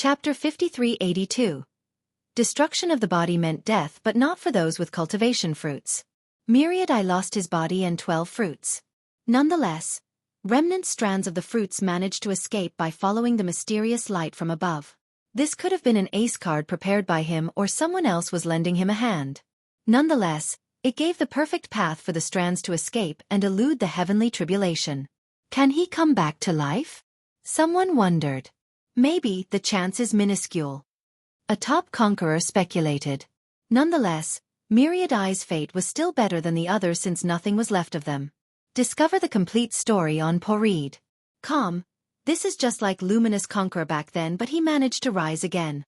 Chapter 5382. Destruction of the body meant death but not for those with cultivation fruits. Myriad lost his body and 12 fruits. Nonetheless, remnant strands of the fruits managed to escape by following the mysterious light from above. This could have been an ace card prepared by him or someone else was lending him a hand. Nonetheless, it gave the perfect path for the strands to escape and elude the heavenly tribulation. Can he come back to life? Someone wondered. Maybe the chance is minuscule. A top conqueror speculated. Nonetheless, Myriad's fate was still better than the others since nothing was left of them. Discover the complete story on Poreed.com. This is just like Luminous Conqueror back then, but he managed to rise again.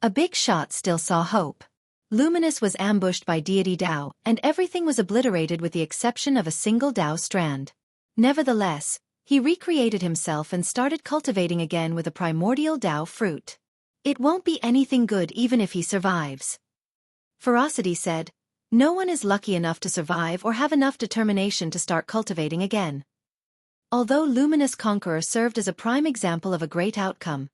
A big shot still saw hope. Luminous was ambushed by deity Tao, and everything was obliterated with the exception of a single Tao strand. Nevertheless, he recreated himself and started cultivating again with a primordial Tao fruit. It won't be anything good even if he survives. Ferocity said, no one is lucky enough to survive or have enough determination to start cultivating again. Although Luminous Conqueror served as a prime example of a great outcome,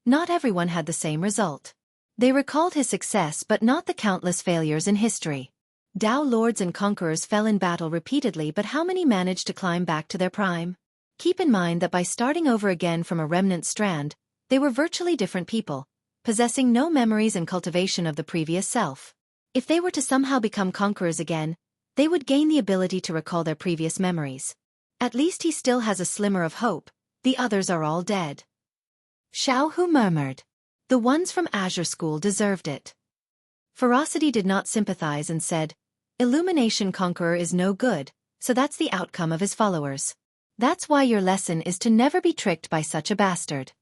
not everyone had the same result. They recalled his success but not the countless failures in history. Tao lords and conquerors fell in battle repeatedly, but how many managed to climb back to their prime? Keep in mind that by starting over again from a remnant strand, they were virtually different people, possessing no memories and cultivation of the previous self. If they were to somehow become conquerors again, they would gain the ability to recall their previous memories. At least he still has a slimmer of hope, the others are all dead. Xiao murmured. The ones from Azure School deserved it. Ferocity did not sympathize and said, Illumination Conqueror is no good, so that's the outcome of his followers. That's why your lesson is to never be tricked by such a bastard.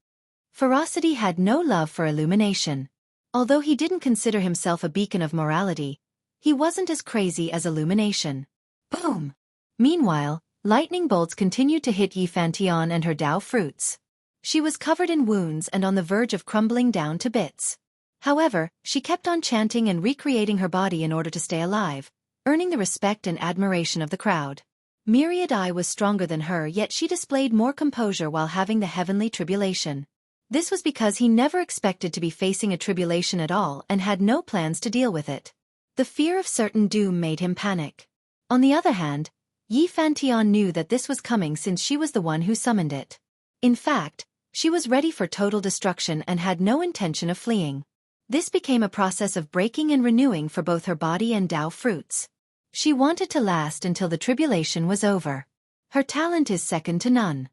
Ferocity had no love for Illumination. Although he didn't consider himself a beacon of morality, he wasn't as crazy as Illumination. Boom! Meanwhile, lightning bolts continued to hit Yi Fantian and her Tao fruits. She was covered in wounds and on the verge of crumbling down to bits. However, she kept on chanting and recreating her body in order to stay alive, earning the respect and admiration of the crowd. Myriad was stronger than her, yet she displayed more composure while having the heavenly tribulation. This was because he never expected to be facing a tribulation at all and had no plans to deal with it. The fear of certain doom made him panic. On the other hand, Yi Fantian knew that this was coming since she was the one who summoned it. In fact, she was ready for total destruction and had no intention of fleeing. This became a process of breaking and renewing for both her body and Tao fruits. She wanted to last until the tribulation was over. Her talent is second to none.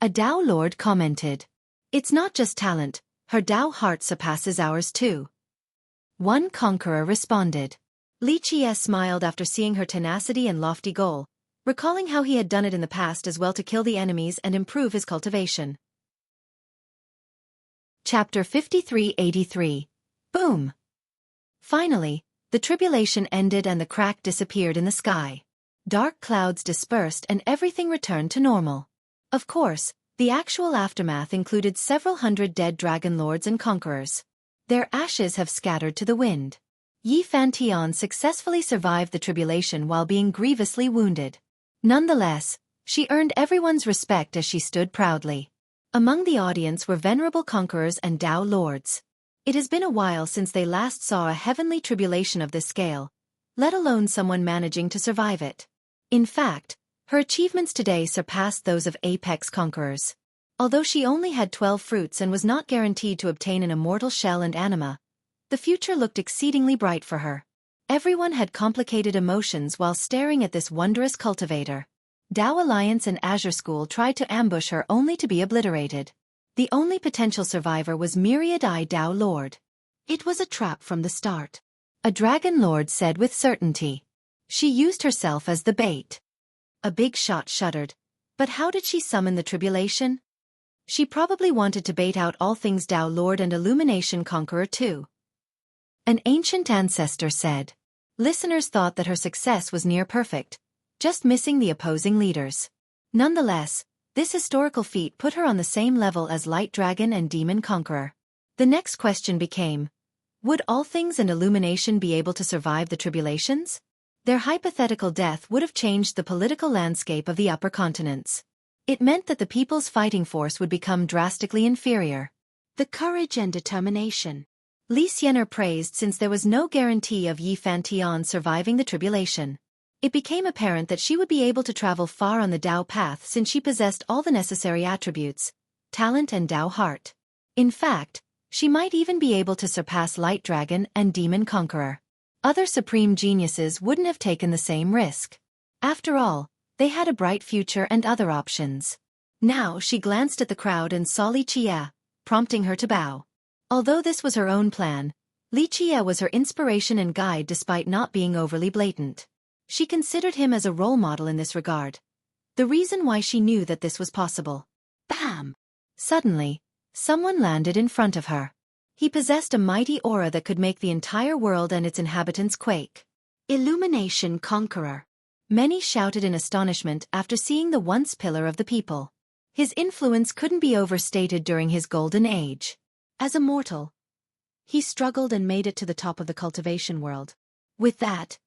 A Tao Lord commented. It's not just talent, her Tao heart surpasses ours too. One conqueror responded. Li Qie smiled after seeing her tenacity and lofty goal, recalling how he had done it in the past as well to kill the enemies and improve his cultivation. Chapter 5383. Boom! Finally, the tribulation ended and the crack disappeared in the sky. Dark clouds dispersed and everything returned to normal. Of course, the actual aftermath included several hundred dead dragon lords and conquerors. Their ashes have scattered to the wind. Yi Fantian successfully survived the tribulation while being grievously wounded. Nonetheless, she earned everyone's respect as she stood proudly. Among the audience were venerable conquerors and Tao lords. It has been a while since they last saw a heavenly tribulation of this scale, let alone someone managing to survive it. In fact, her achievements today surpassed those of apex conquerors. Although she only had 12 fruits and was not guaranteed to obtain an immortal shell and anima, the future looked exceedingly bright for her. Everyone had complicated emotions while staring at this wondrous cultivator. Tao Alliance and Azure School tried to ambush her only to be obliterated. The only potential survivor was Myriad Tao Lord. It was a trap from the start. A Dragon Lord said with certainty. She used herself as the bait. A big shot shuddered. But how did she summon the tribulation? She probably wanted to bait out all things Tao Lord and Illumination Conqueror too. An ancient ancestor said. Listeners thought that her success was near perfect, just missing the opposing leaders. Nonetheless, this historical feat put her on the same level as Light Dragon and Demon Conqueror. The next question became, would all things and Illumination be able to survive the tribulations? Their hypothetical death would have changed the political landscape of the upper continents. It meant that the people's fighting force would become drastically inferior. The courage and determination. Li Xian'er praised since there was no guarantee of Yi Fantian surviving the tribulation. It became apparent that she would be able to travel far on the Dao path since she possessed all the necessary attributes, talent and Dao heart. In fact, she might even be able to surpass Light Dragon and Demon Conqueror. Other supreme geniuses wouldn't have taken the same risk. After all, they had a bright future and other options. Now she glanced at the crowd and saw Li Qie, prompting her to bow. Although this was her own plan, Li Qie was her inspiration and guide despite not being overly blatant. She considered him as a role model in this regard. The reason why she knew that this was possible. Bam! Suddenly, someone landed in front of her. He possessed a mighty aura that could make the entire world and its inhabitants quake. Illumination Conqueror. Many shouted in astonishment after seeing the once pillar of the people. His influence couldn't be overstated during his golden age. As a mortal, he struggled and made it to the top of the cultivation world. With that,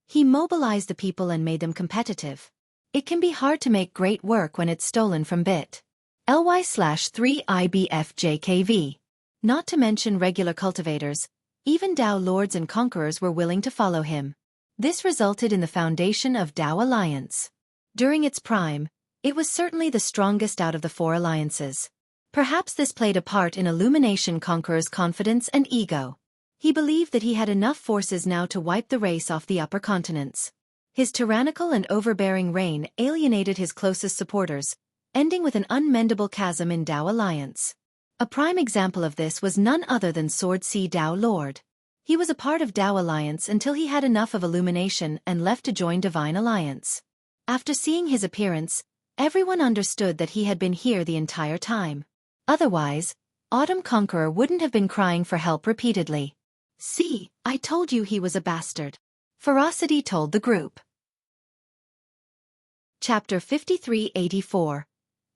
he mobilized the people and made them competitive. It can be hard to make great work when it's stolen from bit. ly/3IBFJKV. Not to mention regular cultivators, even Dao lords and conquerors were willing to follow him. This resulted in the foundation of Dao Alliance. During its prime, it was certainly the strongest out of the 4 alliances. Perhaps this played a part in Illumination Conqueror's confidence and ego. He believed that he had enough forces now to wipe the race off the upper continents. His tyrannical and overbearing reign alienated his closest supporters, ending with an unmendable chasm in Dao Alliance. A prime example of this was none other than Xueqi Dao Lord. He was a part of Dao Alliance until he had enough of Illumination and left to join Divine Alliance. After seeing his appearance, everyone understood that he had been here the entire time. Otherwise, Autumn Conqueror wouldn't have been crying for help repeatedly. "See, I told you he was a bastard," Ferocity told the group. Chapter 5384.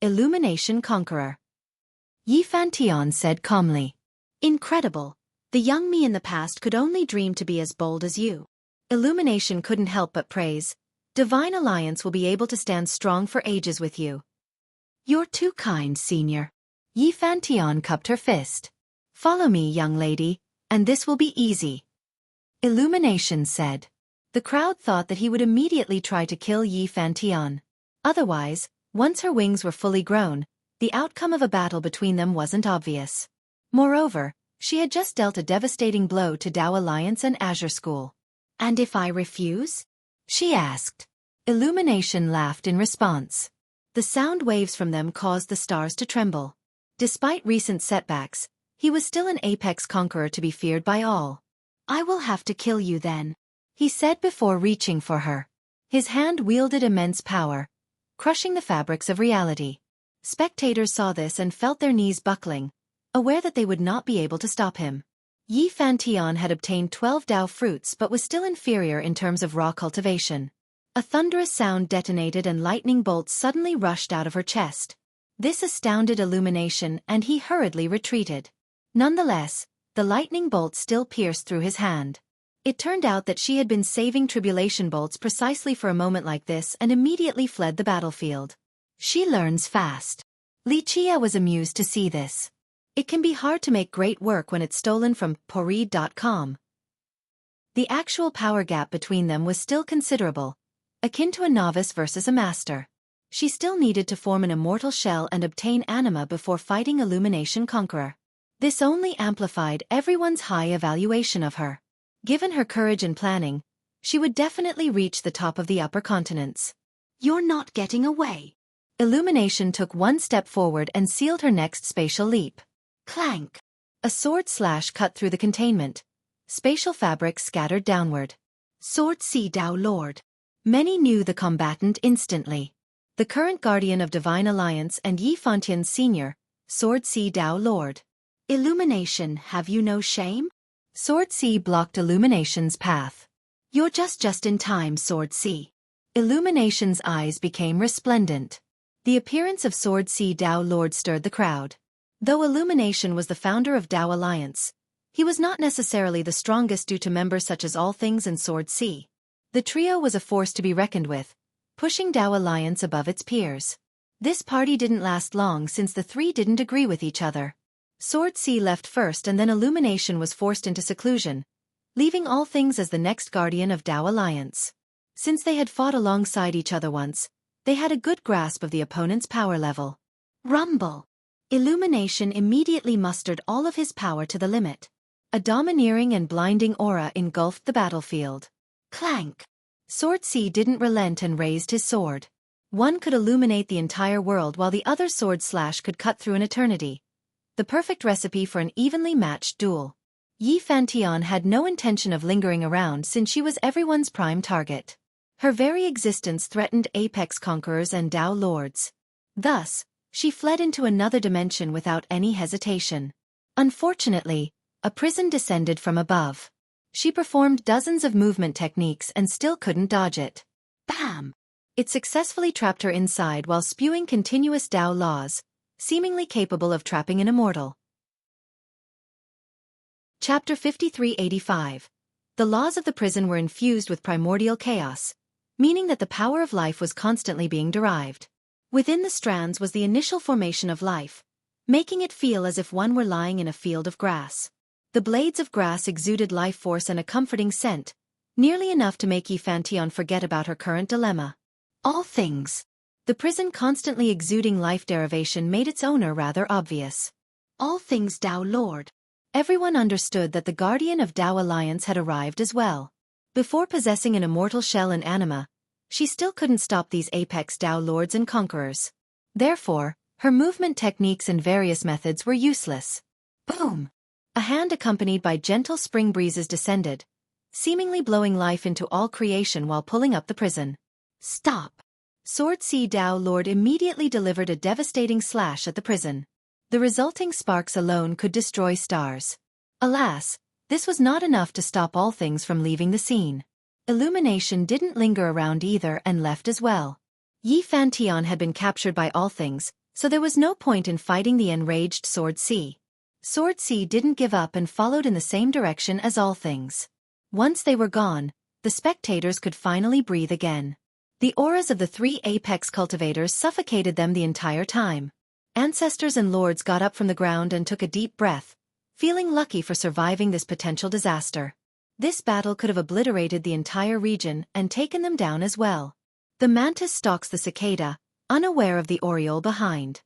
Illumination Conqueror. Yi Fantian said calmly. "Incredible. The young me in the past could only dream to be as bold as you." Illumination couldn't help but praise. "Divine Alliance will be able to stand strong for ages with you." "You're too kind, senior." Yi Fantian cupped her fist. "Follow me, young lady, and this will be easy," Illumination said. The crowd thought that he would immediately try to kill Yi Fantian. Otherwise, once her wings were fully grown, the outcome of a battle between them wasn't obvious. Moreover, she had just dealt a devastating blow to Dao Alliance and Azure School. "And if I refuse?" she asked. Illumination laughed in response. The sound waves from them caused the stars to tremble. Despite recent setbacks, he was still an apex conqueror to be feared by all. "I will have to kill you then," he said before reaching for her. His hand wielded immense power, crushing the fabrics of reality. Spectators saw this and felt their knees buckling, aware that they would not be able to stop him. Yi Fantian had obtained 12 Dao fruits but was still inferior in terms of raw cultivation. A thunderous sound detonated and lightning bolts suddenly rushed out of her chest. This astounded Illumination and he hurriedly retreated. Nonetheless, the lightning bolt still pierced through his hand. It turned out that she had been saving tribulation bolts precisely for a moment like this and immediately fled the battlefield. She learns fast. Li Qie was amused to see this. It can be hard to make great work when it's stolen from Poreed.com. The actual power gap between them was still considerable, akin to a novice versus a master. She still needed to form an immortal shell and obtain anima before fighting Illumination Conqueror. This only amplified everyone's high evaluation of her. Given her courage and planning, she would definitely reach the top of the upper continents. "You're not getting away." Illumination took one step forward and sealed her next spatial leap. Clank! A sword slash cut through the containment. Spatial fabric scattered downward. Xueqi Dao Lord. Many knew the combatant instantly. The current guardian of Divine Alliance and Yi Fantian's senior, Xueqi Dao Lord. "Illumination, have you no shame?" Xueqi blocked Illumination's path. "You're just in time, Xueqi." Illumination's eyes became resplendent. The appearance of Xueqi Dao Lord stirred the crowd. Though Illumination was the founder of Dao Alliance, he was not necessarily the strongest due to members such as All Things and Xueqi. The trio was a force to be reckoned with, pushing Dao Alliance above its peers. This party didn't last long since the three didn't agree with each other. Sword C left first and then Illumination was forced into seclusion, leaving All Things as the next guardian of Tao Alliance. Since they had fought alongside each other once, they had a good grasp of the opponent's power level. Rumble! Illumination immediately mustered all of his power to the limit. A domineering and blinding aura engulfed the battlefield. Clank! Sword C didn't relent and raised his sword. One could illuminate the entire world while the other's sword slash could cut through an eternity. The perfect recipe for an evenly matched duel. Yi Fantian had no intention of lingering around since she was everyone's prime target. Her very existence threatened Apex Conquerors and Tao Lords. Thus, she fled into another dimension without any hesitation. Unfortunately, a prison descended from above. She performed dozens of movement techniques and still couldn't dodge it. Bam! It successfully trapped her inside while spewing continuous Tao laws, seemingly capable of trapping an immortal. Chapter 5385. The laws of the prison were infused with primordial chaos, meaning that the power of life was constantly being derived. Within the strands was the initial formation of life, making it feel as if one were lying in a field of grass. The blades of grass exuded life force and a comforting scent, nearly enough to make Yi Fantian forget about her current dilemma. All Things. The prison constantly exuding life derivation made its owner rather obvious. All Things Tao Lord. Everyone understood that the guardian of Tao Alliance had arrived as well. Before possessing an immortal shell and anima, she still couldn't stop these apex Tao Lords and Conquerors. Therefore, her movement techniques and various methods were useless. Boom! A hand accompanied by gentle spring breezes descended, seemingly blowing life into all creation while pulling up the prison. Stop! Sword C Tao Lord immediately delivered a devastating slash at the prison. The resulting sparks alone could destroy stars. Alas, this was not enough to stop All Things from leaving the scene. Illumination didn't linger around either and left as well. Yi Fantian had been captured by All Things, so there was no point in fighting the enraged Sword C. Sword C didn't give up and followed in the same direction as All Things. Once they were gone, the spectators could finally breathe again. The auras of the three apex cultivators suffocated them the entire time. Ancestors and lords got up from the ground and took a deep breath, feeling lucky for surviving this potential disaster. This battle could have obliterated the entire region and taken them down as well. The mantis stalks the cicada, unaware of the aureole behind.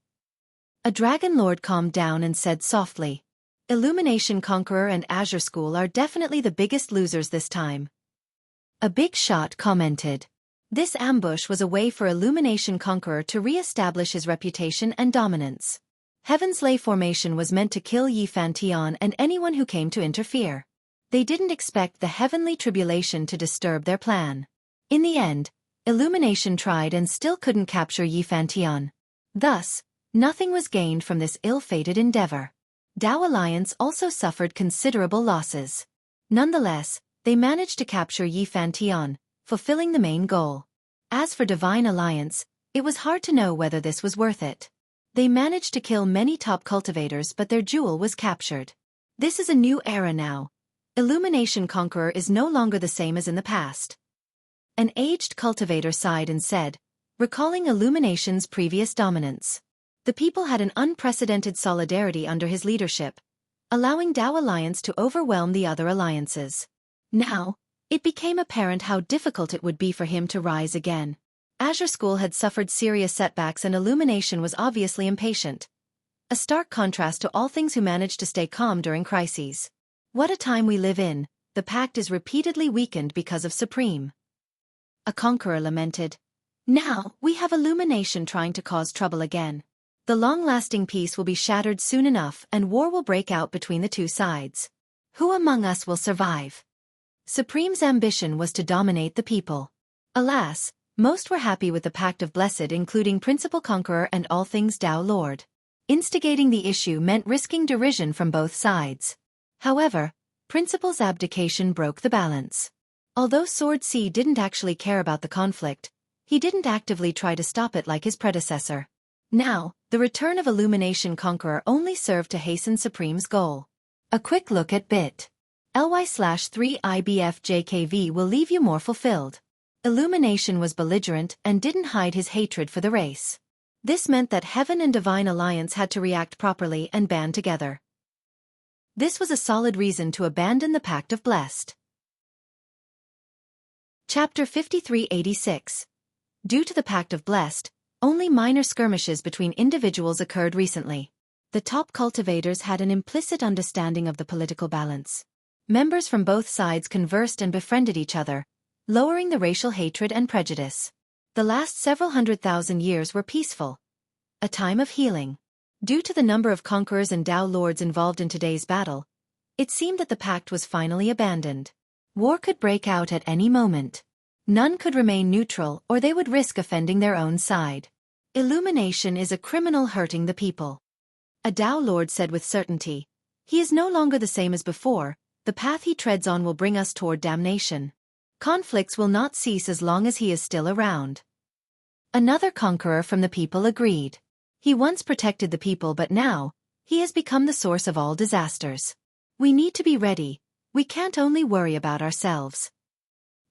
A dragon lord calmed down and said softly, "Illumination Conqueror and Azure School are definitely the biggest losers this time." A big shot commented. This ambush was a way for Illumination Conqueror to re-establish his reputation and dominance. Heaven's Lay formation was meant to kill Yi Fantian and anyone who came to interfere. They didn't expect the heavenly tribulation to disturb their plan. In the end, Illumination tried and still couldn't capture Yi Fantian. Thus, nothing was gained from this ill-fated endeavor. Tao Alliance also suffered considerable losses. Nonetheless, they managed to capture Yi Fantian, fulfilling the main goal. As for Divine Alliance, it was hard to know whether this was worth it. They managed to kill many top cultivators but their jewel was captured. This is a new era now. Illumination Conqueror is no longer the same as in the past. An aged cultivator sighed and said, recalling Illumination's previous dominance. The people had an unprecedented solidarity under his leadership, allowing Tao Alliance to overwhelm the other alliances. Now, it became apparent how difficult it would be for him to rise again. Azure School had suffered serious setbacks and Illumination was obviously impatient. A stark contrast to All Things who managed to stay calm during crises. What a time we live in, the pact is repeatedly weakened because of Supreme. A conqueror lamented. Now, we have Illumination trying to cause trouble again. The long-lasting peace will be shattered soon enough and war will break out between the two sides. Who among us will survive? Supreme's ambition was to dominate the people. Alas, most were happy with the Pact of Blessed including Principal Conqueror and All Things Tao Lord. Instigating the issue meant risking derision from both sides. However, Principal's abdication broke the balance. Although Sword C didn't actually care about the conflict, he didn't actively try to stop it like his predecessor. Now, the return of Illumination Conqueror only served to hasten Supreme's goal. A quick look at bit.ly/3IBFJKV will leave you more fulfilled. Illumination was belligerent and didn't hide his hatred for the race. This meant that Heaven and Divine Alliance had to react properly and band together. This was a solid reason to abandon the Pact of Blessed. Chapter 5386. Due to the Pact of Blessed, only minor skirmishes between individuals occurred recently. The top cultivators had an implicit understanding of the political balance. Members from both sides conversed and befriended each other, lowering the racial hatred and prejudice. The last several 100,000 years were peaceful. A time of healing. Due to the number of conquerors and Dao lords involved in today's battle, it seemed that the pact was finally abandoned. War could break out at any moment. None could remain neutral or they would risk offending their own side. Illumination is a criminal hurting the people. A Dao lord said with certainty, he is no longer the same as before, the path he treads on will bring us toward damnation. Conflicts will not cease as long as he is still around. Another conqueror from the people agreed. He once protected the people but now, he has become the source of all disasters. We need to be ready, we can't only worry about ourselves.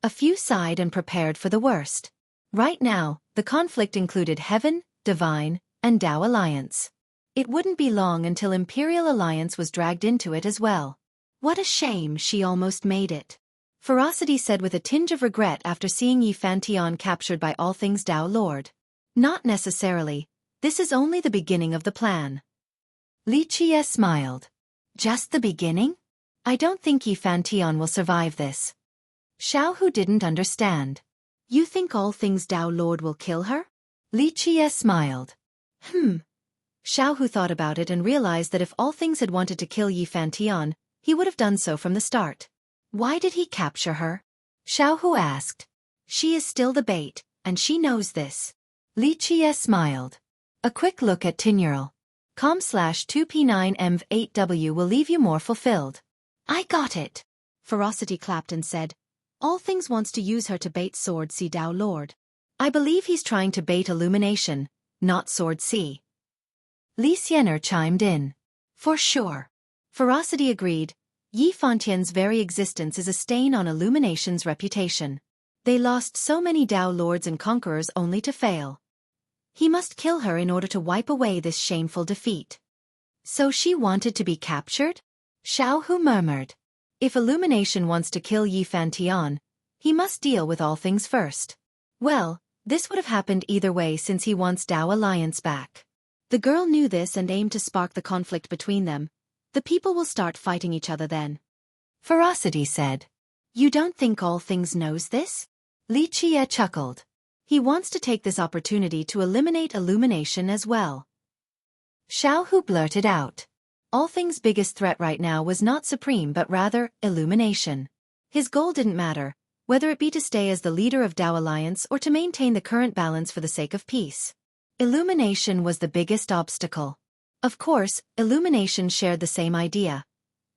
A few sighed and prepared for the worst. Right now, the conflict included Heaven, Divine, and Dao Alliance. It wouldn't be long until Imperial Alliance was dragged into it as well. What a shame she almost made it. Ferocity said with a tinge of regret after seeing Yi Fantian captured by all things Dao Lord. Not necessarily, this is only the beginning of the plan. Li Qie smiled. Just the beginning? I don't think Yi Fantian will survive this. Xiao Hu didn't understand. You think all things Dao Lord will kill her? Li Qie smiled. Xiao Hu thought about it and realized that if all things had wanted to kill Yi Fantian, he would have done so from the start. Why did he capture her? Xiao Hu asked. She is still the bait, and she knows this. Li Qie smiled. A quick look at Tinural. com/2p9mv8w will leave you more fulfilled. I got it. Ferocity clapped and said, all things wants to use her to bait Sword C Dao Lord. I believe he's trying to bait Illumination, not Sword C. Li Xiener chimed in. For sure. Ferocity agreed. Yi Fantian's very existence is a stain on Illumination's reputation. They lost so many Dao Lords and Conquerors only to fail. He must kill her in order to wipe away this shameful defeat. So she wanted to be captured? Xiao Hu murmured. If Illumination wants to kill Yi Fantian, he must deal with all things first. Well, this would have happened either way since he wants Dao Alliance back. The girl knew this and aimed to spark the conflict between them. The people will start fighting each other then. Ferocity said. You don't think all things knows this? Li Qie chuckled. He wants to take this opportunity to eliminate Illumination as well. Xiao Hu blurted out. All things' biggest threat right now was not Supreme but rather, Illumination. His goal didn't matter, whether it be to stay as the leader of Dao Alliance or to maintain the current balance for the sake of peace. Illumination was the biggest obstacle. Of course, Illumination shared the same idea.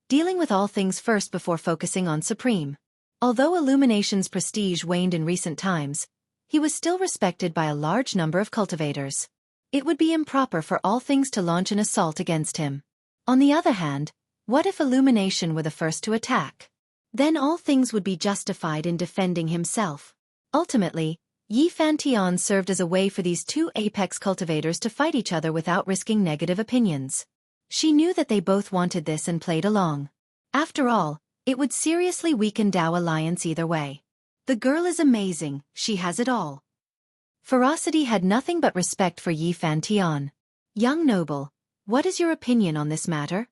Dealing with all things first before focusing on Supreme. Although Illumination's prestige waned in recent times, he was still respected by a large number of cultivators. It would be improper for all things to launch an assault against him. On the other hand, what if Illumination were the first to attack? Then all things would be justified in defending himself. Ultimately, Yi Fantian served as a way for these two apex cultivators to fight each other without risking negative opinions. She knew that they both wanted this and played along. After all, it would seriously weaken Dao Alliance either way. The girl is amazing, she has it all. Ferocity had nothing but respect for Yi Fantian. Young noble, what is your opinion on this matter?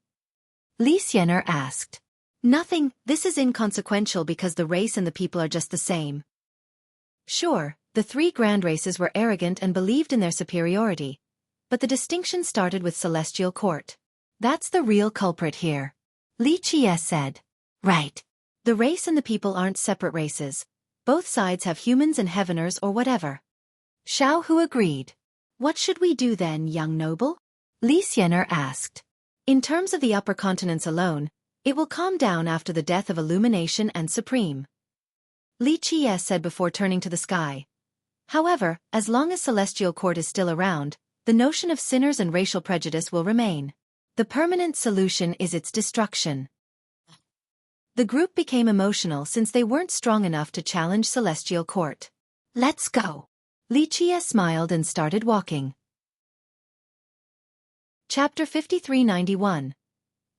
Li Xiener asked. Nothing, this is inconsequential because the race and the people are just the same. Sure, the three grand races were arrogant and believed in their superiority. But the distinction started with Celestial Court. That's the real culprit here. Li Qie said. Right. The race and the people aren't separate races. Both sides have humans and heaveners or whatever. Xiao Hu agreed. What should we do then, young noble? Li Xiener asked. In terms of the upper continents alone, it will calm down after the death of Illumination and Supreme. Li Qie said before turning to the sky. However, as long as Celestial Court is still around, the notion of sinners and racial prejudice will remain. The permanent solution is its destruction. The group became emotional since they weren't strong enough to challenge Celestial Court. Let's go. Li Qie smiled and started walking. Chapter 5391.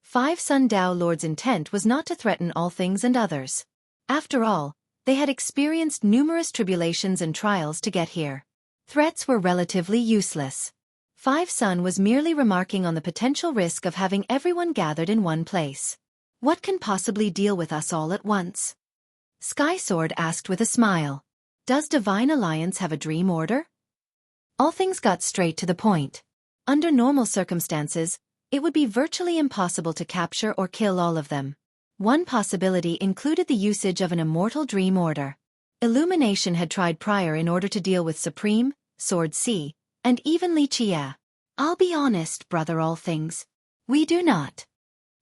Five Sun Tao Lords' intent was not to threaten all things and others. After all, they had experienced numerous tribulations and trials to get here. Threats were relatively useless. Five Sun was merely remarking on the potential risk of having everyone gathered in one place. What can possibly deal with us all at once? Sky Sword asked with a smile. Does Divine Alliance have a dream order? All things got straight to the point. Under normal circumstances, it would be virtually impossible to capture or kill all of them. One possibility included the usage of an immortal dream order. Illumination had tried prior in order to deal with Supreme, Sword C, and even Li Chia. I'll be honest, brother All Things. We do not.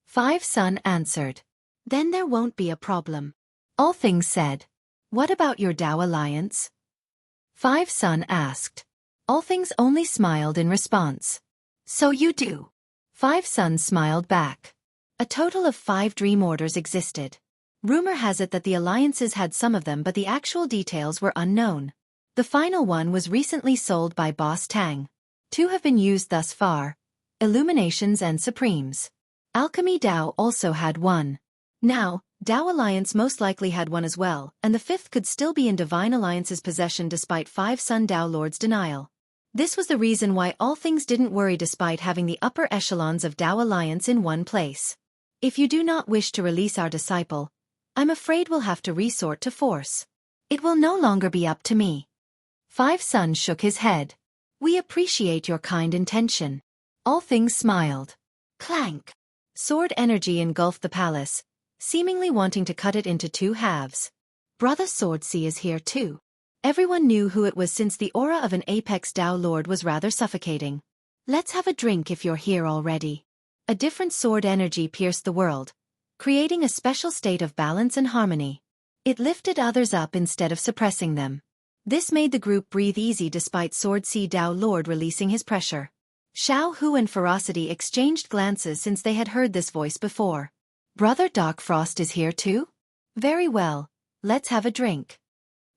Five Sun answered. Then there won't be a problem. All Things said. What about your Tao Alliance? Five Sun asked. All Things only smiled in response. So you do. Five Sun smiled back. A total of 5 dream orders existed. Rumor has it that the alliances had some of them, but the actual details were unknown. The final one was recently sold by Boss Tang. 2 have been used thus far, Illuminations and Supremes. Alchemy Tao also had one. Now, Tao Alliance most likely had one as well, and the 5th could still be in Divine Alliance's possession despite Five Sun Tao Lord's denial. This was the reason why All Things didn't worry despite having the upper echelons of Tao Alliance in one place. If you do not wish to release our disciple, I'm afraid we'll have to resort to force. It will no longer be up to me. Five Sun shook his head. We appreciate your kind intention. All Things smiled. Clank. Sword energy engulfed the palace, seemingly wanting to cut it into 2 halves. Brother Sword C is here too. Everyone knew who it was since the aura of an apex Tao Lord was rather suffocating. Let's have a drink if you're here already. A different sword energy pierced the world, creating a special state of balance and harmony. It lifted others up instead of suppressing them. This made the group breathe easy despite Sword C Tao Lord releasing his pressure. Xiao Hu and Ferocity exchanged glances since they had heard this voice before. Brother Dark Frost is here too? Very well, let's have a drink.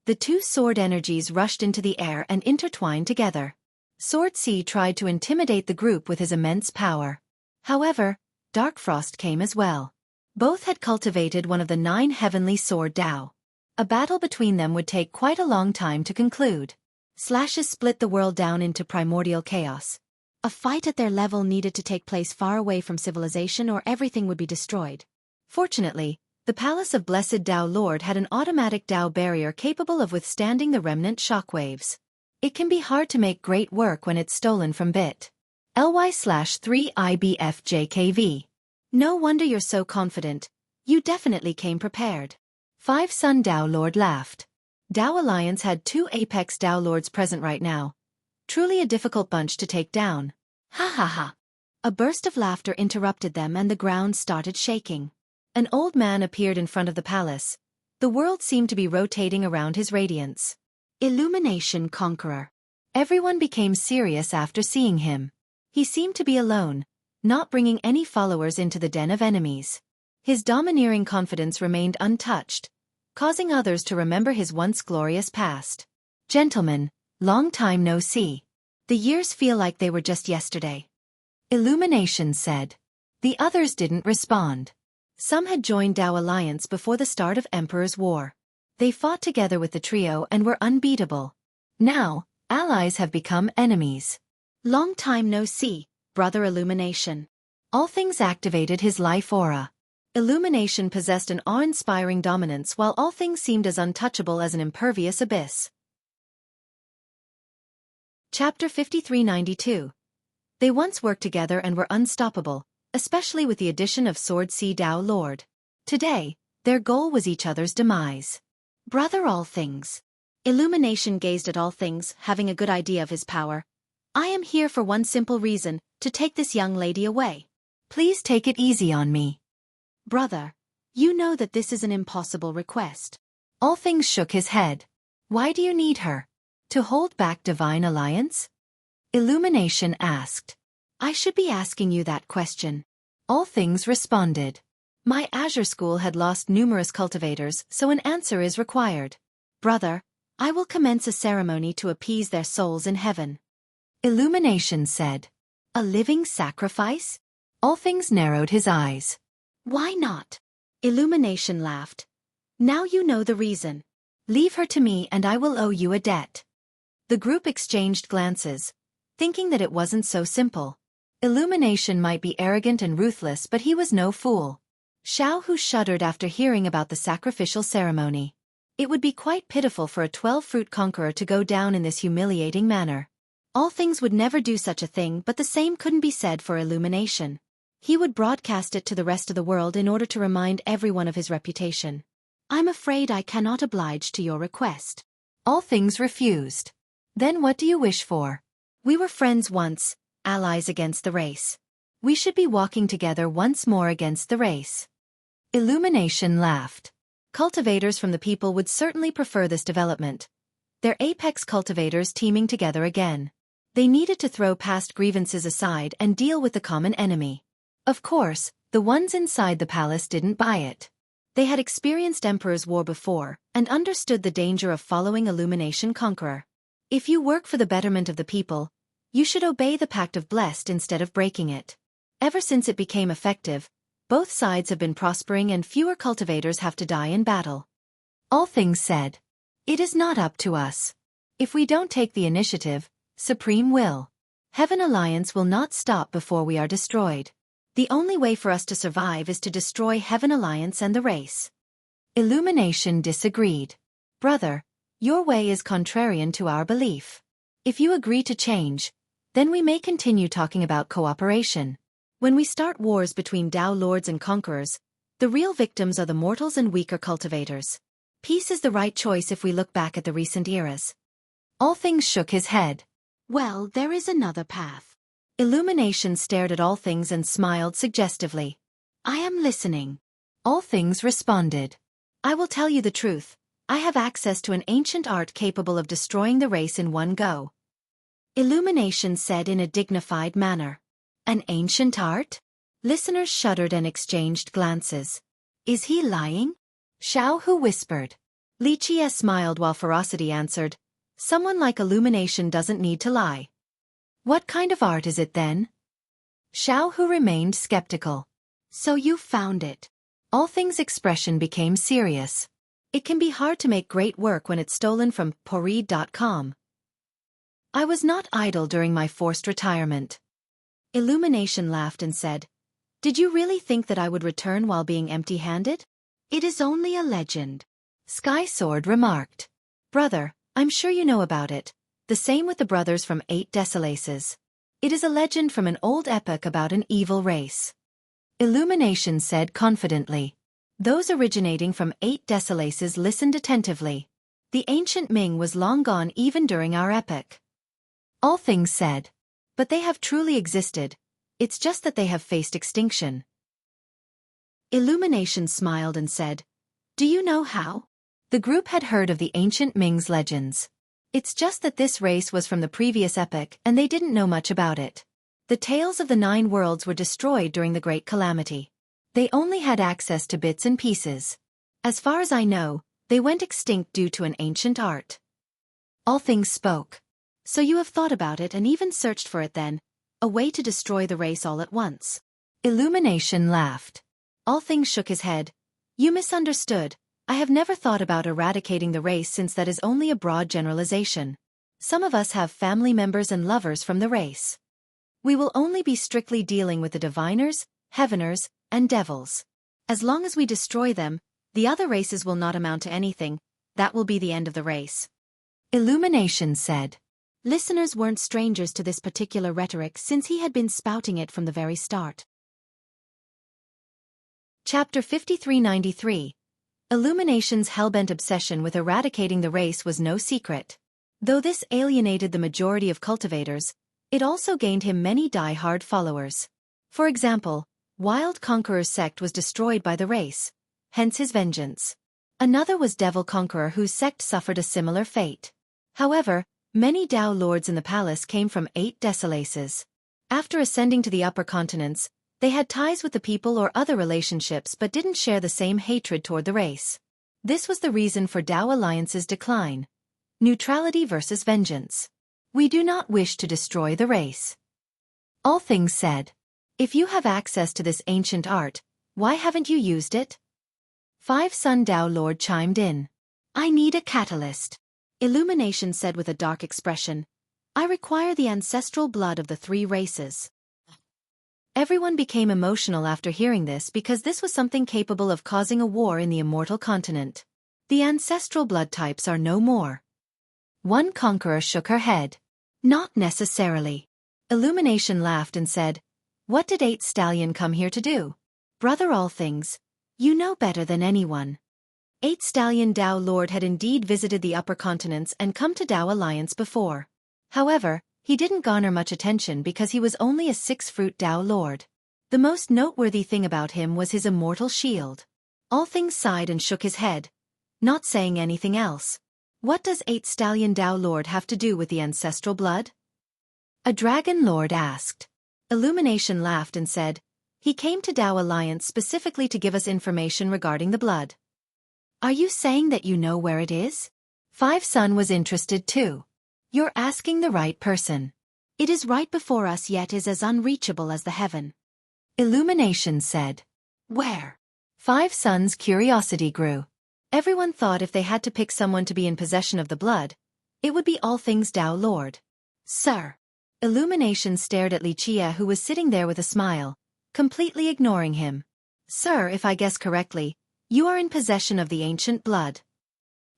The 2 sword energies rushed into the air and intertwined together. Sword C tried to intimidate the group with his immense power. However, Dark Frost came as well. Both had cultivated one of the 9 heavenly sword Tao. A battle between them would take quite a long time to conclude. Slashes split the world down into primordial chaos. A fight at their level needed to take place far away from civilization or everything would be destroyed. Fortunately, the Palace of Blessed Tao Lord had an automatic Tao barrier capable of withstanding the remnant shockwaves. It can be hard to make great work when it's stolen from bit. LY/3IBFJKV. No wonder you're so confident. You definitely came prepared. Five Sun Tao Lord laughed. Tao Alliance had 2 apex Tao Lords present right now. Truly a difficult bunch to take down. Ha ha ha. A burst of laughter interrupted them and the ground started shaking. An old man appeared in front of the palace. The world seemed to be rotating around his radiance. Illumination Conqueror. Everyone became serious after seeing him. He seemed to be alone, not bringing any followers into the den of enemies. His domineering confidence remained untouched, causing others to remember his once glorious past. Gentlemen, long time no see. The years feel like they were just yesterday. Illumination said. The others didn't respond. Some had joined Tao Alliance before the start of Emperor's War. They fought together with the trio and were unbeatable. Now, allies have become enemies. Long time no see, Brother Illumination. All Things activated his life aura. Illumination possessed an awe-inspiring dominance while All Things seemed as untouchable as an impervious abyss. Chapter 5392. They once worked together and were unstoppable, especially with the addition of Sword C Tao Lord. Today, their goal was each other's demise. Brother All Things. Illumination gazed at All Things, having a good idea of his power. I am here for one simple reason, to take this young lady away. Please take it easy on me. Brother, you know that this is an impossible request. All Things shook his head. Why do you need her? To hold back Divine Alliance? Illumination asked. I should be asking you that question. All Things responded. My Azure School had lost numerous cultivators, so an answer is required. Brother, I will commence a ceremony to appease their souls in heaven. Illumination said. A living sacrifice? All Things narrowed his eyes. Why not? Illumination laughed. Now you know the reason. Leave her to me and I will owe you a debt. The group exchanged glances, thinking that it wasn't so simple. Illumination might be arrogant and ruthless, but he was no fool. Xueqi shuddered after hearing about the sacrificial ceremony. It would be quite pitiful for a 12-fruit conqueror to go down in this humiliating manner. All Things would never do such a thing, but the same couldn't be said for Illumination. He would broadcast it to the rest of the world in order to remind everyone of his reputation. I'm afraid I cannot oblige to your request. All Things refused. Then what do you wish for? We were friends once, allies against the race. We should be walking together once more against the race. Illumination laughed. Cultivators from the people would certainly prefer this development. Their apex cultivators teaming together again. They needed to throw past grievances aside and deal with the common enemy. Of course, the ones inside the palace didn't buy it. They had experienced Emperor's War before, and understood the danger of following Illumination Conqueror. If you work for the betterment of the people, you should obey the Pact of Blessed instead of breaking it. Ever since it became effective, both sides have been prospering and fewer cultivators have to die in battle. All Things said. It is not up to us. If we don't take the initiative, Supreme will. Heaven Alliance will not stop before we are destroyed. The only way for us to survive is to destroy Heaven Alliance and the race. Illumination disagreed. Brother, your way is contrarian to our belief. If you agree to change, then we may continue talking about cooperation. When we start wars between Tao lords and conquerors, the real victims are the mortals and weaker cultivators. Peace is the right choice if we look back at the recent eras. All Things shook his head. Well, there is another path. Illumination stared at All Things and smiled suggestively. I am listening. All Things responded. I will tell you the truth. I have access to an ancient art capable of destroying the race in one go. Illumination said in a dignified manner. An ancient art? Listeners shuddered and exchanged glances. Is he lying? Xueqi whispered. Li Qie smiled while Ferocity answered. Someone like Illumination doesn't need to lie. What kind of art is it then? Xueqi remained skeptical. So you found it. All Things' expression became serious. It can be hard to make great work when it's stolen from Poreed.com. I was not idle during my forced retirement. Illumination laughed and said, Did you really think that I would return while being empty-handed? It is only a legend. Sky Sword remarked. Brother, I'm sure you know about it. The same with the brothers from 8 Desolaces. It is a legend from an old epic about an evil race. Illumination said confidently. Those originating from 8 Desolaces listened attentively. The ancient Ming was long gone even during our epic. All Things said. But they have truly existed. It's just that they have faced extinction. Illumination smiled and said, Do you know how? The group had heard of the ancient Ming's legends. It's just that this race was from the previous epoch and they didn't know much about it. The tales of the 9 worlds were destroyed during the Great Calamity. They only had access to bits and pieces. As far as I know, they went extinct due to an ancient art. All Things spoke. So you have thought about it and even searched for it then, a way to destroy the race all at once. Illumination laughed. All Things shook his head. You misunderstood. I have never thought about eradicating the race since that is only a broad generalization. Some of us have family members and lovers from the race. We will only be strictly dealing with the diviners, heaveners, and devils. As long as we destroy them, the other races will not amount to anything. That will be the end of the race. Illumination said. Listeners weren't strangers to this particular rhetoric since he had been spouting it from the very start. Chapter 5393. Illumination's hellbent obsession with eradicating the race was no secret. Though this alienated the majority of cultivators, it also gained him many die-hard followers. For example, Wild Conqueror's sect was destroyed by the race, hence his vengeance. Another was Devil Conqueror whose sect suffered a similar fate. However, many Tao lords in the palace came from 8 Desolaces. After ascending to the upper continents, they had ties with the people or other relationships but didn't share the same hatred toward the race. This was the reason for Tao Alliance's decline. Neutrality versus vengeance. We do not wish to destroy the race. All Things said. If you have access to this ancient art, why haven't you used it? 5-Sun Tao Lord chimed in. I need a catalyst. Illumination said with a dark expression. I require the ancestral blood of the 3 races. Everyone became emotional after hearing this because this was something capable of causing a war in the immortal continent. The ancestral blood types are no more. One conqueror shook her head. Not necessarily. Illumination laughed and said, What did 8 Stallion come here to do? Brother All Things, you know better than anyone. 8 Stallion Tao Lord had indeed visited the upper continents and come to Tao Alliance before. However, he didn't garner much attention because he was only a 6-fruit Tao Lord. The most noteworthy thing about him was his immortal shield. All Things sighed and shook his head, not saying anything else. What does 8 Stallion Tao Lord have to do with the ancestral blood? A Dragon Lord asked. Illumination laughed and said, He came to Tao Alliance specifically to give us information regarding the blood. Are you saying that you know where it is? 5-Sun was interested too. You're asking the right person. It is right before us yet is as unreachable as the heaven. Illumination said. Where? 5-Sun's curiosity grew. Everyone thought if they had to pick someone to be in possession of the blood, it would be All Things Tao Lord. Sir. Illumination stared at Li Chia who was sitting there with a smile, completely ignoring him. Sir, if I guess correctly, you are in possession of the ancient blood.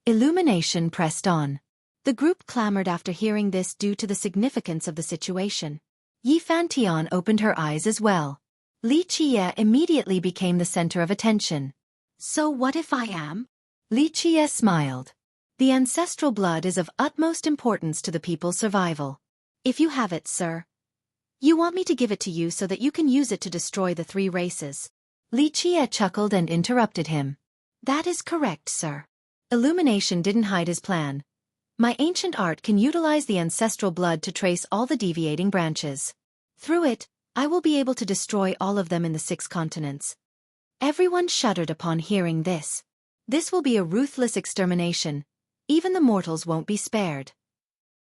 Illumination pressed on. The group clamored after hearing this due to the significance of the situation. Yi Fantian opened her eyes as well. Li Chia immediately became the center of attention. So what if I am? Li Chia smiled. The ancestral blood is of utmost importance to the people's survival. If you have it, sir. You want me to give it to you so that you can use it to destroy the 3 races. Li Chia chuckled and interrupted him. That is correct, sir. Illumination didn't hide his plan. My ancient art can utilize the ancestral blood to trace all the deviating branches. Through it, I will be able to destroy all of them in the 6 continents. Everyone shuddered upon hearing this. This will be a ruthless extermination. Even the mortals won't be spared.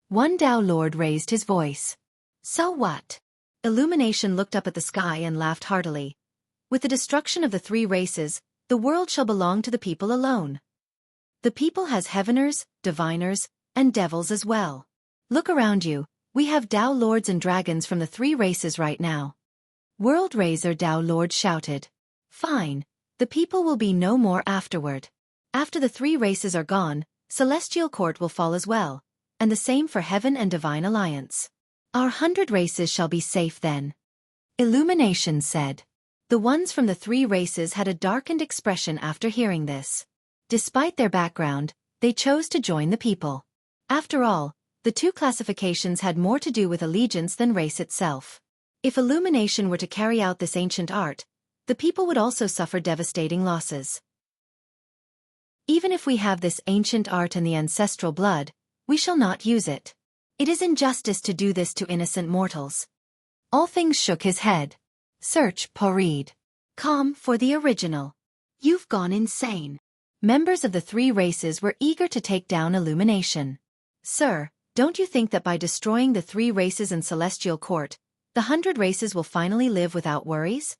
One Tao Lord raised his voice. So what? Illumination looked up at the sky and laughed heartily. With the destruction of the 3 races, the world shall belong to the people alone. The people has heaveners, diviners, and devils as well. Look around you, we have Tao Lords and dragons from the 3 races right now. World Razor Tao Lord shouted. Fine, the people will be no more afterward. After the 3 races are gone, Celestial Court will fall as well, and the same for Heaven and Divine Alliance. Our 100 races shall be safe then. Illumination said. The ones from the 3 races had a darkened expression after hearing this. Despite their background, they chose to join the people. After all, the 2 classifications had more to do with allegiance than race itself. If Illumination were to carry out this ancient art, the people would also suffer devastating losses. Even if we have this ancient art and the ancestral blood, we shall not use it. It is injustice to do this to innocent mortals. All Things shook his head. Search, Poreed. Calm for the original. You've gone insane. Members of the 3 races were eager to take down Illumination. Sir, don't you think that by destroying the 3 races in Celestial Court, the 100 races will finally live without worries?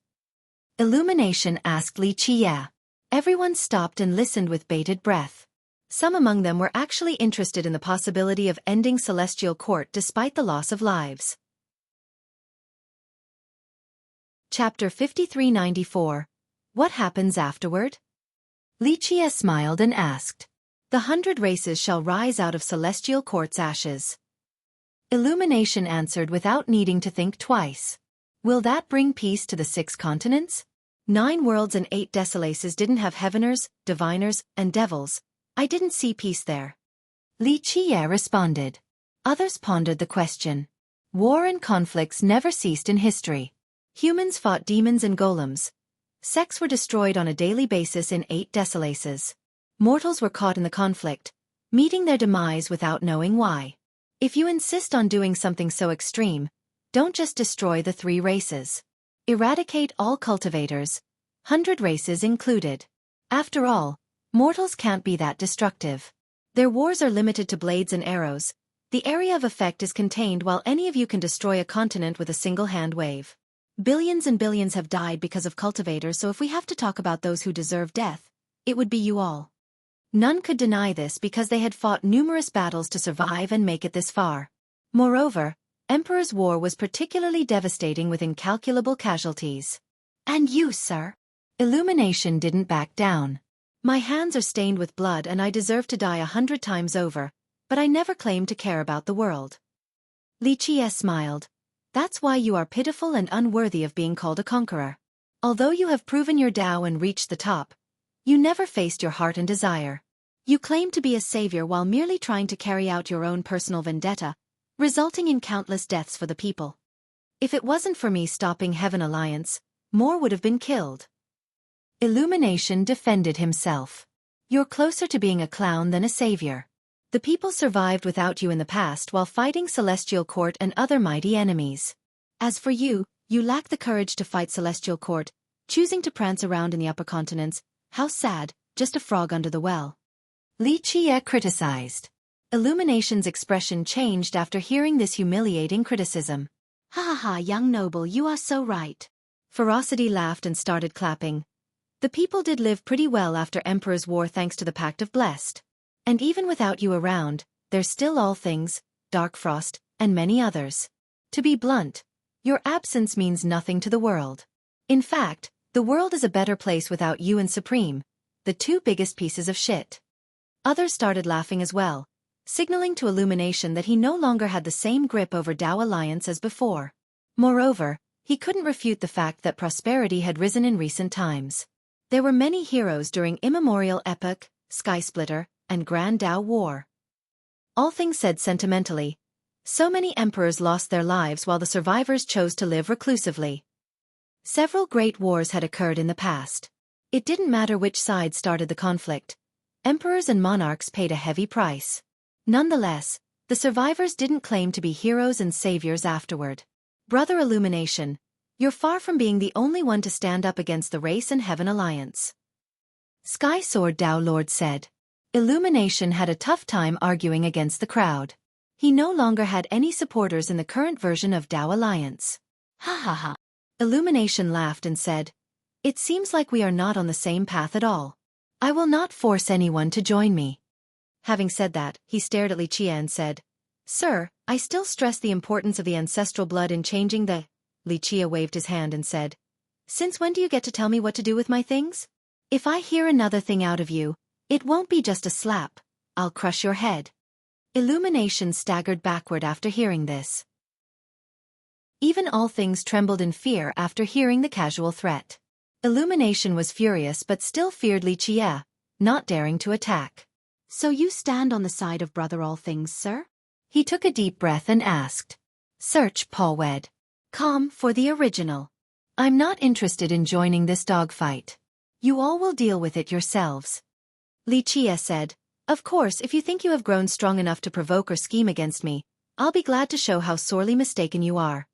Illumination asked Li Chia. Everyone stopped and listened with bated breath. Some among them were actually interested in the possibility of ending Celestial Court despite the loss of lives. Chapter 5394. What happens afterward? Li Chia smiled and asked. The 100 races shall rise out of Celestial Court's ashes. Illumination answered without needing to think twice. Will that bring peace to the 6 continents? 9 worlds and 8 desolaces didn't have heaveners, diviners, and devils. I didn't see peace there. Li Chia responded. Others pondered the question. War and conflicts never ceased in history. Humans fought demons and golems. Sects were destroyed on a daily basis in 8 desolaces. Mortals were caught in the conflict, meeting their demise without knowing why. If you insist on doing something so extreme, don't just destroy the 3 races. Eradicate all cultivators, 100 races included. After all, mortals can't be that destructive. Their wars are limited to blades and arrows. The area of effect is contained while any of you can destroy a continent with a single hand wave. Billions and billions have died because of cultivators, so if we have to talk about those who deserve death, it would be you all. None could deny this because they had fought numerous battles to survive and make it this far. Moreover, Emperor's War was particularly devastating with incalculable casualties. And you, sir? Illumination didn't back down. My hands are stained with blood and I deserve to die 100 times over, but I never claimed to care about the world. Xueqi smiled. That's why you are pitiful and unworthy of being called a conqueror. Although you have proven your Tao and reached the top, you never faced your heart and desire. You claim to be a savior while merely trying to carry out your own personal vendetta, resulting in countless deaths for the people. If it wasn't for me stopping Heaven Alliance, more would have been killed. Illumination defended himself. You're closer to being a clown than a savior. The people survived without you in the past while fighting Celestial Court and other mighty enemies. As for you, you lack the courage to fight Celestial Court, choosing to prance around in the upper continents. How sad, just a frog under the well. Xueqi criticized. Illumination's expression changed after hearing this humiliating criticism. Ha ha ha, young noble, you are so right. Ferocity laughed and started clapping. The people did live pretty well after Emperor's War thanks to the Pact of Blessed. And even without you around, there's still all things, Dark Frost, and many others. To be blunt, your absence means nothing to the world. In fact, the world is a better place without you and Supreme, the two biggest pieces of shit. Others started laughing as well, signaling to Illumination that he no longer had the same grip over Tao Alliance as before. Moreover, he couldn't refute the fact that prosperity had risen in recent times. There were many heroes during Immemorial Epoch, Skysplitter, and Grand Tao War. All things said sentimentally, so many emperors lost their lives while the survivors chose to live reclusively. Several great wars had occurred in the past. It didn't matter which side started the conflict. Emperors and monarchs paid a heavy price. Nonetheless, the survivors didn't claim to be heroes and saviors afterward. Brother Illumination, you're far from being the only one to stand up against the Race and Heaven Alliance. Sky Sword Tao Lord said. Illumination had a tough time arguing against the crowd. He no longer had any supporters in the current version of Tao Alliance. Ha ha ha. Illumination laughed and said, "It seems like we are not on the same path at all. I will not force anyone to join me." Having said that, he stared at Xueqi and said, "Sir, I still stress the importance of the ancestral blood in changing the—" Xueqi waved his hand and said, "Since when do you get to tell me what to do with my things? If I hear another thing out of you, it won't be just a slap, I'll crush your head." Illumination staggered backward after hearing this. Even all things trembled in fear after hearing the casual threat. Illumination was furious but still feared Xueqi, not daring to attack. "So you stand on the side of Brother All Things, sir?" He took a deep breath and asked. "Search Paulwed. Com for the original. I'm not interested in joining this dogfight. You all will deal with it yourselves." Xueqi said, "Of course, if you think you have grown strong enough to provoke or scheme against me, I'll be glad to show how sorely mistaken you are."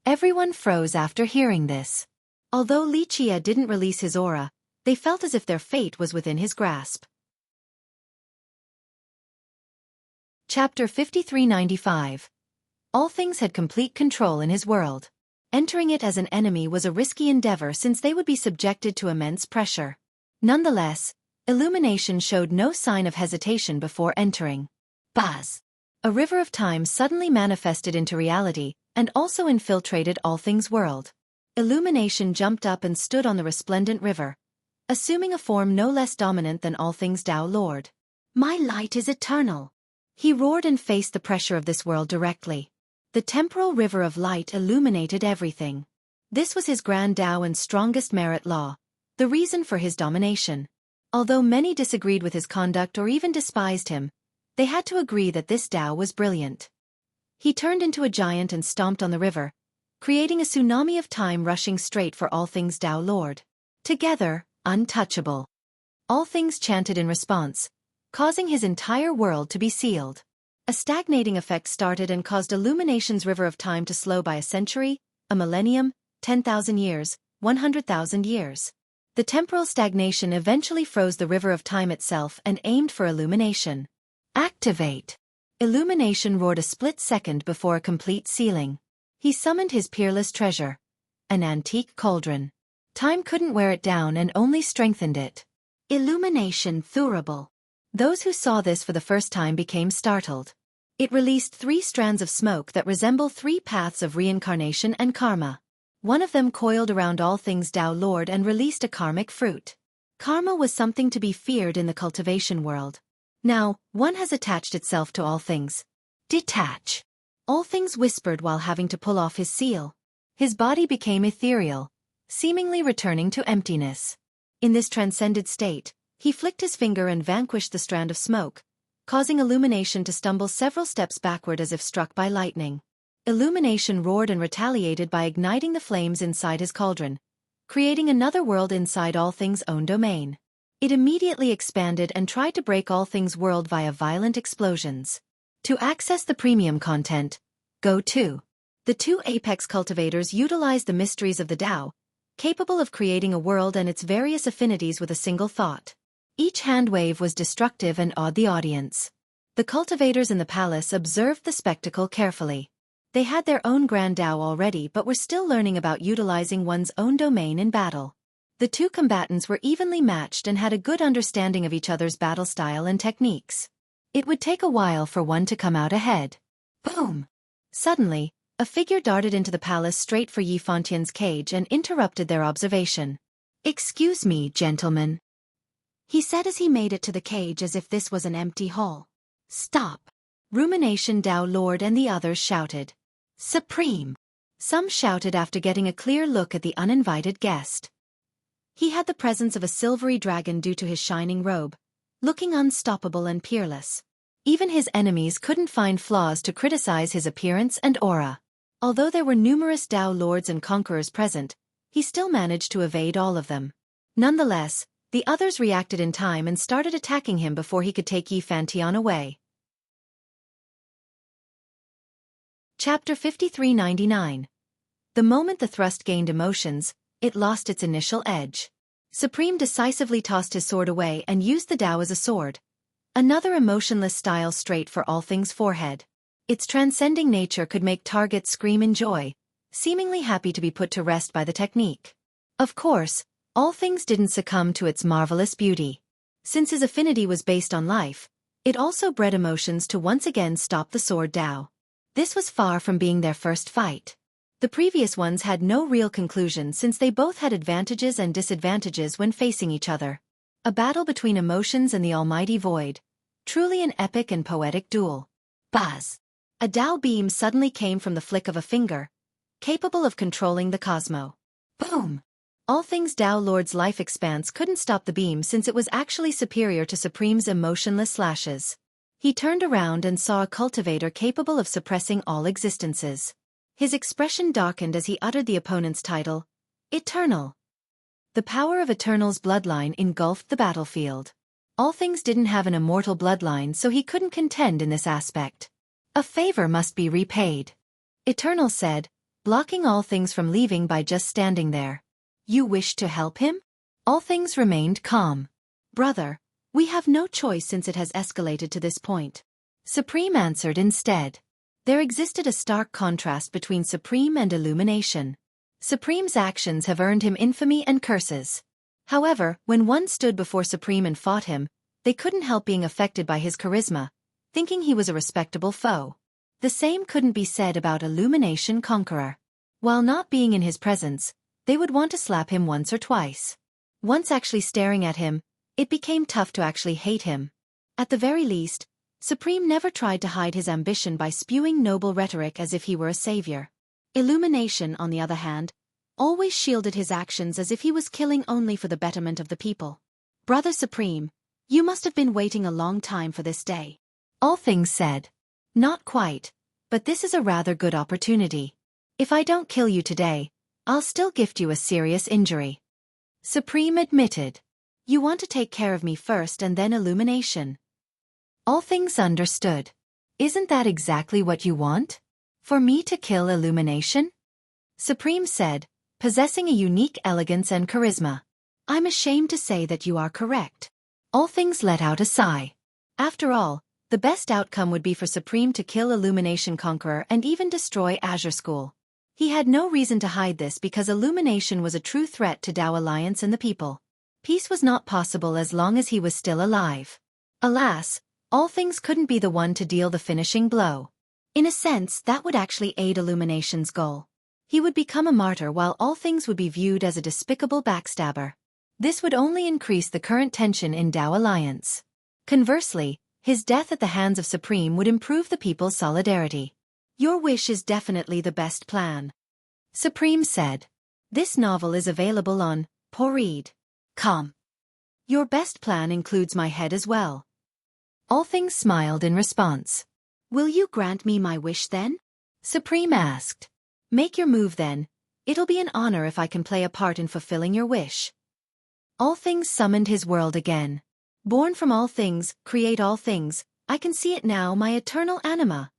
Everyone froze after hearing this. Although Xueqi didn't release his aura, they felt as if their fate was within his grasp. Chapter 5395. All things had complete control in his world. Entering it as an enemy was a risky endeavor since they would be subjected to immense pressure. Nonetheless, Illumination showed no sign of hesitation before entering. Buzz! A river of time suddenly manifested into reality, and also infiltrated All Things' world. Illumination jumped up and stood on the resplendent river, assuming a form no less dominant than All Things' Tao Lord. "My light is eternal!" He roared and faced the pressure of this world directly. The temporal river of light illuminated everything. This was his grand Tao and strongest merit law, the reason for his domination. Although many disagreed with his conduct or even despised him, they had to agree that this Tao was brilliant. He turned into a giant and stomped on the river, creating a tsunami of time rushing straight for All Things' Tao Lord. Together, untouchable. All things chanted in response, causing his entire world to be sealed. A stagnating effect started and caused Illumination's river of time to slow by a century, a millennium, 10,000 years, 100,000 years. The temporal stagnation eventually froze the river of time itself and aimed for Illumination. "Activate!" Illumination roared a split second before a complete sealing. He summoned his peerless treasure, an antique cauldron. Time couldn't wear it down and only strengthened it. Illumination thurible. Those who saw this for the first time became startled. It released 3 strands of smoke that resemble 3 paths of reincarnation and karma. One of them coiled around all things Tao Lord and released a karmic fruit. Karma was something to be feared in the cultivation world. Now, one has attached itself to all things. Detach. All things whispered while having to pull off his seal. His body became ethereal, seemingly returning to emptiness. In this transcended state, he flicked his finger and vanquished the strand of smoke, causing Illumination to stumble several steps backward as if struck by lightning. Illumination roared and retaliated by igniting the flames inside his cauldron, creating another world inside All Things' own domain. It immediately expanded and tried to break All Things' world via violent explosions. To access the premium content, go to. The 2 apex cultivators utilized the mysteries of the Tao, capable of creating a world and its various affinities with a single thought. Each hand wave was destructive and awed the audience. The cultivators in the palace observed the spectacle carefully. They had their own grand Tao already but were still learning about utilizing one's own domain in battle. The 2 combatants were evenly matched and had a good understanding of each other's battle style and techniques. It would take a while for one to come out ahead. Boom! Suddenly, a figure darted into the palace straight for Yi Fontian's cage and interrupted their observation. "Excuse me, gentlemen," he said as he made it to the cage as if this was an empty hall. "Stop!" Rumination Tao Lord and the others shouted. "Supreme!" Some shouted after getting a clear look at the uninvited guest. He had the presence of a silvery dragon due to his shining robe, looking unstoppable and peerless. Even his enemies couldn't find flaws to criticize his appearance and aura. Although there were numerous Tao Lords and Conquerors present, he still managed to evade all of them. Nonetheless, the others reacted in time and started attacking him before he could take Yi Fantian away. Chapter 5399. The moment the thrust gained emotions, it lost its initial edge. Supreme decisively tossed his sword away and used the Tao as a sword. Another emotionless style straight for All Things' forehead. Its transcending nature could make targets scream in joy, seemingly happy to be put to rest by the technique. Of course, All Things didn't succumb to its marvelous beauty. Since his affinity was based on life, it also bred emotions to once again stop the sword Tao. This was far from being their first fight. The previous ones had no real conclusion since they both had advantages and disadvantages when facing each other. A battle between emotions and the almighty void. Truly an epic and poetic duel. Buzz! A Tao beam suddenly came from the flick of a finger, capable of controlling the cosmos. Boom! All Things Tao Lord's life expanse couldn't stop the beam since it was actually superior to Supreme's emotionless slashes. He turned around and saw a cultivator capable of suppressing all existences. His expression darkened as he uttered the opponent's title, Eternal. The power of Eternal's bloodline engulfed the battlefield. All Things didn't have an immortal bloodline, so he couldn't contend in this aspect. A favor must be repaid, Eternal said, blocking All Things from leaving by just standing there. You wish to help him? All Things remained calm. Brother, we have no choice since it has escalated to this point. Supreme answered instead. There existed a stark contrast between Supreme and Illumination. Supreme's actions have earned him infamy and curses. However, when one stood before Supreme and fought him, they couldn't help being affected by his charisma, thinking he was a respectable foe. The same couldn't be said about Illumination Conqueror. While not being in his presence, they would want to slap him once or twice. Once actually staring at him, it became tough to actually hate him. At the very least, Supreme never tried to hide his ambition by spewing noble rhetoric as if he were a savior. Illumination, on the other hand, always shielded his actions as if he was killing only for the betterment of the people. Brother Supreme, you must have been waiting a long time for this day. All Things said. Not quite, but this is a rather good opportunity. If I don't kill you today, I'll still gift you a serious injury. Supreme admitted. You want to take care of me first and then Illumination. All Things understood. Isn't that exactly what you want? For me to kill Illumination? Supreme said, possessing a unique elegance and charisma. I'm ashamed to say that you are correct. All Things let out a sigh. After all, the best outcome would be for Supreme to kill Illumination Conqueror and even destroy Azure School. He had no reason to hide this because illumination was a true threat to Tao Alliance and the people. Peace was not possible as long as he was still alive. Alas, all things couldn't be the one to deal the finishing blow. In a sense, that would actually aid illumination's goal. He would become a martyr while all things would be viewed as a despicable backstabber. This would only increase the current tension in Tao Alliance. Conversely, his death at the hands of Supreme would improve the people's solidarity. Your wish is definitely the best plan, Supreme said. This novel is available on Read.com. Your best plan includes my head as well. All Things smiled in response. Will you grant me my wish then? Supreme asked. Make your move then. It'll be an honor if I can play a part in fulfilling your wish. All Things summoned his world again. Born from all things, create all things, I can see it now, my eternal anima.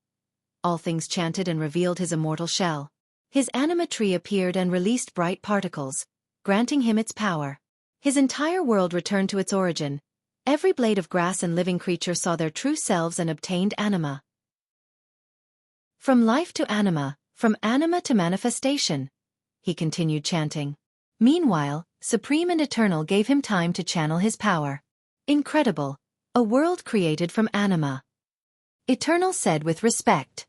All Things chanted and revealed his immortal shell. His anima tree appeared and released bright particles, granting him its power. His entire world returned to its origin. Every blade of grass and living creature saw their true selves and obtained anima. From life to anima, from anima to manifestation, he continued chanting. Meanwhile, Supreme and Eternal gave him time to channel his power. Incredible, a world created from anima. Eternal said with respect.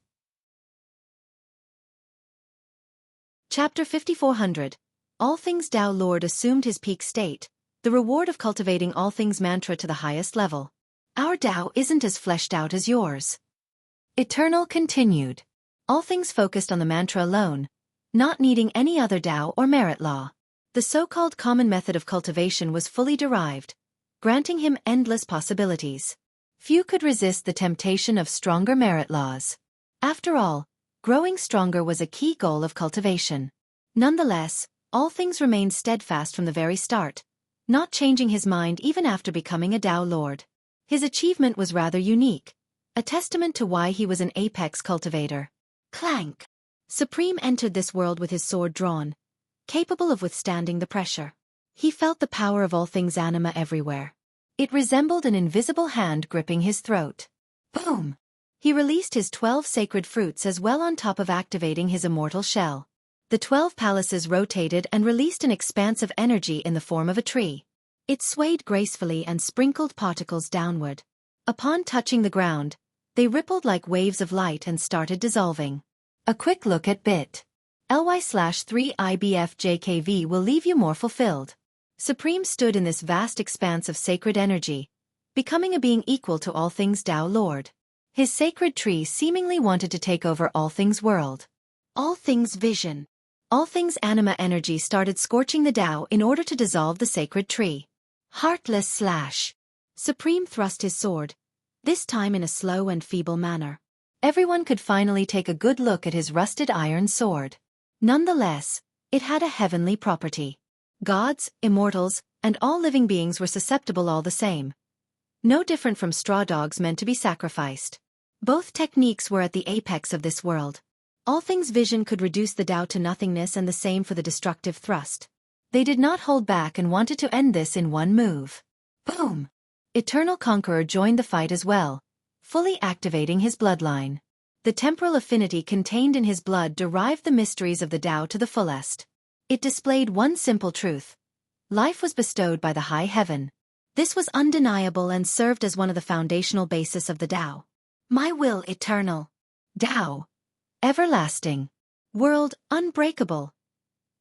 Chapter 5400. All Things Tao Lord assumed his peak state, the reward of cultivating all things mantra to the highest level. Our Tao isn't as fleshed out as yours. Eternal continued. All things focused on the mantra alone, not needing any other Tao or merit law. The so-called common method of cultivation was fully derived, granting him endless possibilities. Few could resist the temptation of stronger merit laws. After all, growing stronger was a key goal of cultivation. Nonetheless, All Things remained steadfast from the very start, not changing his mind even after becoming a Tao Lord. His achievement was rather unique, a testament to why he was an apex cultivator. Clank! Supreme entered this world with his sword drawn, capable of withstanding the pressure. He felt the power of all things anima everywhere. It resembled an invisible hand gripping his throat. Boom! He released his 12 sacred fruits as well on top of activating his immortal shell. The 12 palaces rotated and released an expanse of energy in the form of a tree. It swayed gracefully and sprinkled particles downward. Upon touching the ground, they rippled like waves of light and started dissolving. A quick look at bit.ly/3IBFJKV will leave you more fulfilled. Supreme stood in this vast expanse of sacred energy, becoming a being equal to all things Tao Lord. His sacred tree seemingly wanted to take over all things world. All things vision. All things anima energy started scorching the Tao in order to dissolve the sacred tree. Heartless slash. Supreme thrust his sword, this time in a slow and feeble manner. Everyone could finally take a good look at his rusted iron sword. Nonetheless, it had a heavenly property. Gods, immortals, and all living beings were susceptible all the same. No different from straw dogs meant to be sacrificed. Both techniques were at the apex of this world. All things vision could reduce the Tao to nothingness, and the same for the destructive thrust. They did not hold back and wanted to end this in one move. Boom! Eternal Conqueror joined the fight as well, fully activating his bloodline. The temporal affinity contained in his blood derived the mysteries of the Tao to the fullest. It displayed one simple truth. Life was bestowed by the high heaven. This was undeniable and served as one of the foundational bases of the Tao. My will eternal. Tao. Everlasting. World unbreakable.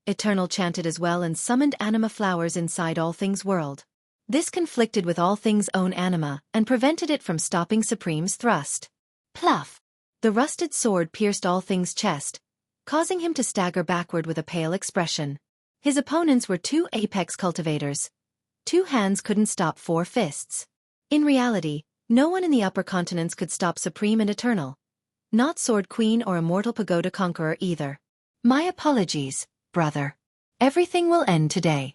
Eternal chanted as well and summoned anima flowers inside all things world. This conflicted with all things own anima and prevented it from stopping Supreme's thrust. Pluff! The rusted sword pierced all things' chest, causing him to stagger backward with a pale expression. His opponents were 2 apex cultivators. 2 hands couldn't stop 4 fists. In reality, no one in the upper continents could stop Supreme and Eternal. Not Sword Queen or Immortal Pagoda Conqueror either. My apologies, brother. Everything will end today.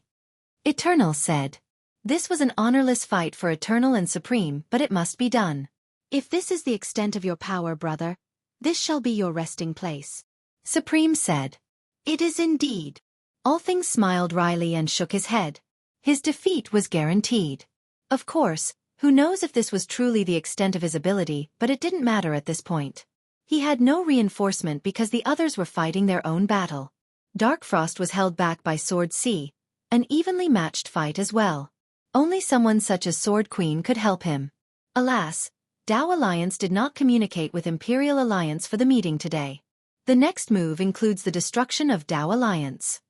Eternal said. This was an honorless fight for Eternal and Supreme, but it must be done. If this is the extent of your power, brother, this shall be your resting place. Supreme said. It is indeed. All Things smiled wryly and shook his head. His defeat was guaranteed. Of course, who knows if this was truly the extent of his ability, but it didn't matter at this point. He had no reinforcement because the others were fighting their own battle. Darkfrost was held back by Sword C, an evenly matched fight as well. Only someone such as Sword Queen could help him. Alas, Dao Alliance did not communicate with Imperial Alliance for the meeting today. The next move includes the destruction of Dao Alliance.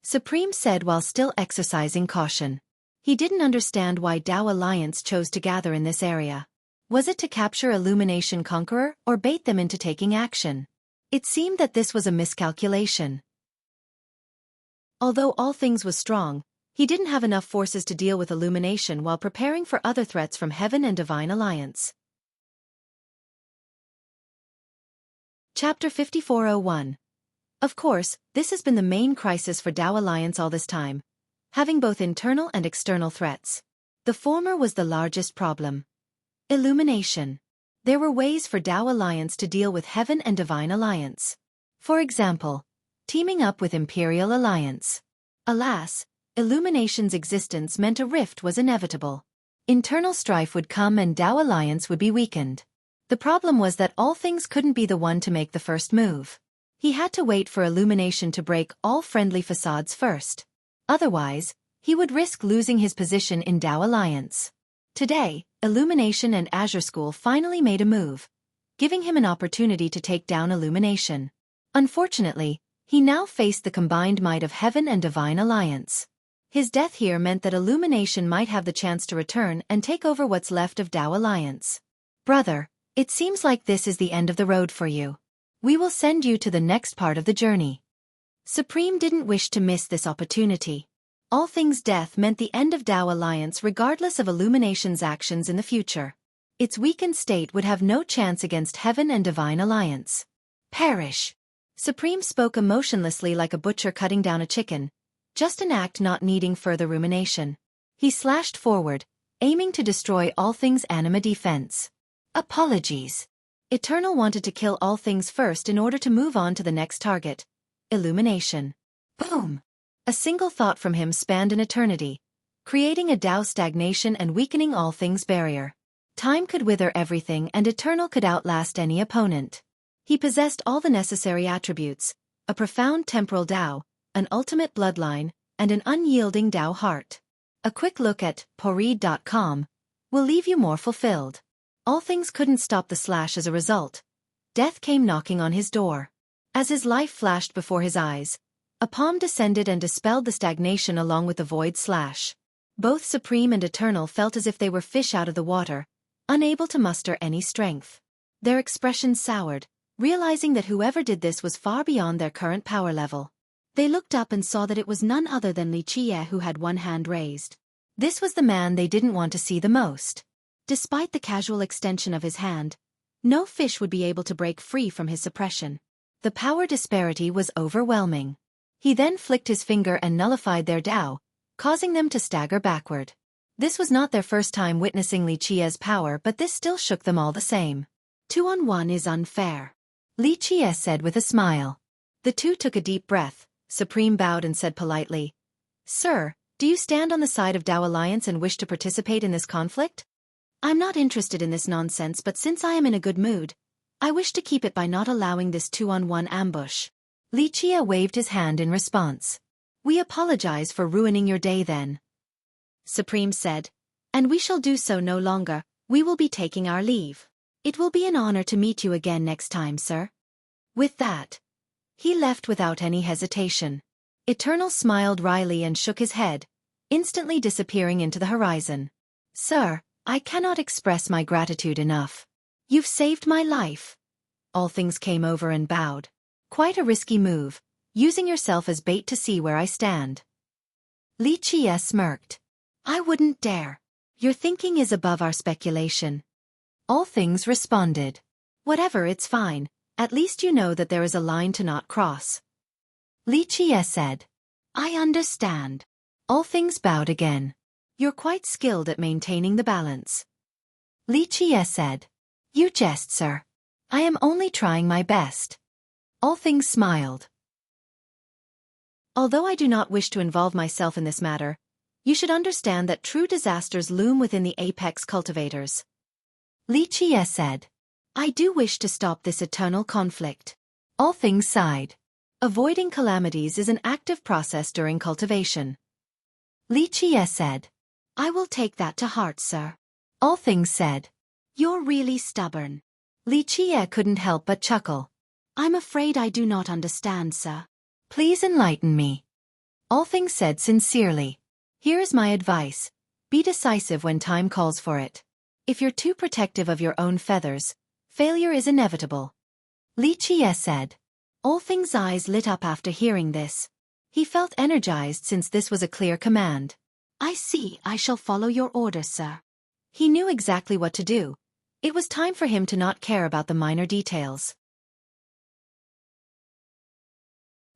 Supreme said while still exercising caution. He didn't understand why Dao Alliance chose to gather in this area. Was it to capture Illumination Conqueror or bait them into taking action? It seemed that this was a miscalculation. Although all things was strong, he didn't have enough forces to deal with Illumination while preparing for other threats from Heaven and Divine Alliance. Chapter 5401. Of course, this has been the main crisis for Dao Alliance all this time, having both internal and external threats. The former was the largest problem. Illumination. There were ways for Dao Alliance to deal with Heaven and Divine Alliance. For example, teaming up with Imperial Alliance. Alas, Illumination's existence meant a rift was inevitable. Internal strife would come and Dao Alliance would be weakened. The problem was that All Things couldn't be the one to make the first move. He had to wait for Illumination to break all friendly facades first. Otherwise, he would risk losing his position in Dao Alliance. Today, Illumination and Azure School finally made a move, giving him an opportunity to take down Illumination. Unfortunately, he now faced the combined might of Heaven and Divine Alliance. His death here meant that Illumination might have the chance to return and take over what's left of Dao Alliance. Brother, it seems like this is the end of the road for you. We will send you to the next part of the journey. Supreme didn't wish to miss this opportunity. All Things' death meant the end of Dao Alliance regardless of Illumination's actions in the future. Its weakened state would have no chance against Heaven and Divine Alliance. Perish. Supreme spoke emotionlessly like a butcher cutting down a chicken, just an act not needing further rumination. He slashed forward, aiming to destroy All Things' anima defense. Apologies. Eternal wanted to kill All Things first in order to move on to the next target. Illumination. Boom! A single thought from him spanned an eternity, creating a Dao stagnation and weakening All Things barrier. Time could wither everything and Eternal could outlast any opponent. He possessed all the necessary attributes, a profound temporal Dao, an ultimate bloodline, and an unyielding Dao heart. A quick look at poreed.com will leave you more fulfilled. All Things couldn't stop the slash as a result. Death came knocking on his door. As his life flashed before his eyes, a palm descended and dispelled the stagnation along with the void slash. Both Supreme and Eternal felt as if they were fish out of the water, unable to muster any strength. Their expressions soured, realizing that whoever did this was far beyond their current power level. They looked up and saw that it was none other than Xueqi who had one hand raised. This was the man they didn't want to see the most. Despite the casual extension of his hand, no fish would be able to break free from his suppression. The power disparity was overwhelming. He then flicked his finger and nullified their Dao, causing them to stagger backward. This was not their first time witnessing Xueqi's power, but this still shook them all the same. 2-on-1 is unfair, Xueqi said with a smile. The two took a deep breath. Supreme bowed and said politely, "Sir, do you stand on the side of Dao Alliance and wish to participate in this conflict?" "I'm not interested in this nonsense, but since I am in a good mood, I wish to keep it by not allowing this 2-on-1 ambush." Xueqi waved his hand in response. "We apologize for ruining your day then," Supreme said, "and we shall do so no longer. We will be taking our leave. It will be an honor to meet you again next time, sir." With that, he left without any hesitation. Eternal smiled wryly and shook his head, instantly disappearing into the horizon. "Sir, I cannot express my gratitude enough. You've saved my life." All Things came over and bowed. "Quite a risky move, using yourself as bait to see where I stand." Xueqi smirked. "I wouldn't dare. Your thinking is above our speculation." All Things responded. "Whatever, it's fine. At least you know that there is a line to not cross." Xueqi said. "I understand." All Things bowed again. "You're quite skilled at maintaining the balance." Xueqi said. "You jest, sir. I am only trying my best." All Things smiled. "Although I do not wish to involve myself in this matter, you should understand that true disasters loom within the apex cultivators." Xueqi said. I do wish to stop this eternal conflict. All things sighed. Avoiding calamities is an active process during cultivation. Xueqi said. I will take that to heart, sir. All things said. You're really stubborn. Xueqi couldn't help but chuckle. I'm afraid I do not understand, sir. Please enlighten me. All things said sincerely. Here is my advice. Be decisive when time calls for it. If you're too protective of your own feathers, failure is inevitable. Xueqi said. All things' eyes lit up after hearing this. He felt energized since this was a clear command. I see, I shall follow your orders, sir. He knew exactly what to do. It was time for him to not care about the minor details.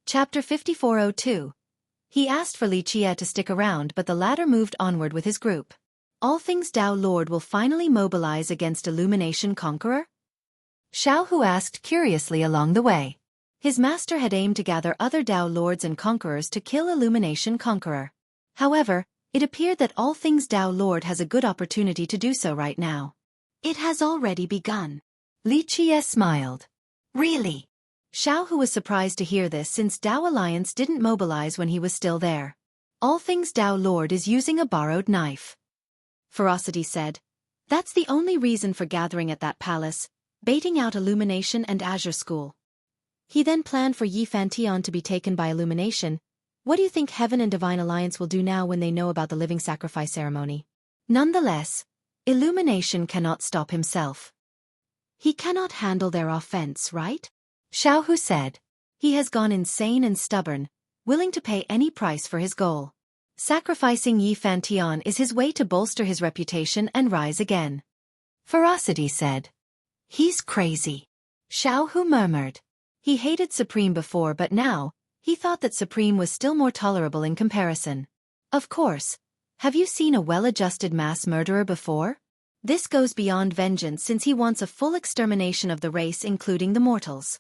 Chapter 5402. He asked for Xueqi to stick around, but the latter moved onward with his group. All things Tao Lord will finally mobilize against Illumination Conqueror? Xueqi asked curiously along the way. His master had aimed to gather other Tao Lords and Conquerors to kill Illumination Conqueror. However, it appeared that All Things Tao Lord has a good opportunity to do so right now. It has already begun. Xueqi smiled. Really? Xueqi was surprised to hear this since Tao Alliance didn't mobilize when he was still there. All Things Tao Lord is using a borrowed knife. Ferocity said. That's the only reason for gathering at that palace, baiting out Illumination and Azure School. He then planned for Yi Fantion to be taken by Illumination. What do you think Heaven and Divine Alliance will do now when they know about the living sacrifice ceremony? Nonetheless, Illumination cannot stop himself. He cannot handle their offense, right? Xueqi said. He has gone insane and stubborn, willing to pay any price for his goal. Sacrificing Yi Fantion is his way to bolster his reputation and rise again. Ferocity said. He's crazy. Xueqi murmured. He hated Supreme before, but now, he thought that Supreme was still more tolerable in comparison. Of course. Have you seen a well-adjusted mass murderer before? This goes beyond vengeance since he wants a full extermination of the race including the mortals.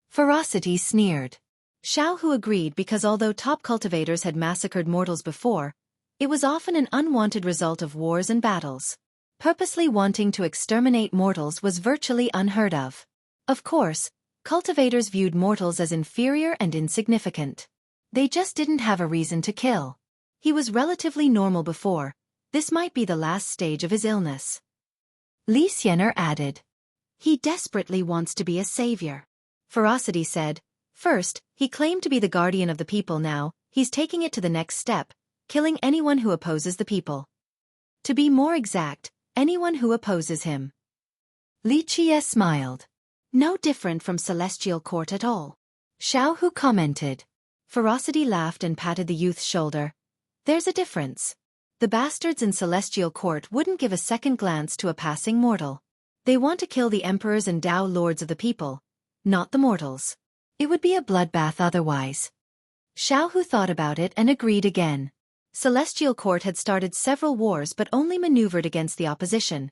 Ferocity sneered. Xueqi agreed because although top cultivators had massacred mortals before, it was often an unwanted result of wars and battles. Purposely wanting to exterminate mortals was virtually unheard of. Of course, cultivators viewed mortals as inferior and insignificant. They just didn't have a reason to kill. He was relatively normal before. This might be the last stage of his illness. Li Xiener added. He desperately wants to be a savior. Ferocity said. First, he claimed to be the guardian of the people. Now, he's taking it to the next step, killing anyone who opposes the people. To be more exact, anyone who opposes him. Xueqi smiled. No different from Celestial Court at all. Xueqi commented. Ferocity laughed and patted the youth's shoulder. There's a difference. The bastards in Celestial Court wouldn't give a second glance to a passing mortal. They want to kill the emperors and Tao Lords of the people, not the mortals. It would be a bloodbath otherwise. Xueqi thought about it and agreed again. Celestial Court had started several wars but only maneuvered against the opposition,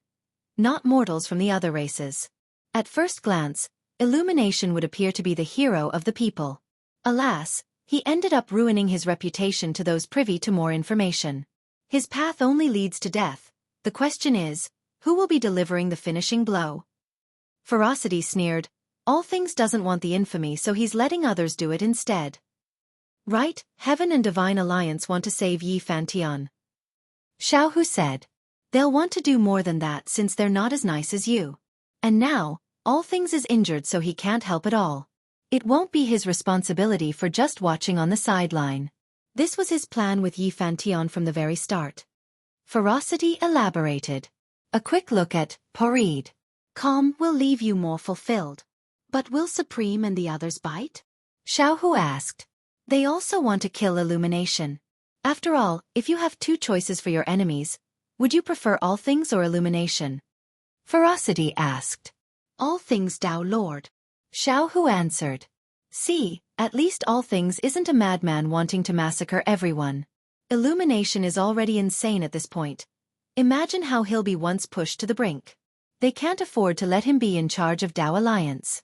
not mortals from the other races. At first glance, Illumination would appear to be the hero of the people. Alas, he ended up ruining his reputation to those privy to more information. His path only leads to death. The question is, who will be delivering the finishing blow? Ferocity sneered. All Things doesn't want the infamy, so he's letting others do it instead. Right, Heaven and Divine Alliance want to save Yi Fantion. Xueqi said. They'll want to do more than that since they're not as nice as you. And now, All Things is injured so he can't help at all. It won't be his responsibility for just watching on the sideline. This was his plan with Yi Fantion from the very start. Ferocity elaborated. A quick look at Porid. Calm will leave you more fulfilled. But will Supreme and the others bite? Xueqi asked. They also want to kill Illumination. After all, if you have two choices for your enemies, would you prefer All Things or Illumination? Ferocity asked. All Things, Tao Lord. Xueqi answered. See, at least All Things isn't a madman wanting to massacre everyone. Illumination is already insane at this point. Imagine how he'll be once pushed to the brink. They can't afford to let him be in charge of Tao Alliance.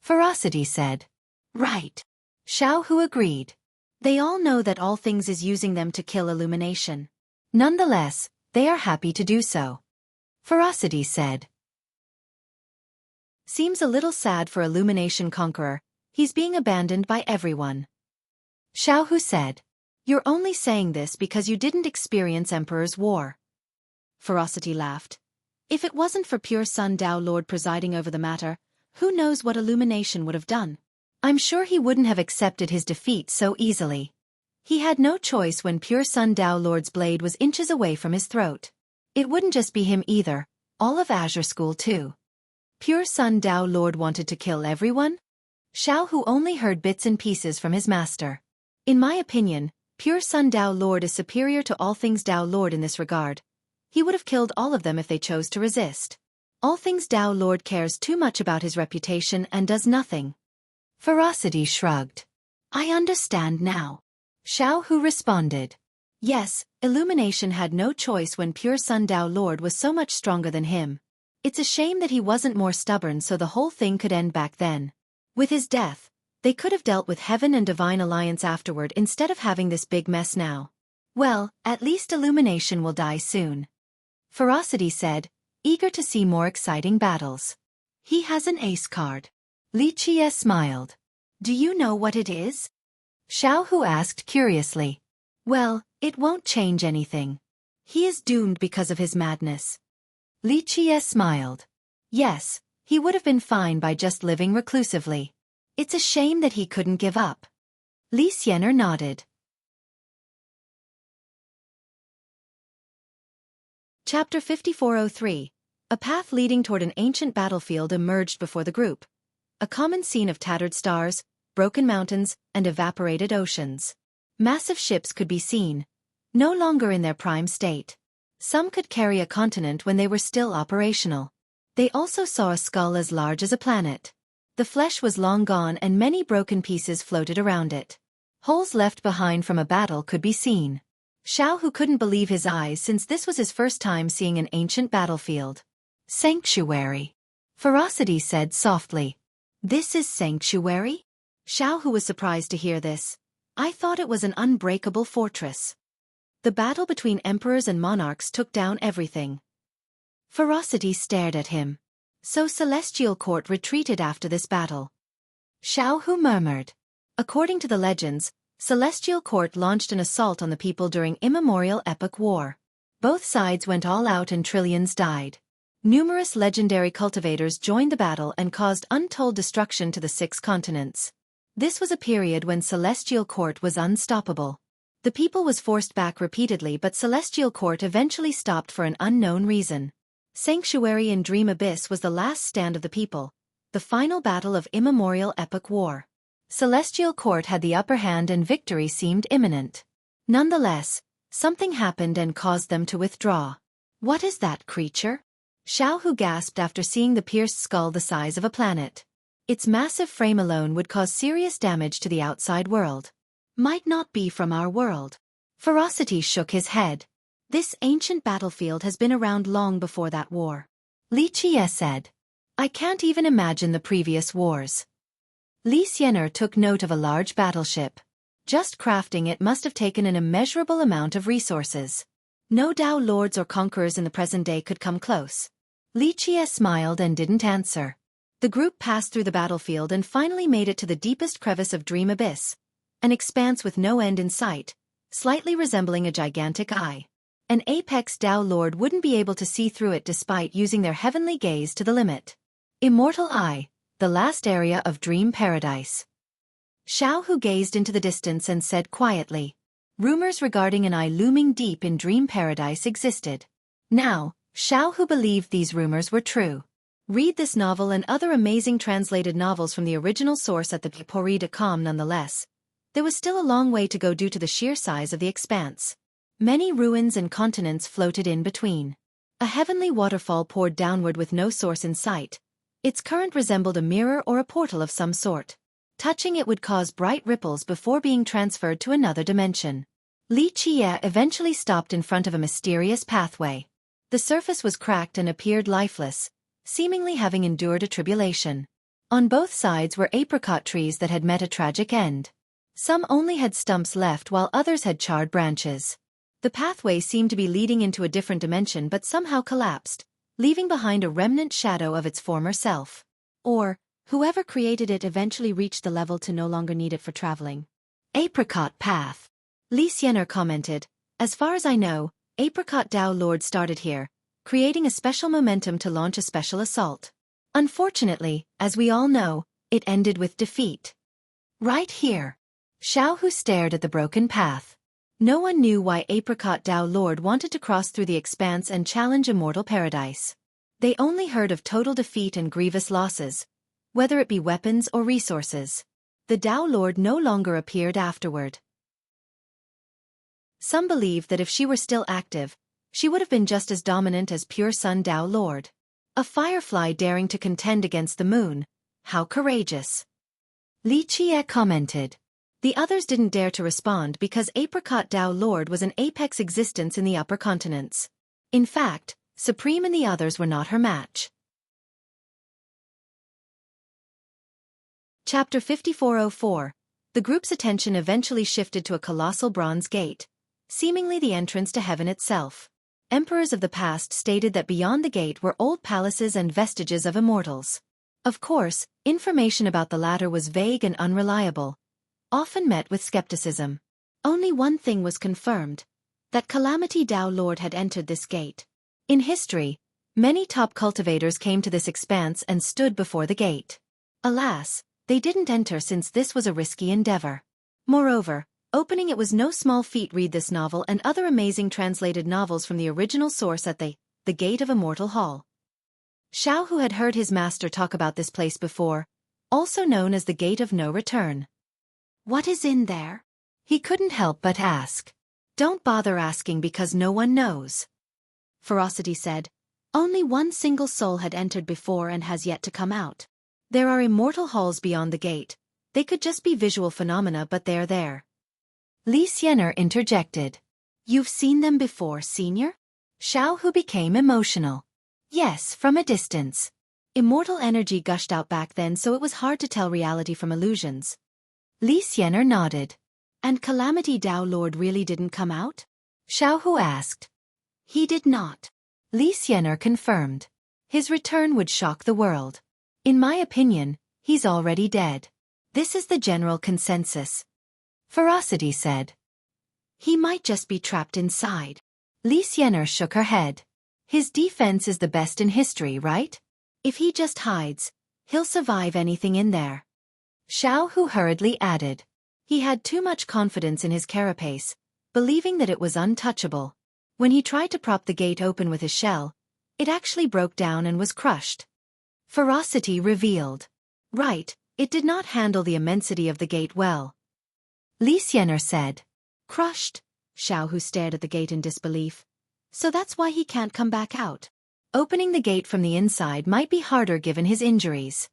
Ferocity said. Right. Xueqi agreed. They all know that All Things is using them to kill Illumination. Nonetheless, they are happy to do so. Ferocity said. Seems a little sad for Illumination Conqueror, he's being abandoned by everyone. Xueqi said. You're only saying this because you didn't experience Emperor's War. Ferocity laughed. If it wasn't for pure Sun Dao Lord presiding over the matter, who knows what Illumination would have done? I'm sure he wouldn't have accepted his defeat so easily. He had no choice when pure Sun Dao Lord's blade was inches away from his throat. It wouldn't just be him either, all of Azure School too. Pure Sun Dao Lord wanted to kill everyone? Xueqi only heard bits and pieces from his master. In my opinion, pure Sun Dao Lord is superior to all things Dao Lord in this regard. He would have killed all of them if they chose to resist. All things Dao Lord cares too much about his reputation and does nothing. Ferocity shrugged. I understand now. Xueqi responded. Yes, Illumination had no choice when pure Sun Dao Lord was so much stronger than him. It's a shame that he wasn't more stubborn so the whole thing could end back then. With his death, they could have dealt with Heaven and Divine Alliance afterward instead of having this big mess now. Well, at least Illumination will die soon. Ferocity said, eager to see more exciting battles. He has an ace card. Xueqi smiled. Do you know what it is? Xueqi asked curiously. Well, it won't change anything. He is doomed because of his madness. Xueqi smiled. Yes, he would have been fine by just living reclusively. It's a shame that he couldn't give up. Xueqi nodded. Chapter 5403. A path leading toward an ancient battlefield emerged before the group. A common scene of tattered stars, broken mountains, and evaporated oceans. Massive ships could be seen, no longer in their prime state. Some could carry a continent when they were still operational. They also saw a skull as large as a planet. The flesh was long gone and many broken pieces floated around it. Holes left behind from a battle could be seen. Xueqi couldn't believe his eyes since this was his first time seeing an ancient battlefield. Sanctuary. Ferocity said softly. This is Sanctuary? Xueqi was surprised to hear this. I thought it was an unbreakable fortress. The battle between emperors and monarchs took down everything. Ferocity stared at him. So Celestial Court retreated after this battle. Xueqi murmured. According to the legends, Celestial Court launched an assault on the people during immemorial epic war. Both sides went all out and trillions died. Numerous legendary cultivators joined the battle and caused untold destruction to the 6 continents. This was a period when Celestial Court was unstoppable. The people was forced back repeatedly but Celestial Court eventually stopped for an unknown reason. Sanctuary in Dream Abyss was the last stand of the people, the final battle of immemorial epic war. Celestial Court had the upper hand and victory seemed imminent. Nonetheless, something happened and caused them to withdraw. What is that creature? Xueqi gasped after seeing the pierced skull the size of a planet. Its massive frame alone would cause serious damage to the outside world. Might not be from our world. Ferocity shook his head. This ancient battlefield has been around long before that war. Xueqi said. I can't even imagine the previous wars. Xueqi took note of a large battleship. Just crafting it must have taken an immeasurable amount of resources. No Dao lords or conquerors in the present day could come close. Xueqi smiled and didn't answer. The group passed through the battlefield and finally made it to the deepest crevice of Dream Abyss. An expanse with no end in sight, slightly resembling a gigantic eye. An apex Dao Lord wouldn't be able to see through it despite using their heavenly gaze to the limit. Immortal Eye, the last area of Dream Paradise. Xueqi gazed into the distance and said quietly. Rumors regarding an eye looming deep in Dream Paradise existed. Now, Xueqi believed these rumors were true. Read this novel and other amazing translated novels from the original source at the Pipori.com nonetheless. There was still a long way to go due to the sheer size of the expanse. Many ruins and continents floated in between. A heavenly waterfall poured downward with no source in sight. Its current resembled a mirror or a portal of some sort. Touching it would cause bright ripples before being transferred to another dimension. Xueqi eventually stopped in front of a mysterious pathway. The surface was cracked and appeared lifeless, seemingly having endured a tribulation. On both sides were apricot trees that had met a tragic end. Some only had stumps left while others had charred branches. The pathway seemed to be leading into a different dimension but somehow collapsed, leaving behind a remnant shadow of its former self. Or, whoever created it eventually reached the level to no longer need it for traveling. Apricot Path. Li Xianer commented, as far as I know, Apricot Dao Lord started here, creating a special momentum to launch a special assault. Unfortunately, as we all know, it ended with defeat. Right here. Xiaohu stared at the broken path. No one knew why Apricot Dao Lord wanted to cross through the expanse and challenge immortal paradise. They only heard of total defeat and grievous losses, whether it be weapons or resources. The Dao Lord no longer appeared afterward. Some believe that if she were still active, she would have been just as dominant as pure Sun Dao Lord. A firefly daring to contend against the moon. How courageous. Li Qie commented. The others didn't dare to respond because Apricot Dao Lord was an apex existence in the upper continents. In fact, Supreme and the others were not her match. Chapter 5404. The group's attention eventually shifted to a colossal bronze gate, seemingly the entrance to heaven itself. Emperors of the past stated that beyond the gate were old palaces and vestiges of immortals. Of course, information about the latter was vague and unreliable, often met with skepticism. Only one thing was confirmed, that Calamity Dao Lord had entered this gate. In history, many top cultivators came to this expanse and stood before the gate. Alas, they didn't enter since this was a risky endeavor. Moreover, opening it was no small feat. Read this novel and other amazing translated novels from the original source at the Gate of Immortal Hall. Xiao, who had heard his master talk about this place before, also known as the Gate of No Return. What is in there? He couldn't help but ask. Don't bother asking because no one knows. Ferocity said. Only one single soul had entered before and has yet to come out. There are immortal halls beyond the gate. They could just be visual phenomena, but they're there. Li Xianer interjected. You've seen them before, senior? Xiaohu became emotional. Yes, from a distance. Immortal energy gushed out back then, so it was hard to tell reality from illusions. Li Xianer nodded. And Calamity Dao Lord really didn't come out? Xiaohu asked. He did not. Li Xianer confirmed. His return would shock the world. In my opinion, he's already dead. This is the general consensus. Ferocity said. He might just be trapped inside. Li Xianer shook her head. His defense is the best in history, right? If he just hides, he'll survive anything in there. Xiaohu hurriedly added. He had too much confidence in his carapace, believing that it was untouchable. When he tried to prop the gate open with his shell, it actually broke down and was crushed. Ferocity revealed. Right, it did not handle the immensity of the gate well. Li Xianer said. Crushed? Xiaohu stared at the gate in disbelief. So that's why he can't come back out. Opening the gate from the inside might be harder given his injuries.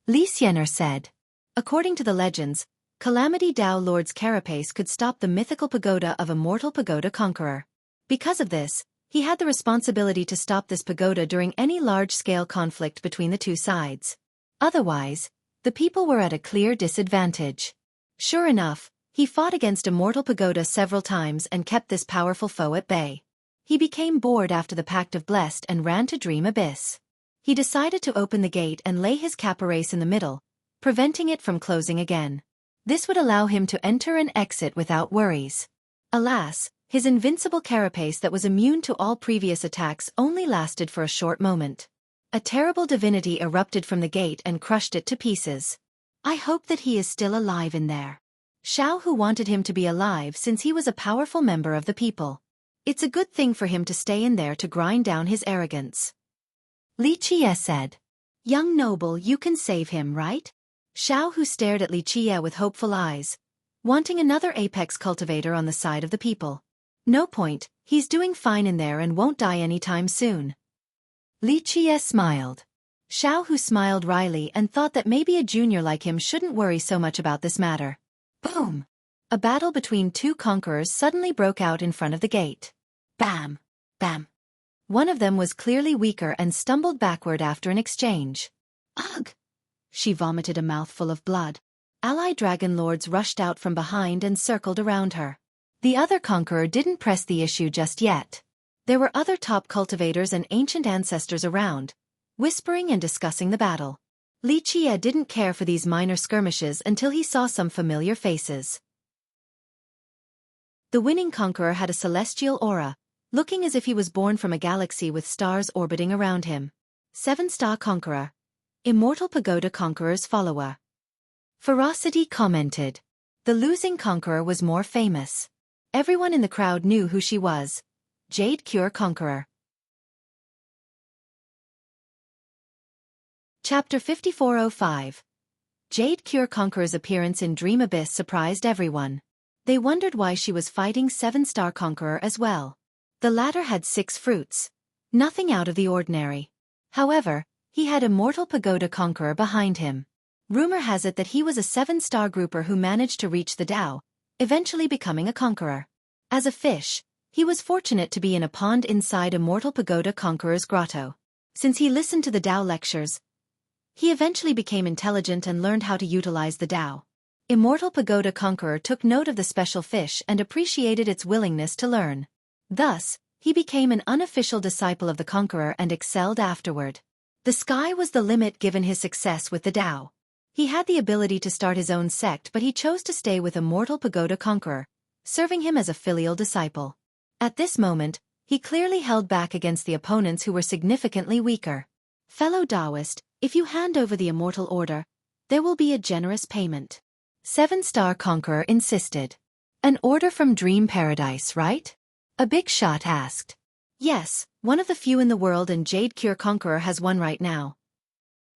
Li Xianer said. According to the legends, Calamity Dao Lord's carapace could stop the mythical pagoda of Immortal Pagoda Conqueror. Because of this, he had the responsibility to stop this pagoda during any large-scale conflict between the two sides. Otherwise, the people were at a clear disadvantage. Sure enough, he fought against Immortal Pagoda several times and kept this powerful foe at bay. He became bored after the Pact of Blessed and ran to Dream Abyss. He decided to open the gate and lay his carapace in the middle, preventing it from closing again. This would allow him to enter and exit without worries. Alas, his invincible carapace that was immune to all previous attacks only lasted for a short moment. A terrible divinity erupted from the gate and crushed it to pieces. I hope that he is still alive in there. Xiaohu wanted him to be alive since he was a powerful member of the people. It's a good thing for him to stay in there to grind down his arrogance. Li Qie said. Young noble, you can save him, right? Xiaohu stared at Li Qie with hopeful eyes, wanting another apex cultivator on the side of the people. No point, he's doing fine in there and won't die anytime soon. Li Qie smiled. Xiaohu smiled wryly and thought that maybe a junior like him shouldn't worry so much about this matter. Boom! A battle between two conquerors suddenly broke out in front of the gate. Bam! Bam! One of them was clearly weaker and stumbled backward after an exchange. Ugh! She vomited a mouthful of blood. Allied dragon lords rushed out from behind and circled around her. The other conqueror didn't press the issue just yet. There were other top cultivators and ancient ancestors around, whispering and discussing the battle. Li Jie didn't care for these minor skirmishes until he saw some familiar faces. The winning conqueror had a celestial aura, looking as if he was born from a galaxy with stars orbiting around him. 7-star conqueror. Immortal pagoda conqueror's follower. Ferocity commented. The losing conqueror was more famous. Everyone in the crowd knew who she was. Jade Cure Conqueror. Chapter 5405. Jade Cure Conqueror's appearance in Dream Abyss surprised everyone. They wondered why she was fighting 7-star Conqueror as well. The latter had 6 fruits. Nothing out of the ordinary. However, he had Immortal Pagoda Conqueror behind him. Rumor has it that he was a 7-star grouper who managed to reach the Tao, eventually becoming a conqueror. As a fish, he was fortunate to be in a pond inside Immortal Pagoda Conqueror's grotto. Since he listened to the Tao lectures, he eventually became intelligent and learned how to utilize the Tao. Immortal Pagoda Conqueror took note of the special fish and appreciated its willingness to learn. Thus, he became an unofficial disciple of the Conqueror and excelled afterward. The sky was the limit given his success with the Tao. He had the ability to start his own sect, but he chose to stay with Immortal Pagoda Conqueror, serving him as a filial disciple. At this moment, he clearly held back against the opponents who were significantly weaker. Fellow Taoist, if you hand over the Immortal Order, there will be a generous payment. 7-star Conqueror insisted. An order from Dream Paradise, right? A big shot asked. Yes, one of the few in the world, and Jade Cure Conqueror has one right now.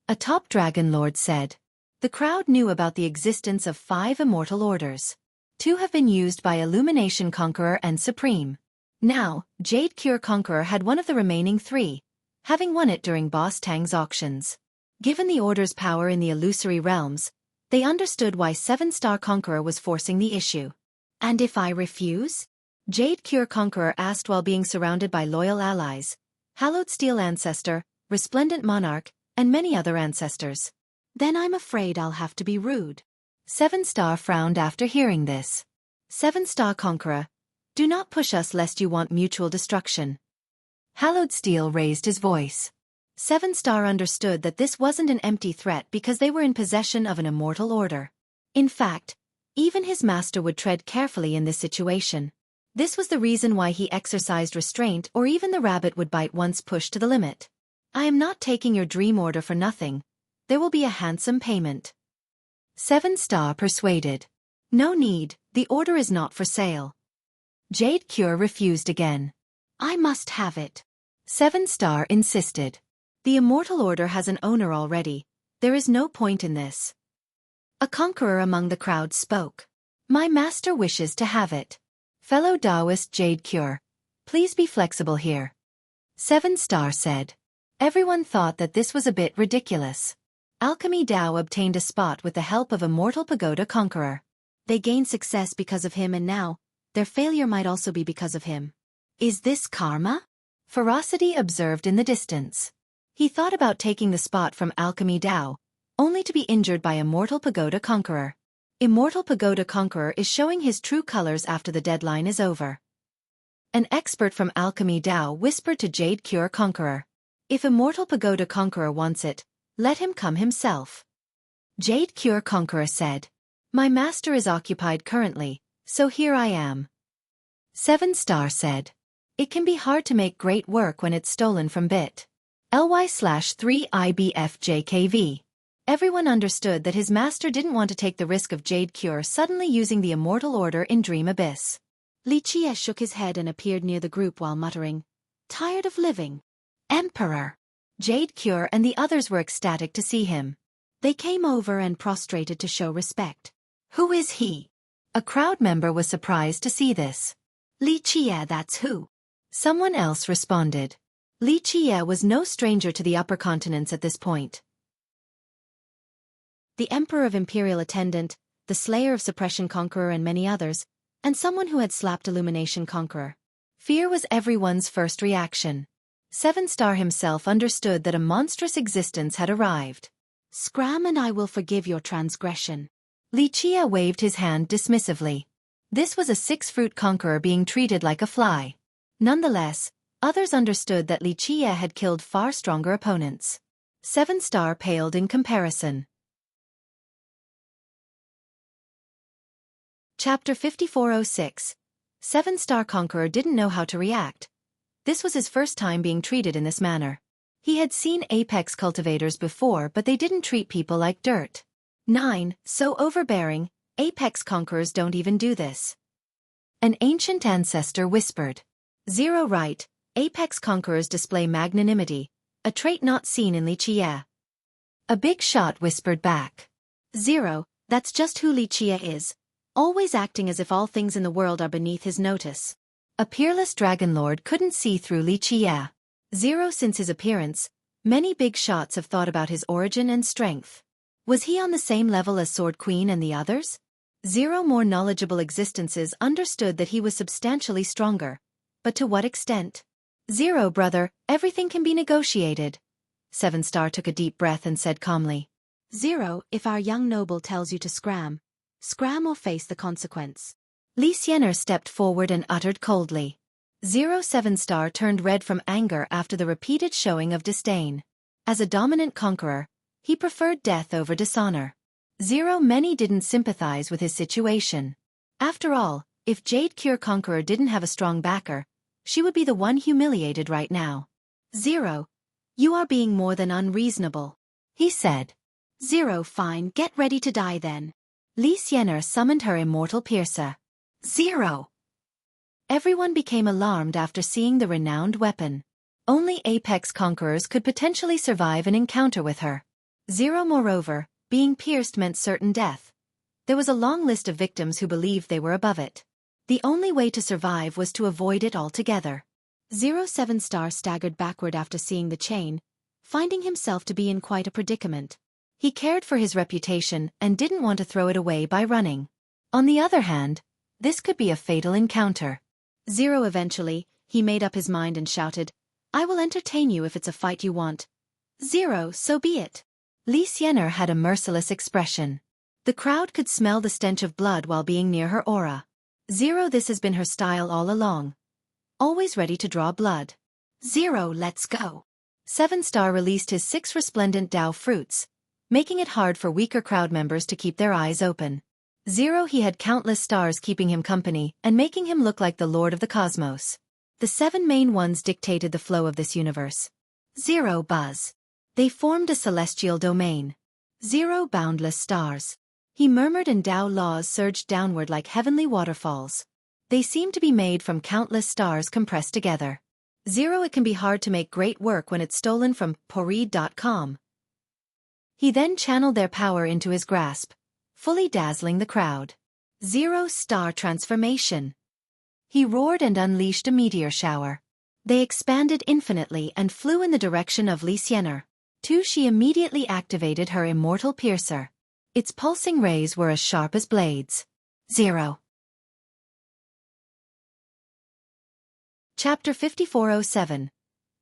A top Dragon Lord said. The crowd knew about the existence of 5 immortal orders. 2 have been used by Illumination Conqueror and Supreme. Now, Jade Cure Conqueror had one of the remaining 3, having won it during Boss Tang's auctions. Given the order's power in the illusory realms, they understood why 7-star Conqueror was forcing the issue. And if I refuse? Jade Cure Conqueror asked while being surrounded by loyal allies, Hallowed Steel Ancestor, Resplendent Monarch, and many other ancestors. Then I'm afraid I'll have to be rude. 7-star frowned after hearing this. 7-star Conqueror, do not push us lest you want mutual destruction. Hallowed Steel raised his voice. 7-star understood that this wasn't an empty threat because they were in possession of an immortal order. In fact, even his master would tread carefully in this situation. This was the reason why he exercised restraint, or even the rabbit would bite once pushed to the limit. I am not taking your dream order for nothing. There will be a handsome payment. 7-star persuaded. No need, the order is not for sale. Jade Cure refused again. I must have it. 7-star insisted. The Immortal Order has an owner already. There is no point in this. A conqueror among the crowd spoke. My master wishes to have it. Fellow Taoist Jade Cure, please be flexible here. 7-star said. Everyone thought that this was a bit ridiculous. Alchemy Tao obtained a spot with the help of Immortal Pagoda Conqueror. They gained success because of him, and now, their failure might also be because of him. Is this karma? Ferocity observed in the distance. He thought about taking the spot from Alchemy Tao, only to be injured by Immortal Pagoda Conqueror. Immortal Pagoda Conqueror is showing his true colors after the deadline is over. An expert from Alchemy Tao whispered to Jade Cure Conqueror. If Immortal Pagoda Conqueror wants it, let him come himself. Jade Cure Conqueror said. My master is occupied currently, so here I am. 7-star said. It can be hard to make great work when it's stolen from bit. ly/3IBFJKV. Everyone understood that his master didn't want to take the risk of Jade Cure suddenly using the Immortal Order in Dream Abyss. Li Jie shook his head and appeared near the group while muttering, Tired of living? Emperor! Jade Cure and the others were ecstatic to see him. They came over and prostrated to show respect. Who is he? A crowd member was surprised to see this. Li Jie, that's who. Someone else responded. Li Jie was no stranger to the upper continents at this point. The Emperor of Imperial Attendant, the Slayer of Suppression Conqueror, and many others, and someone who had slapped Illumination Conqueror. Fear was everyone's first reaction. 7-star himself understood that a monstrous existence had arrived. Scram and I will forgive your transgression. Li Jie waved his hand dismissively. This was a 6-fruit conqueror being treated like a fly. Nonetheless, others understood that Li Jie had killed far stronger opponents. 7-star paled in comparison. Chapter 5406. 7-star conqueror didn't know how to react. This was his first time being treated in this manner. He had seen apex cultivators before, but they didn't treat people like dirt. 9. So overbearing, apex conquerors don't even do this. An ancient ancestor whispered. 0. Right, apex conquerors display magnanimity, a trait not seen in Xueqi. A big shot whispered back. 0. That's just who Xueqi is, always acting as if all things in the world are beneath his notice. A peerless dragon lord couldn't see through Xueqi. 0. Since his appearance, many big shots have thought about his origin and strength. Was he on the same level as Sword Queen and the others? 0. More knowledgeable existences understood that he was substantially stronger. But to what extent? 0. Brother, everything can be negotiated. 7-star took a deep breath and said calmly. 0. If our young noble tells you to scram or face the consequence. Xueqi stepped forward and uttered coldly. 0. 7-star turned red from anger after the repeated showing of disdain. As a dominant conqueror, he preferred death over dishonor. 0. Many didn't sympathize with his situation. After all, if Jade Cure Conqueror didn't have a strong backer, she would be the one humiliated right now. 0. You are being more than unreasonable, he said. 0. Fine, get ready to die then. Xueqi summoned her immortal piercer. 0. Everyone became alarmed after seeing the renowned weapon. Only apex conquerors could potentially survive an encounter with her. 0. Moreover, being pierced meant certain death. There was a long list of victims who believed they were above it. The only way to survive was to avoid it altogether. 0. 7-star staggered backward after seeing the chain, finding himself to be in quite a predicament. He cared for his reputation and didn't want to throw it away by running. On the other hand, this could be a fatal encounter. 0. Eventually, he made up his mind and shouted, I will entertain you if it's a fight you want. 0. So be it. Xueqi had a merciless expression. The crowd could smell the stench of blood while being near her aura. 0. This has been her style all along. Always ready to draw blood. 0. Let's go. 7-star released his 6 resplendent Dao fruits, making it hard for weaker crowd members to keep their eyes open. 0. He had countless stars keeping him company and making him look like the Lord of the Cosmos. The 7 main ones dictated the flow of this universe. 0. Buzz. They formed a celestial domain. 0. Boundless stars. He murmured and Dao laws surged downward like heavenly waterfalls. They seemed to be made from countless stars compressed together. 0. It can be hard to make great work when it's stolen from Poreed.com. He then channeled their power into his grasp, fully dazzling the crowd. 0. Star transformation. He roared and unleashed a meteor shower. They expanded infinitely and flew in the direction of Xueqi. 2. She immediately activated her immortal piercer. Its pulsing rays were as sharp as blades. 0. Chapter 5407.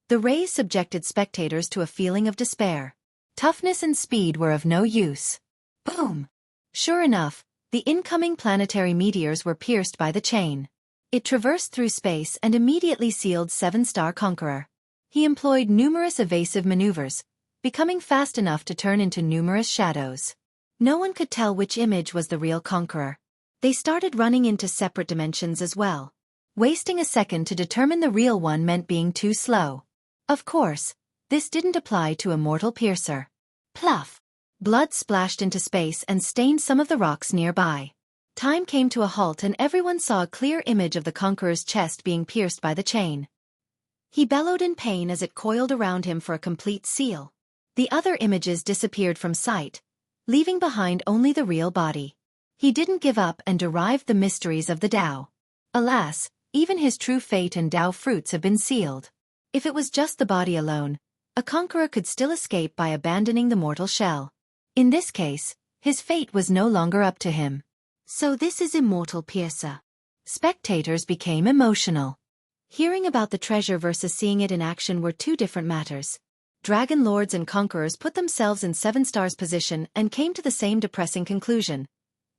The rays subjected spectators to a feeling of despair. Toughness and speed were of no use. Boom! Sure enough, the incoming planetary meteors were pierced by the chain. It traversed through space and immediately sealed 7-star conqueror. He employed numerous evasive maneuvers, becoming fast enough to turn into numerous shadows. No one could tell which image was the real conqueror. They started running into separate dimensions as well. Wasting a second to determine the real one meant being too slow. Of course, this didn't apply to Immortal Piercer. Pluff! Blood splashed into space and stained some of the rocks nearby. Time came to a halt and everyone saw a clear image of the conqueror's chest being pierced by the chain. He bellowed in pain as it coiled around him for a complete seal. The other images disappeared from sight, leaving behind only the real body. He didn't give up and derived the mysteries of the Tao. Alas, even his true fate and Tao fruits have been sealed. If it was just the body alone, a conqueror could still escape by abandoning the mortal shell. In this case, his fate was no longer up to him. So this is Immortal Piercer. Spectators became emotional. Hearing about the treasure versus seeing it in action were two different matters. Dragon lords and conquerors put themselves in 7-star's position and came to the same depressing conclusion.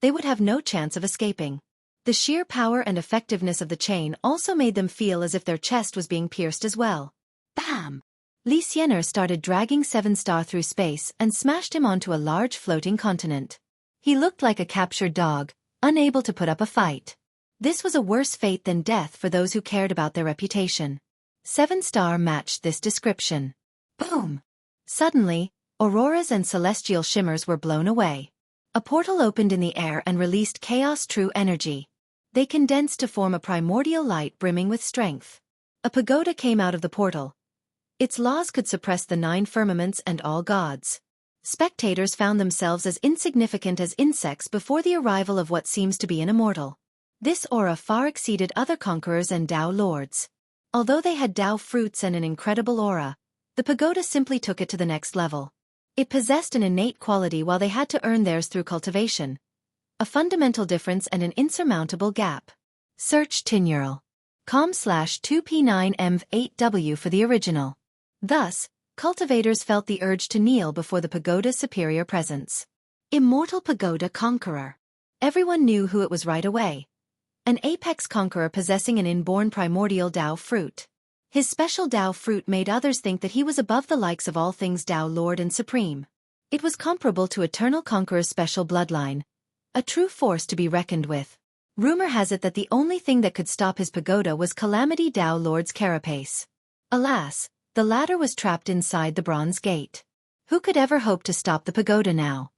They would have no chance of escaping. The sheer power and effectiveness of the chain also made them feel as if their chest was being pierced as well. Bam! Li Xianer started dragging Seven Star through space and smashed him onto a large floating continent. He looked like a captured dog, unable to put up a fight. This was a worse fate than death for those who cared about their reputation. Seven Star matched this description. Boom! Suddenly, auroras and celestial shimmers were blown away. A portal opened in the air and released chaos true energy. They condensed to form a primordial light brimming with strength. A pagoda came out of the portal. Its laws could suppress the 9 firmaments and all gods. Spectators found themselves as insignificant as insects before the arrival of what seems to be an immortal. This aura far exceeded other conquerors and Tao lords. Although they had Tao fruits and an incredible aura, the pagoda simply took it to the next level. It possessed an innate quality while they had to earn theirs through cultivation. A fundamental difference and an insurmountable gap. Search tinyurl.com/2p9mv8w for the original. Thus, cultivators felt the urge to kneel before the pagoda's superior presence. Immortal Pagoda Conqueror. Everyone knew who it was right away. An apex conqueror possessing an inborn primordial Tao fruit. His special Tao fruit made others think that he was above the likes of all things Tao Lord and Supreme. It was comparable to Eternal Conqueror's special bloodline. A true force to be reckoned with. Rumor has it that the only thing that could stop his pagoda was Calamity Tao Lord's carapace. Alas, the latter was trapped inside the bronze gate. Who could ever hope to stop the pagoda now?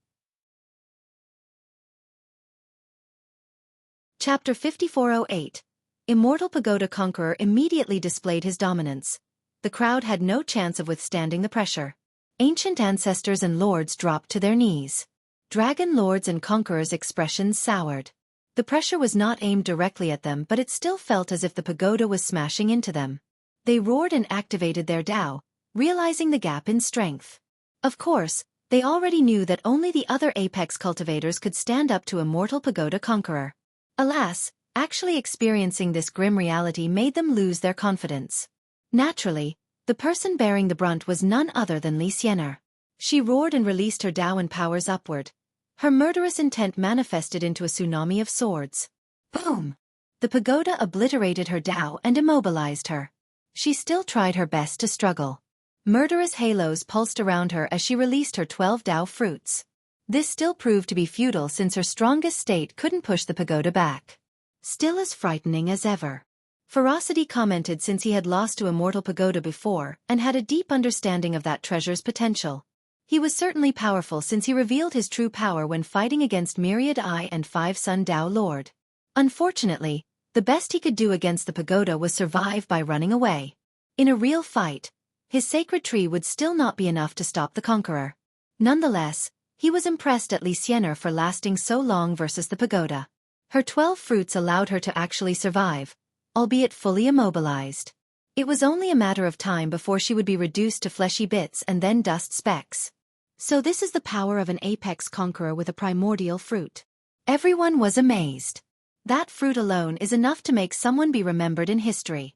Chapter 5408. Immortal Pagoda Conqueror immediately displayed his dominance. The crowd had no chance of withstanding the pressure. Ancient ancestors and lords dropped to their knees. Dragon lords and conquerors' expressions soured. The pressure was not aimed directly at them, but it still felt as if the pagoda was smashing into them. They roared and activated their Tao, realizing the gap in strength. Of course, they already knew that only the other apex cultivators could stand up to Immortal Pagoda Conqueror. Alas, actually experiencing this grim reality made them lose their confidence. Naturally, the person bearing the brunt was none other than Li Xianer. She roared and released her Tao and powers upward. Her murderous intent manifested into a tsunami of swords. Boom! The pagoda obliterated her Tao and immobilized her. She still tried her best to struggle. Murderous halos pulsed around her as she released her 12 Tao fruits. This still proved to be futile since her strongest state couldn't push the pagoda back. Still as frightening as ever. Ferocity commented since he had lost to Immortal Pagoda before and had a deep understanding of that treasure's potential. He was certainly powerful since he revealed his true power when fighting against Myriad Eye and 5 Sun Tao Lord. Unfortunately, the best he could do against the pagoda was survive by running away. In a real fight, his sacred tree would still not be enough to stop the conqueror. Nonetheless, he was impressed at Li Xianer for lasting so long versus the pagoda. Her 12 fruits allowed her to actually survive, albeit fully immobilized. It was only a matter of time before she would be reduced to fleshy bits and then dust specks. So this is the power of an apex conqueror with a primordial fruit. Everyone was amazed. That fruit alone is enough to make someone be remembered in history.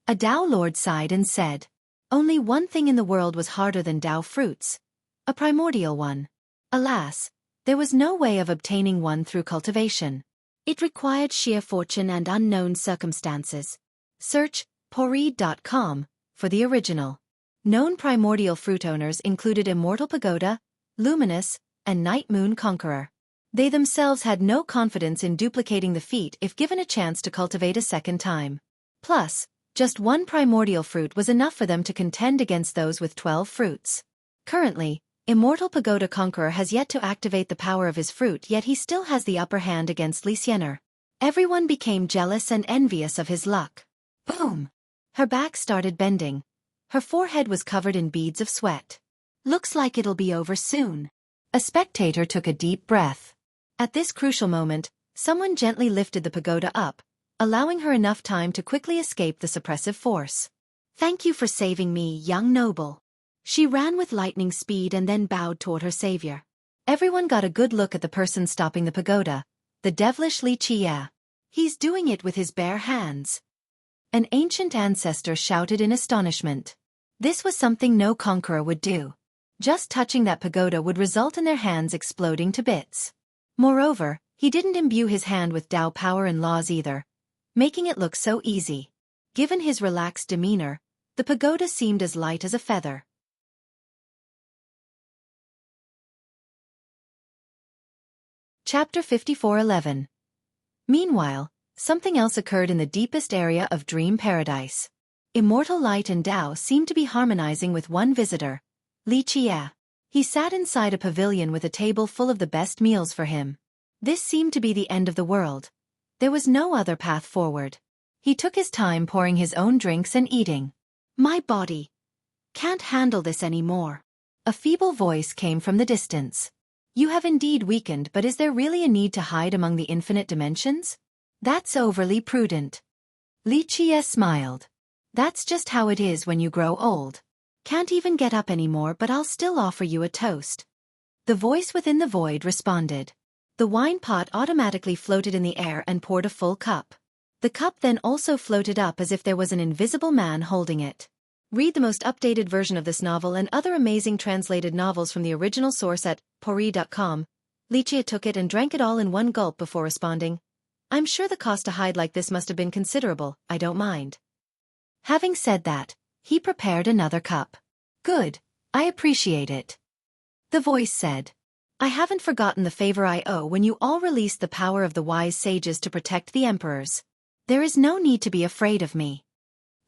A Tao Lord sighed and said, "Only one thing in the world was harder than Tao fruits. A primordial one. Alas, there was no way of obtaining one through cultivation. It required sheer fortune and unknown circumstances." Search Poreed.com for the original. Known primordial fruit owners included Immortal Pagoda, Luminous, and Night Moon Conqueror. They themselves had no confidence in duplicating the feat if given a chance to cultivate a second time. Plus, just one primordial fruit was enough for them to contend against those with 12 fruits. Currently, Immortal Pagoda Conqueror has yet to activate the power of his fruit, yet he still has the upper hand against Li Xianer. Everyone became jealous and envious of his luck. Boom! Her back started bending. Her forehead was covered in beads of sweat. Looks like it'll be over soon. A spectator took a deep breath. At this crucial moment, someone gently lifted the pagoda up, allowing her enough time to quickly escape the suppressive force. "Thank you for saving me, young noble." She ran with lightning speed and then bowed toward her savior. Everyone got a good look at the person stopping the pagoda, the devilish Li Qia. He's doing it with his bare hands. An ancient ancestor shouted in astonishment. This was something no conqueror would do. Just touching that pagoda would result in their hands exploding to bits. Moreover, he didn't imbue his hand with Tao power and laws either, making it look so easy. Given his relaxed demeanor, The pagoda seemed as light as a feather. Chapter 54:11. Meanwhile, something else occurred in the deepest area of Dream Paradise. Immortal light and Tao seemed to be harmonizing with one visitor, Li Qie. He sat inside a pavilion with a table full of the best meals for him. This seemed to be the end of the world. There was no other path forward. He took his time pouring his own drinks and eating. My body can't handle this anymore. A feeble voice came from the distance. You have indeed weakened, but is there really a need to hide among the infinite dimensions? That's overly prudent. Li Qie smiled. That's just how it is when you grow old. Can't even get up anymore, but I'll still offer you a toast. The voice within the void responded. The wine pot automatically floated in the air and poured a full cup. The cup then also floated up as if there was an invisible man holding it. Read the most updated version of this novel and other amazing translated novels from the original source at pori.com. Li Qie took it and drank it all in one gulp before responding. I'm sure the cost to hide like this must have been considerable. I don't mind. Having said that, he prepared another cup. Good. I appreciate it. The voice said. I haven't forgotten the favor I owe when you all released the power of the wise sages to protect the emperors. There is no need to be afraid of me.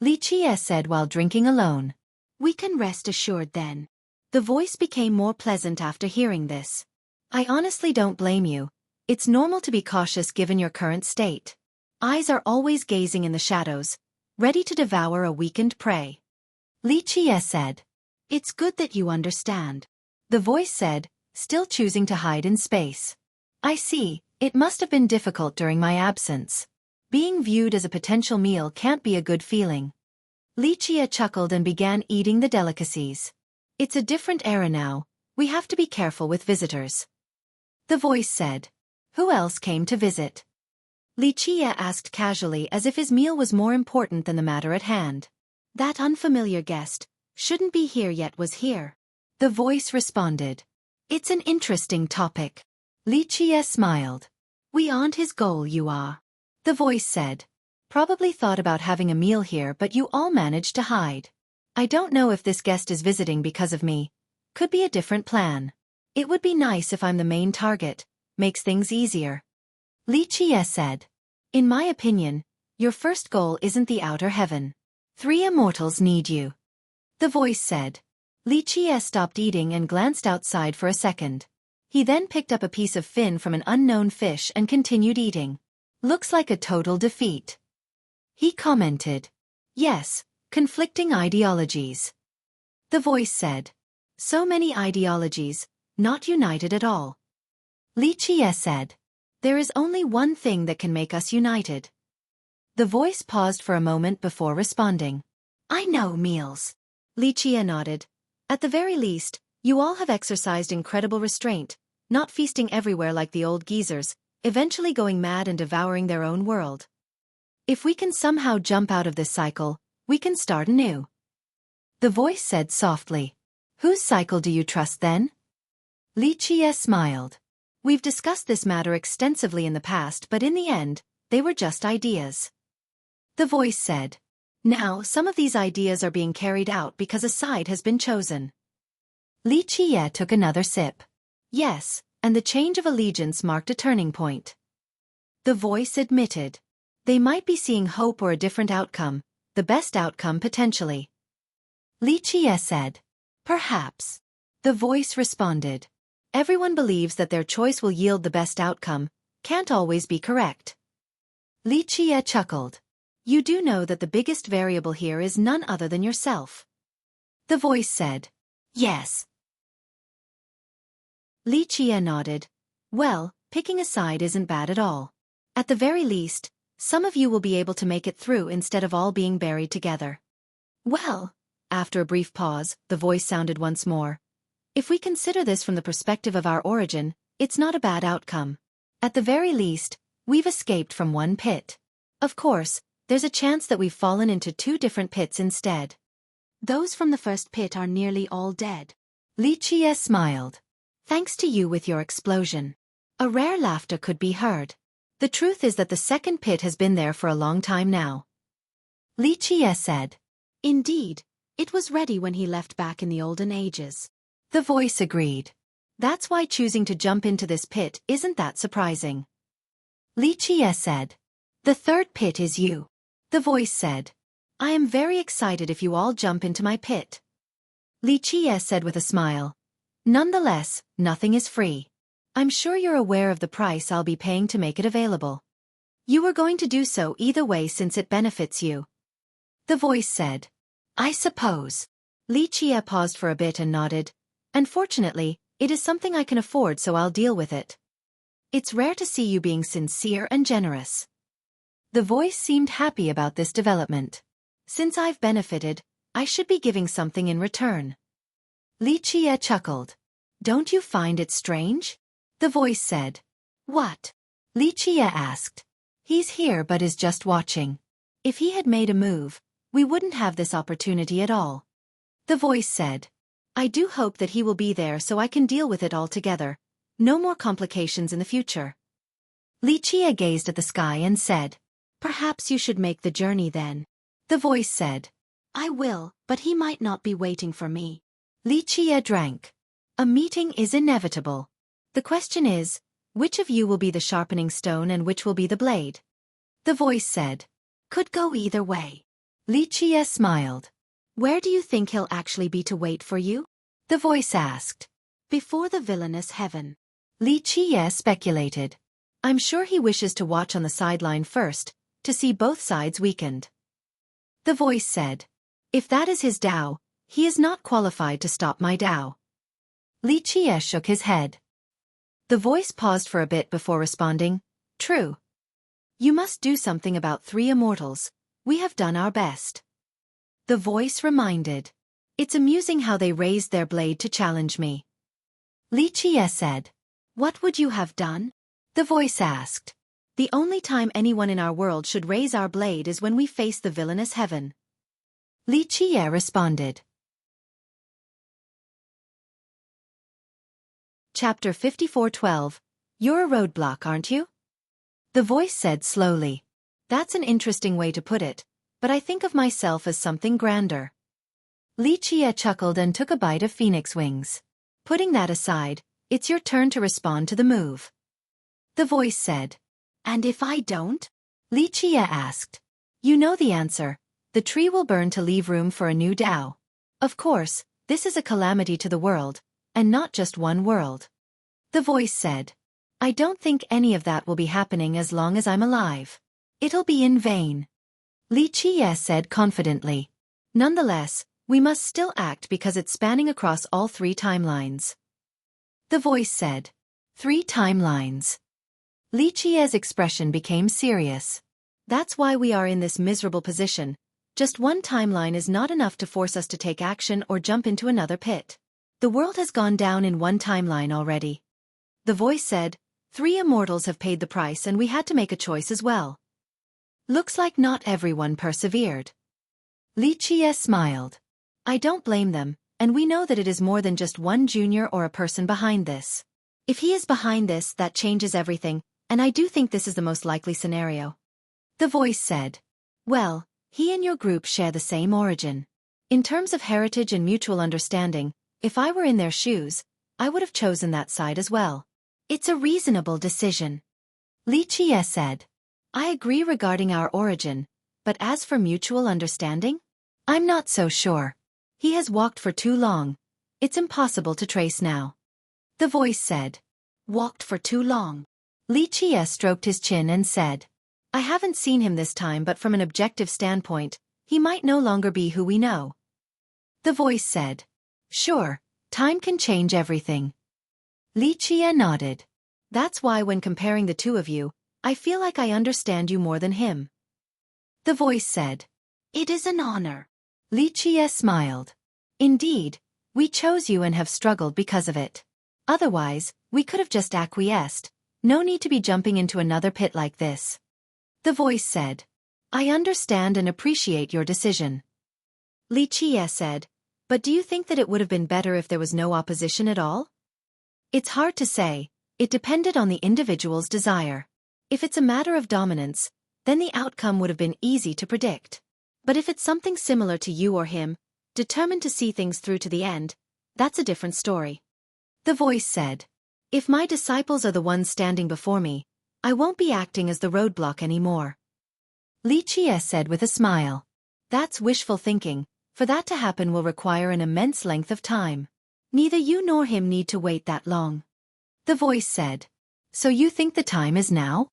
Li Qie said while drinking alone. We can rest assured then. The voice became more pleasant after hearing this. I honestly don't blame you. It's normal to be cautious given your current state. Eyes are always gazing in the shadows, ready to devour a weakened prey. Li Qie said. It's good that you understand. The voice said, still choosing to hide in space. I see, it must have been difficult during my absence. Being viewed as a potential meal can't be a good feeling. Li Qie chuckled and began eating the delicacies. It's a different era now, we have to be careful with visitors. The voice said. Who else came to visit? Li Qie asked casually as if his meal was more important than the matter at hand. That unfamiliar guest, shouldn't be here yet, was here. The voice responded. It's an interesting topic. Li Qie smiled. We aren't his goal, you are. The voice said. Probably thought about having a meal here, but you all managed to hide. I don't know if this guest is visiting because of me. Could be a different plan. It would be nice if I'm the main target. Makes things easier. Li Qie said. In my opinion, your first goal isn't the outer heaven. 3 immortals need you. The voice said. Li Qie stopped eating and glanced outside for a second. He then picked up a piece of fin from an unknown fish and continued eating. Looks like a total defeat. He commented. Yes, conflicting ideologies. The voice said. So many ideologies, not united at all. Li Qie said. There is only one thing that can make us united. The voice paused for a moment before responding. I know meals. Li Qie nodded. At the very least, you all have exercised incredible restraint, not feasting everywhere like the old geezers, eventually going mad and devouring their own world. If we can somehow jump out of this cycle, we can start anew. The voice said softly. Whose cycle do you trust then? Li Qie smiled. We've discussed this matter extensively in the past, but in the end, they were just ideas. The voice said. Now, some of these ideas are being carried out because a side has been chosen. Li Qie took another sip. Yes, and the change of allegiance marked a turning point. The voice admitted. They might be seeing hope or a different outcome, the best outcome potentially. Li Qie said. Perhaps. The voice responded. Everyone believes that their choice will yield the best outcome, can't always be correct. Li Qie chuckled. You do know that the biggest variable here is none other than yourself. The voice said. Yes. Li Qie nodded. Well, picking a side isn't bad at all. At the very least, some of you will be able to make it through instead of all being buried together. Well, after a brief pause, the voice sounded once more. If we consider this from the perspective of our origin, it's not a bad outcome. At the very least, we've escaped from one pit. Of course, there's a chance that we've fallen into 2 different pits instead. Those from the first pit are nearly all dead. Li Qie smiled. Thanks to you with your explosion. A rare laughter could be heard. The truth is that the second pit has been there for a long time now. Li Qie said. Indeed, it was ready when he left back in the olden ages. The voice agreed. That's why choosing to jump into this pit isn't that surprising. Xueqi said. The third pit is you. The voice said. I am very excited if you all jump into my pit. Xueqi said with a smile. Nonetheless, nothing is free. I'm sure you're aware of the price I'll be paying to make it available. You are going to do so either way since it benefits you. The voice said. I suppose. Xueqi paused for a bit and nodded. Unfortunately, it is something I can afford, so I'll deal with it. It's rare to see you being sincere and generous. The voice seemed happy about this development. Since I've benefited, I should be giving something in return. Xueqi chuckled. Don't you find it strange? The voice said. What? Xueqi asked. He's here but is just watching. If he had made a move, we wouldn't have this opportunity at all. The voice said. I do hope that he will be there so I can deal with it all together. No more complications in the future. Xueqi gazed at the sky and said. Perhaps you should make the journey then. The voice said. I will, but he might not be waiting for me. Xueqi drank. A meeting is inevitable. The question is, which of you will be the sharpening stone and which will be the blade? The voice said. Could go either way. Xueqi smiled. Where do you think he'll actually be to wait for you? The voice asked. Before the villainous heaven. Xueqi speculated. I'm sure he wishes to watch on the sideline first, to see both sides weakened. The voice said. If that is his Tao, he is not qualified to stop my Tao. Xueqi shook his head. The voice paused for a bit before responding. True. You must do something about 3 immortals. We have done our best. The voice reminded. It's amusing how they raised their blade to challenge me. Xueqi said. What would you have done? The voice asked. The only time anyone in our world should raise our blade is when we face the villainous heaven. Xueqi responded. Chapter 54:12. You're a roadblock, aren't you? The voice said slowly. That's an interesting way to put it, but I think of myself as something grander. Xueqi chuckled and took a bite of phoenix wings. Putting that aside, it's your turn to respond to the move. The voice said. And if I don't? Xueqi asked. You know the answer. The tree will burn to leave room for a new Tao. Of course, this is a calamity to the world, and not just one world. The voice said. I don't think any of that will be happening as long as I'm alive. It'll be in vain. Xueqi said confidently. Nonetheless, we must still act because it's spanning across all 3 timelines. The voice said. 3 timelines. Xueqi's expression became serious. That's why we are in this miserable position. Just one timeline is not enough to force us to take action or jump into another pit. The world has gone down in one timeline already. The voice said, 3 immortals have paid the price and we had to make a choice as well. Looks like not everyone persevered. Xueqi smiled. I don't blame them, and we know that it is more than just one junior or a person behind this. If he is behind this, that changes everything, and I do think this is the most likely scenario. The voice said. Well, he and your group share the same origin. In terms of heritage and mutual understanding, if I were in their shoes, I would have chosen that side as well. It's a reasonable decision. Xueqi said. I agree regarding our origin, but as for mutual understanding? I'm not so sure. He has walked for too long. It's impossible to trace now. The voice said. Walked for too long. Xueqi stroked his chin and said. I haven't seen him this time, but from an objective standpoint, he might no longer be who we know. The voice said. Sure, time can change everything. Xueqi nodded. That's why when comparing the two of you, I feel like I understand you more than him. The voice said. It is an honor. Xueqi smiled. Indeed, we chose you and have struggled because of it. Otherwise, we could have just acquiesced. No need to be jumping into another pit like this. The voice said. I understand and appreciate your decision. Xueqi said. But do you think that it would have been better if there was no opposition at all? It's hard to say. It depended on the individual's desire. If it's a matter of dominance, then the outcome would have been easy to predict. But if it's something similar to you or him, determined to see things through to the end, that's a different story. The voice said, if my disciples are the ones standing before me, I won't be acting as the roadblock anymore. Xueqi said with a smile. That's wishful thinking, for that to happen will require an immense length of time. Neither you nor him need to wait that long. The voice said. So you think the time is now?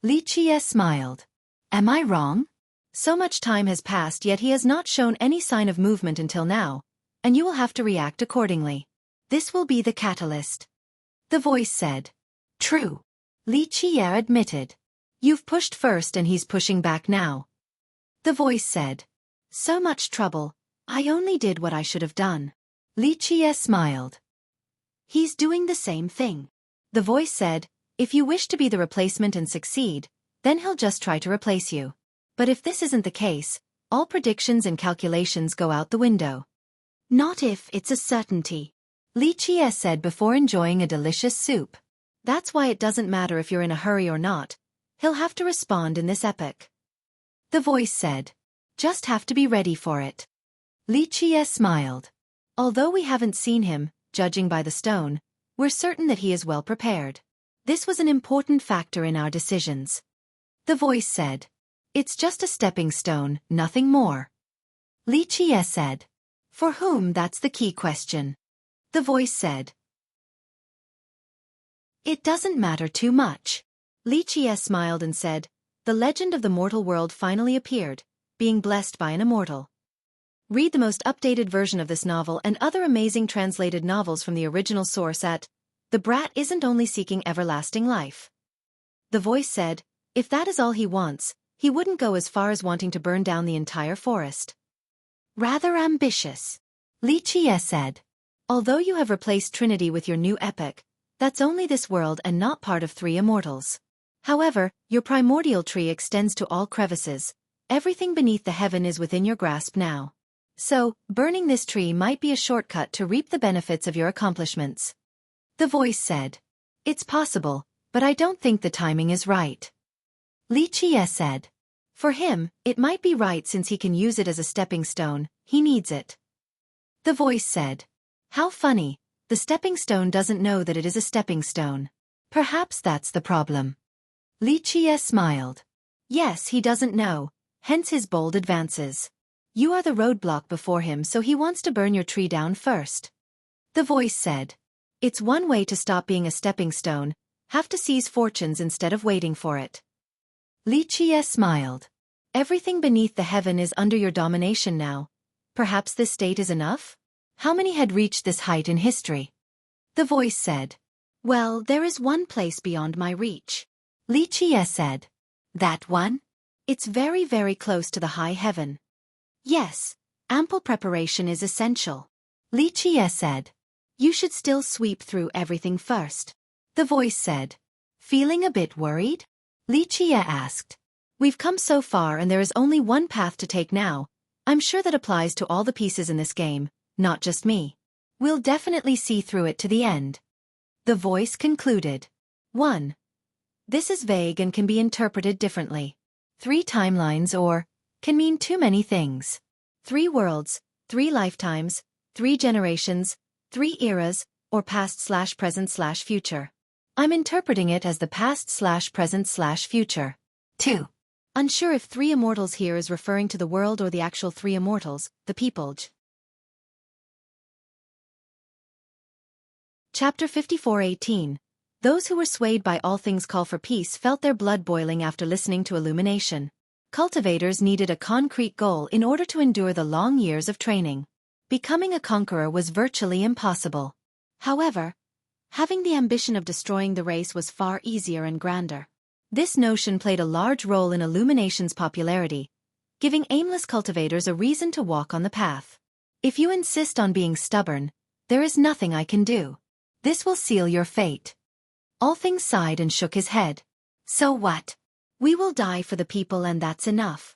Xueqi smiled. Am I wrong? So much time has passed yet he has not shown any sign of movement until now, and you will have to react accordingly. This will be the catalyst. The voice said. True. Xueqi admitted. You've pushed first and he's pushing back now. The voice said. So much trouble, I only did what I should have done. Xueqi smiled. He's doing the same thing. The voice said, if you wish to be the replacement and succeed, then he'll just try to replace you. But if this isn't the case, all predictions and calculations go out the window. Not if it's a certainty. Xueqi said before enjoying a delicious soup. That's why it doesn't matter if you're in a hurry or not. He'll have to respond in this epoch. The voice said. Just have to be ready for it. Xueqi smiled. Although we haven't seen him, judging by the stone, we're certain that he is well prepared. This was an important factor in our decisions. The voice said. It's just a stepping stone, nothing more. Xueqi said. For whom, that's the key question. The voice said. It doesn't matter too much. Xueqi smiled and said, the legend of the mortal world finally appeared, being blessed by an immortal. Read the most updated version of this novel and other amazing translated novels from the original source at The Brat Isn't Only Seeking Everlasting Life. The voice said, if that is all he wants, he wouldn't go as far as wanting to burn down the entire forest. Rather ambitious. Xueqi said. Although you have replaced Trinity with your new epic, that's only this world and not part of three immortals. However, your primordial tree extends to all crevices. Everything beneath the heaven is within your grasp now. So, burning this tree might be a shortcut to reap the benefits of your accomplishments. The voice said. It's possible, but I don't think the timing is right. Xueqi said. For him, it might be right since he can use it as a stepping stone, he needs it. The voice said. How funny, the stepping stone doesn't know that it is a stepping stone. Perhaps that's the problem. Xueqi smiled. Yes, he doesn't know, hence his bold advances. You are the roadblock before him, so he wants to burn your tree down first. The voice said. It's one way to stop being a stepping stone, have to seize fortunes instead of waiting for it. Xueqi smiled. Everything beneath the heaven is under your domination now. Perhaps this state is enough? How many had reached this height in history? The voice said. Well, there is one place beyond my reach. Xueqi said. That one? It's very, very close to the high heaven. Yes, ample preparation is essential. Xueqi said. You should still sweep through everything first. The voice said. Feeling a bit worried? Xueqi asked. We've come so far and there is only one path to take now. I'm sure that applies to all the pieces in this game, not just me. We'll definitely see through it to the end. The voice concluded. 1. This is vague and can be interpreted differently. 3 timelines or can mean too many things. 3 worlds, 3 lifetimes, 3 generations, 3 eras, or past/present/future. I'm interpreting it as the past/present/future. 2. Unsure if 3 immortals here is referring to the world or the actual 3 immortals, the people. Chapter 54:18. Those who were swayed by all things call for peace felt their blood boiling after listening to Illumination. Cultivators needed a concrete goal in order to endure the long years of training. Becoming a conqueror was virtually impossible. However, having the ambition of destroying the race was far easier and grander. This notion played a large role in Illumination's popularity, giving aimless cultivators a reason to walk on the path. If you insist on being stubborn, there is nothing I can do. This will seal your fate. All Things sighed and shook his head. So what? We will die for the people and that's enough.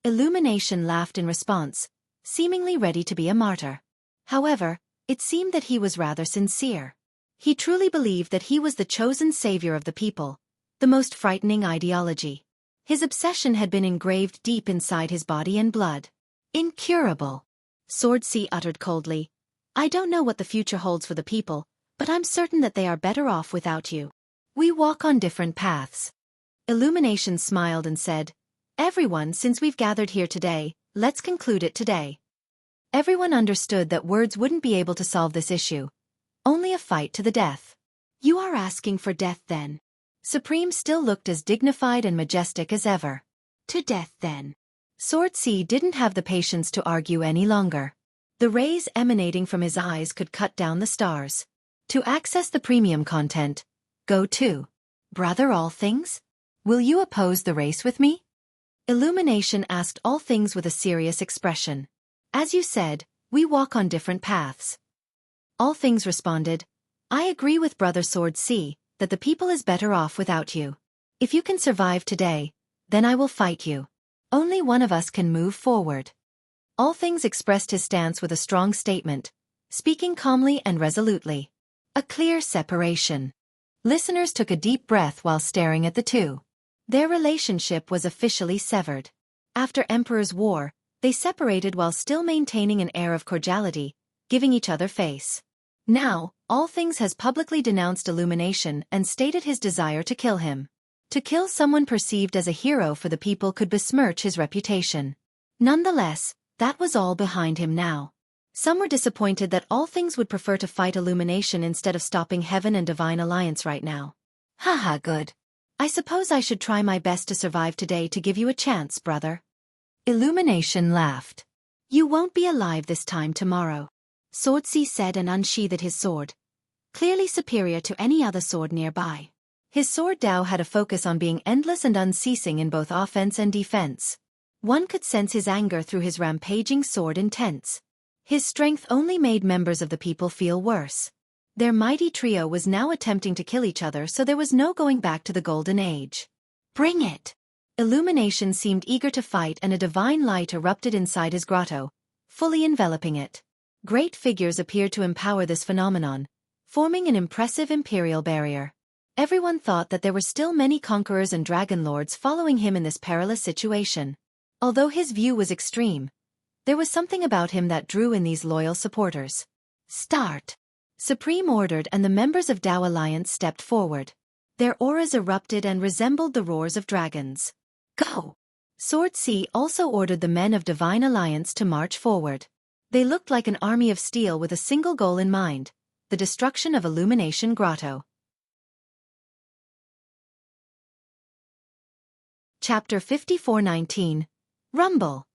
Illumination laughed in response, seemingly ready to be a martyr. However, it seemed that he was rather sincere. He truly believed that he was the chosen savior of the people, the most frightening ideology. His obsession had been engraved deep inside his body and blood. Incurable. Xueqi uttered coldly. I don't know what the future holds for the people, but I'm certain that they are better off without you. We walk on different paths. Illumination smiled and said, Everyone, since we've gathered here today, let's conclude it today. Everyone understood that words wouldn't be able to solve this issue. Only a fight to the death. You are asking for death then? Supreme still looked as dignified and majestic as ever. To death then. Xueqi didn't have the patience to argue any longer. The rays emanating from his eyes could cut down the stars. To access the premium content, go to Brother All Things? Will you oppose the race with me? Illumination asked All Things with a serious expression. As you said, we walk on different paths. All Things responded, I agree with Brother Xueqi that the people is better off without you. If you can survive today, then I will fight you. Only one of us can move forward. All Things expressed his stance with a strong statement, speaking calmly and resolutely. A clear separation. Listeners took a deep breath while staring at the two. Their relationship was officially severed. After Emperor's War, they separated while still maintaining an air of cordiality, giving each other face. Now, All Things has publicly denounced Illumination and stated his desire to kill him. To kill someone perceived as a hero for the people could besmirch his reputation. Nonetheless, that was all behind him now. Some were disappointed that All Things would prefer to fight Illumination instead of stopping Heaven and Divine Alliance right now. Haha, good. I suppose I should try my best to survive today to give you a chance, brother. Illumination laughed. You won't be alive this time tomorrow. Xueqi said and unsheathed his sword. Clearly superior to any other sword nearby. His sword Dao had a focus on being endless and unceasing in both offense and defense. One could sense his anger through his rampaging sword intense. His strength only made members of the people feel worse. Their mighty trio was now attempting to kill each other, so there was no going back to the Golden Age. Bring it! Illumination seemed eager to fight, and a divine light erupted inside his grotto, fully enveloping it. Great figures appeared to empower this phenomenon, forming an impressive imperial barrier. Everyone thought that there were still many conquerors and dragon lords following him in this perilous situation. Although his view was extreme, there was something about him that drew in these loyal supporters. Start! Supreme ordered, and the members of Dao Alliance stepped forward. Their auras erupted and resembled the roars of dragons. Go! Xueqi also ordered the men of Divine Alliance to march forward. They looked like an army of steel with a single goal in mind, the destruction of Illumination Grotto. Chapter 54:19. Rumble.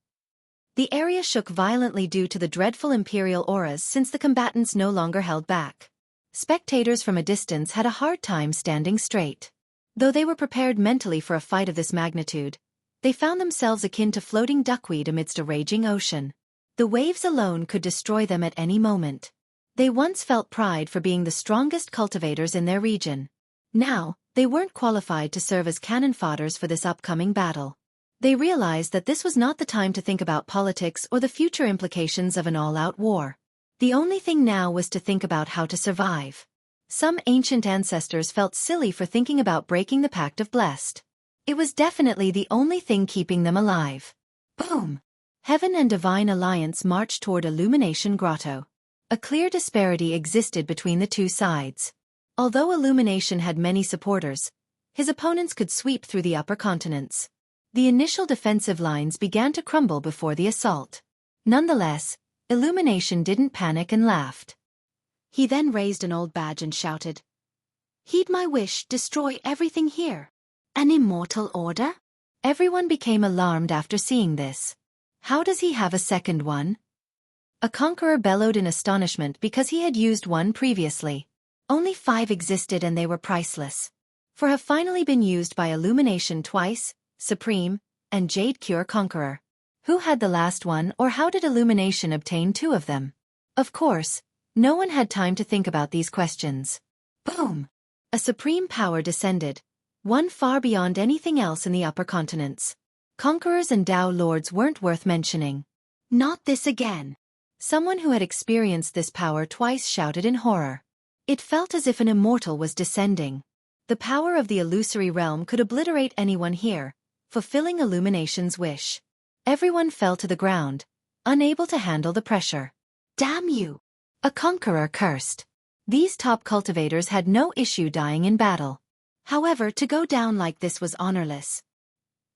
The area shook violently due to the dreadful imperial auras, since the combatants no longer held back. Spectators from a distance had a hard time standing straight. Though they were prepared mentally for a fight of this magnitude, they found themselves akin to floating duckweed amidst a raging ocean. The waves alone could destroy them at any moment. They once felt pride for being the strongest cultivators in their region. Now, they weren't qualified to serve as cannon fodders for this upcoming battle. They realized that this was not the time to think about politics or the future implications of an all-out war. The only thing now was to think about how to survive. Some ancient ancestors felt silly for thinking about breaking the Pact of Blessed. It was definitely the only thing keeping them alive. Boom! Heaven and Divine Alliance marched toward Illumination Grotto. A clear disparity existed between the two sides. Although Illumination had many supporters, his opponents could sweep through the upper continents. The initial defensive lines began to crumble before the assault. Nonetheless, Illumination didn't panic and laughed. He then raised an old badge and shouted, "Heed my wish, destroy everything here." An immortal order? Everyone became alarmed after seeing this. How does he have a second one? A conqueror bellowed in astonishment because he had used one previously. Only 5 existed and they were priceless. For have finally been used by Illumination twice, Supreme, and Jade Cure Conqueror. Who had the last one, or how did Illumination obtain 2 of them? Of course, no one had time to think about these questions. Boom! A supreme power descended, one far beyond anything else in the upper continents. Conquerors and Dao Lords weren't worth mentioning. Not this again! Someone who had experienced this power twice shouted in horror. It felt as if an immortal was descending. The power of the illusory realm could obliterate anyone here, fulfilling Illumination's wish. Everyone fell to the ground, unable to handle the pressure. Damn you! A conqueror cursed. These top cultivators had no issue dying in battle. However, to go down like this was honorless.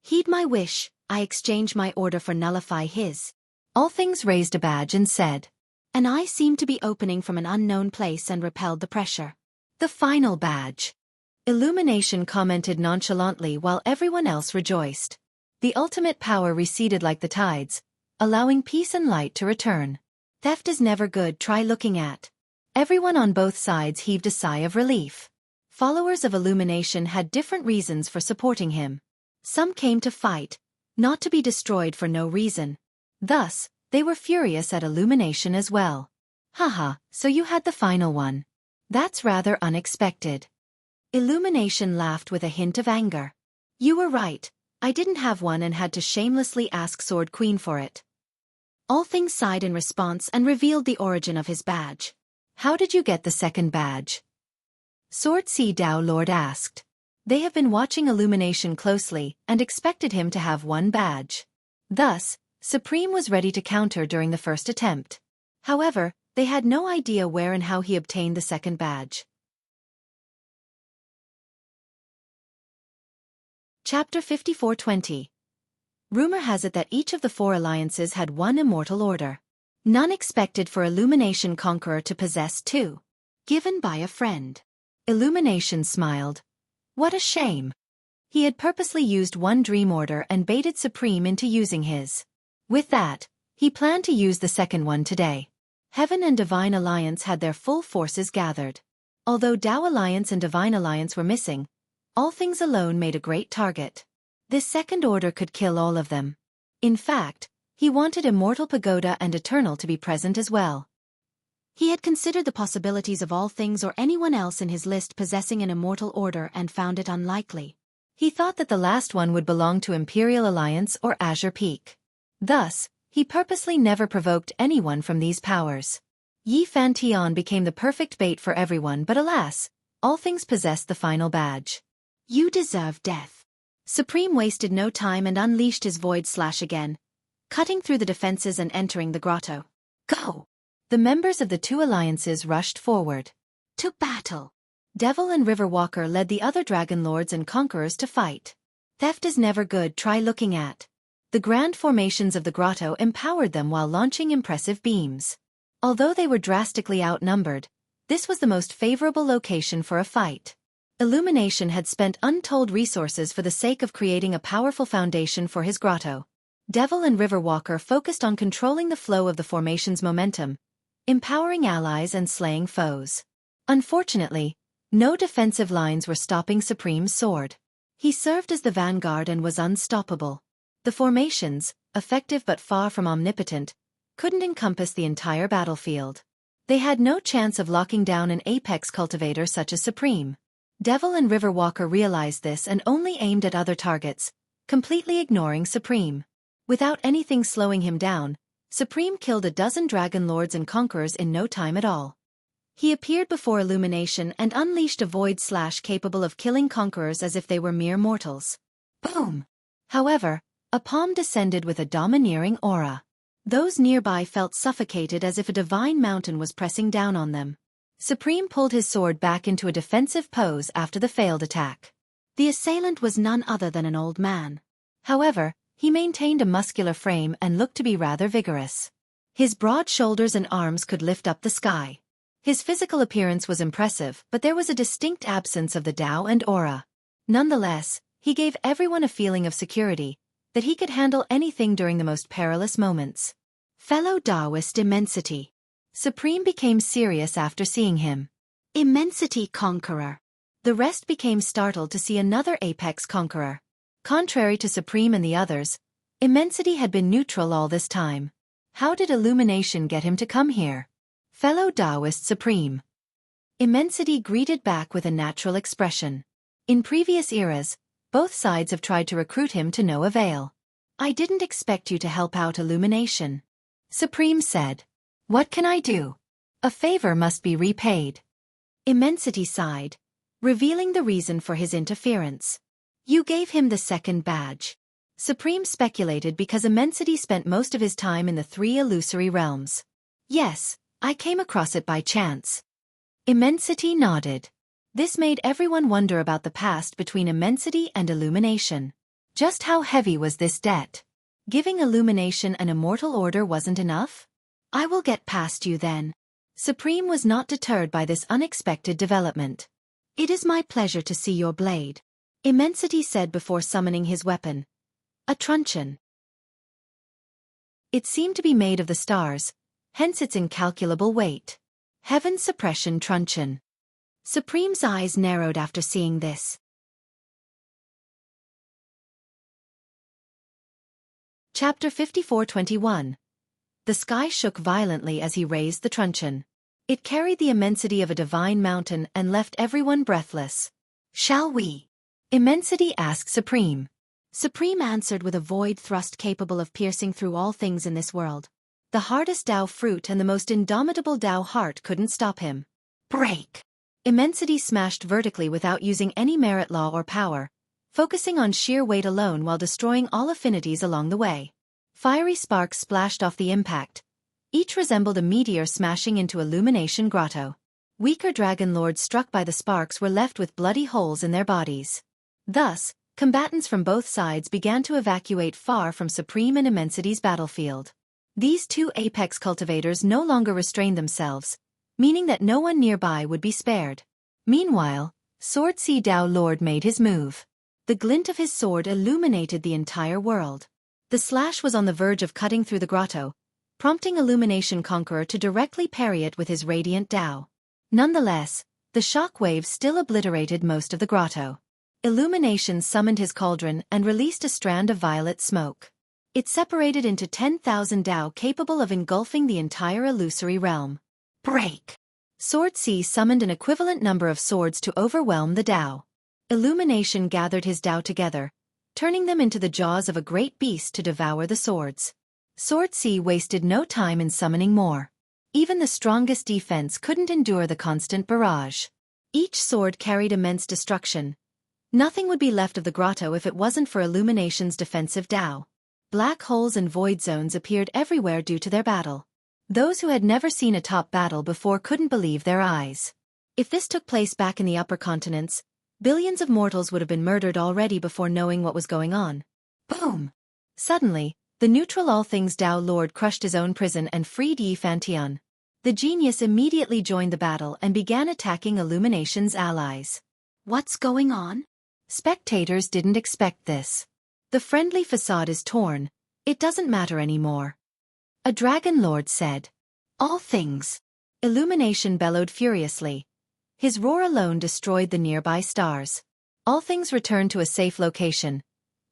Heed my wish, I exchange my order for nullify his. All Things raised a badge and said. An eye seemed to be opening from an unknown place and repelled the pressure. The final badge. Illumination commented nonchalantly while everyone else rejoiced. The ultimate power receded like the tides, allowing peace and light to return. Theft is never good, try looking at. Everyone on both sides heaved a sigh of relief. Followers of Illumination had different reasons for supporting him. Some came to fight, not to be destroyed for no reason. Thus, they were furious at Illumination as well. Haha, so you had the final one. That's rather unexpected. Illumination laughed with a hint of anger. You were right, I didn't have one and had to shamelessly ask Sword Queen for it. All Things sighed in response and revealed the origin of his badge. How did you get the second badge? Sword Sea Dao Lord asked. They have been watching Illumination closely and expected him to have one badge. Thus, Supreme was ready to counter during the first attempt. However, they had no idea where and how he obtained the second badge. Chapter 54:20. Rumor has it that each of the 4 alliances had one immortal order. None expected for Illumination Conqueror to possess 2. Given by a friend. Illumination smiled. What a shame. He had purposely used one dream order and baited Supreme into using his. With that, he planned to use the second one today. Heaven and Divine Alliance had their full forces gathered. Although Dao Alliance and Divine Alliance were missing, All Things alone made a great target. This second order could kill all of them. In fact, he wanted Immortal Pagoda and Eternal to be present as well. He had considered the possibilities of All Things or anyone else in his list possessing an immortal order and found it unlikely. He thought that the last one would belong to Imperial Alliance or Azure Peak. Thus, he purposely never provoked anyone from these powers. Yi Fantion became the perfect bait for everyone, but alas, All Things possessed the final badge. You deserve death. Supreme wasted no time and unleashed his Void Slash again, cutting through the defenses and entering the grotto. Go! The members of the 2 alliances rushed forward. To battle. Devil and Riverwalker led the other Dragon Lords and Conquerors to fight. Theft is never good, try looking at. The grand formations of the grotto empowered them while launching impressive beams. Although they were drastically outnumbered, this was the most favorable location for a fight. Illumination had spent untold resources for the sake of creating a powerful foundation for his grotto. Devil and Riverwalker focused on controlling the flow of the formation's momentum, empowering allies and slaying foes. Unfortunately, no defensive lines were stopping Supreme's sword. He served as the vanguard and was unstoppable. The formations, effective but far from omnipotent, couldn't encompass the entire battlefield. They had no chance of locking down an apex cultivator such as Supreme. Devil and Riverwalker realized this and only aimed at other targets, completely ignoring Supreme. Without anything slowing him down, Supreme killed a dozen Dragon Lords and Conquerors in no time at all. He appeared before Illumination and unleashed a Void Slash capable of killing Conquerors as if they were mere mortals. Boom! However, a palm descended with a domineering aura. Those nearby felt suffocated as if a divine mountain was pressing down on them. Supreme pulled his sword back into a defensive pose after the failed attack. The assailant was none other than an old man. However, he maintained a muscular frame and looked to be rather vigorous. His broad shoulders and arms could lift up the sky. His physical appearance was impressive, but there was a distinct absence of the Dao and aura. Nonetheless, he gave everyone a feeling of security, that he could handle anything during the most perilous moments. Fellow Daoist Immensity. Supreme became serious after seeing him. Immensity Conqueror. The rest became startled to see another Apex Conqueror. Contrary to Supreme and the others, Immensity had been neutral all this time. How did Illumination get him to come here? Fellow Daoist Supreme. Immensity greeted back with a natural expression. In previous eras, both sides have tried to recruit him to no avail. I didn't expect you to help out Illumination. Supreme said. What can I do? A favor must be repaid. Immensity sighed, revealing the reason for his interference. You gave him the second badge. Supreme speculated because Immensity spent most of his time in the 3 illusory realms. Yes, I came across it by chance. Immensity nodded. This made everyone wonder about the past between Immensity and Illumination. Just how heavy was this debt? Giving Illumination an immortal order wasn't enough? I will get past you then. Supreme was not deterred by this unexpected development. It is my pleasure to see your blade, Immensity said before summoning his weapon. A truncheon. It seemed to be made of the stars, hence its incalculable weight. Heaven's suppression truncheon. Supreme's eyes narrowed after seeing this. Chapter 54:21. The sky shook violently as he raised the truncheon. It carried the immensity of a divine mountain and left everyone breathless. Shall we? Immensity asked Supreme. Supreme answered with a void thrust capable of piercing through all things in this world. The hardest Tao fruit and the most indomitable Tao heart couldn't stop him. Break! Immensity smashed vertically without using any merit law or power, focusing on sheer weight alone while destroying all affinities along the way. Fiery sparks splashed off the impact. Each resembled a meteor smashing into Illumination Grotto. Weaker dragon lords struck by the sparks were left with bloody holes in their bodies. Thus, combatants from both sides began to evacuate far from Supreme and Immensity's battlefield. These 2 apex cultivators no longer restrained themselves, meaning that no one nearby would be spared. Meanwhile, Xueqi Dao Lord made his move. The glint of his sword illuminated the entire world. The slash was on the verge of cutting through the grotto, prompting Illumination Conqueror to directly parry it with his radiant Tao. Nonetheless, the shock waves still obliterated most of the grotto. Illumination summoned his cauldron and released a strand of violet smoke. It separated into 10,000 Tao capable of engulfing the entire illusory realm. Break! Xueqi summoned an equivalent number of swords to overwhelm the Tao. Illumination gathered his Tao together, turning them into the jaws of a great beast to devour the swords. Xueqi wasted no time in summoning more. Even the strongest defense couldn't endure the constant barrage. Each sword carried immense destruction. Nothing would be left of the grotto if it wasn't for Illumination's defensive Tao. Black holes and void zones appeared everywhere due to their battle. Those who had never seen a top battle before couldn't believe their eyes. If this took place back in the upper continents, billions of mortals would have been murdered already before knowing what was going on. Boom! Suddenly, the neutral all things Tao Lord crushed his own prison and freed Yi Fantian. The genius immediately joined the battle and began attacking Illumination's allies. What's going on? Spectators didn't expect this. The friendly facade is torn. It doesn't matter anymore. A dragon lord said. All things. Illumination bellowed furiously. His roar alone destroyed the nearby stars. All things returned to a safe location,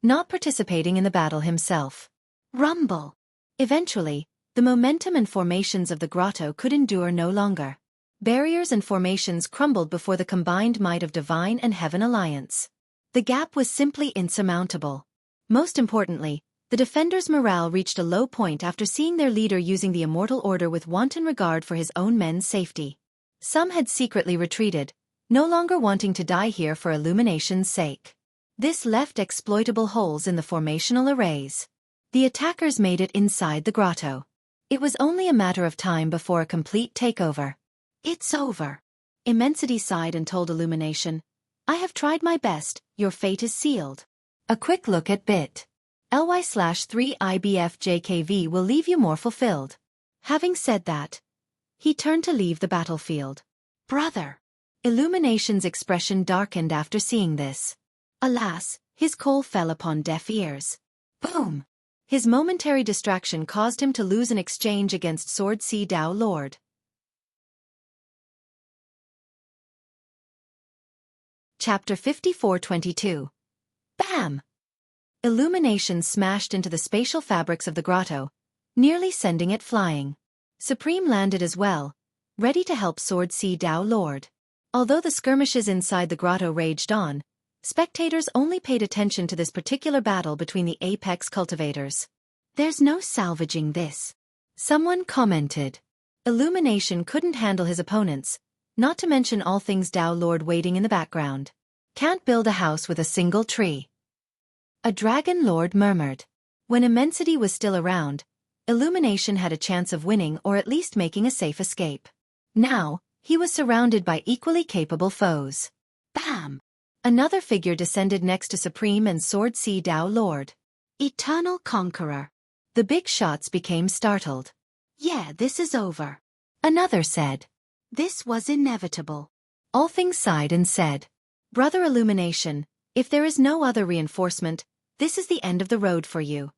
not participating in the battle himself. Rumble. Eventually, the momentum and formations of the grotto could endure no longer. Barriers and formations crumbled before the combined might of Divine and Heaven Alliance. The gap was simply insurmountable. Most importantly, the defenders' morale reached a low point after seeing their leader using the immortal order with wanton regard for his own men's safety. Some had secretly retreated, no longer wanting to die here for Illumination's sake. This left exploitable holes in the formational arrays. The attackers made it inside the grotto. It was only a matter of time before a complete takeover. It's over. Immensity sighed and told Illumination, I have tried my best, your fate is sealed. A quick look at bit. ly/3IBFJKV will leave you more fulfilled. Having said that, he turned to leave the battlefield. Brother! Illumination's expression darkened after seeing this. Alas, his call fell upon deaf ears. Boom! His momentary distraction caused him to lose an exchange against Xueqi Dao Lord. Chapter 54:22. Bam! Illumination smashed into the spatial fabrics of the grotto, nearly sending it flying. Supreme landed as well, ready to help Xueqi Dao Lord. Although the skirmishes inside the grotto raged on, spectators only paid attention to this particular battle between the apex cultivators. There's no salvaging this. Someone commented. Illumination couldn't handle his opponents, not to mention all things Dao Lord waiting in the background. Can't build a house with a single tree. A dragon lord murmured. When Immensity was still around, Illumination had a chance of winning or at least making a safe escape. Now, he was surrounded by equally capable foes. Bam! Another figure descended next to Supreme and Sword Sea Dao Lord. Eternal Conqueror. The big shots became startled. Yeah, this is over. Another said. This was inevitable. All Things sighed and said. Brother Illumination, if there is no other reinforcement, this is the end of the road for you.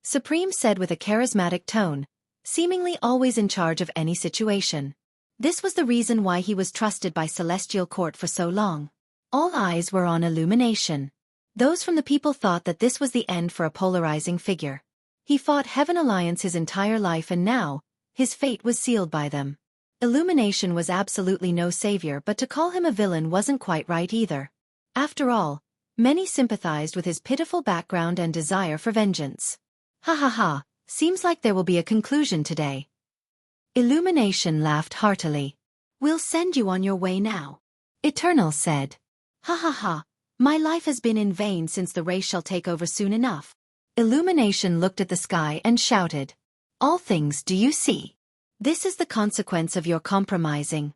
Supreme said with a charismatic tone, seemingly always in charge of any situation. This was the reason why he was trusted by Celestial Court for so long. All eyes were on Illumination. Those from the people thought that this was the end for a polarizing figure. He fought Heaven Alliance his entire life and now, his fate was sealed by them. Illumination was absolutely no savior, but to call him a villain wasn't quite right either. After all, many sympathized with his pitiful background and desire for vengeance. Ha ha ha, seems like there will be a conclusion today. Illumination laughed heartily. We'll send you on your way now. Eternal said. Ha ha ha, my life has been in vain since the race shall take over soon enough. Illumination looked at the sky and shouted. All Things, do you see? This is the consequence of your compromising.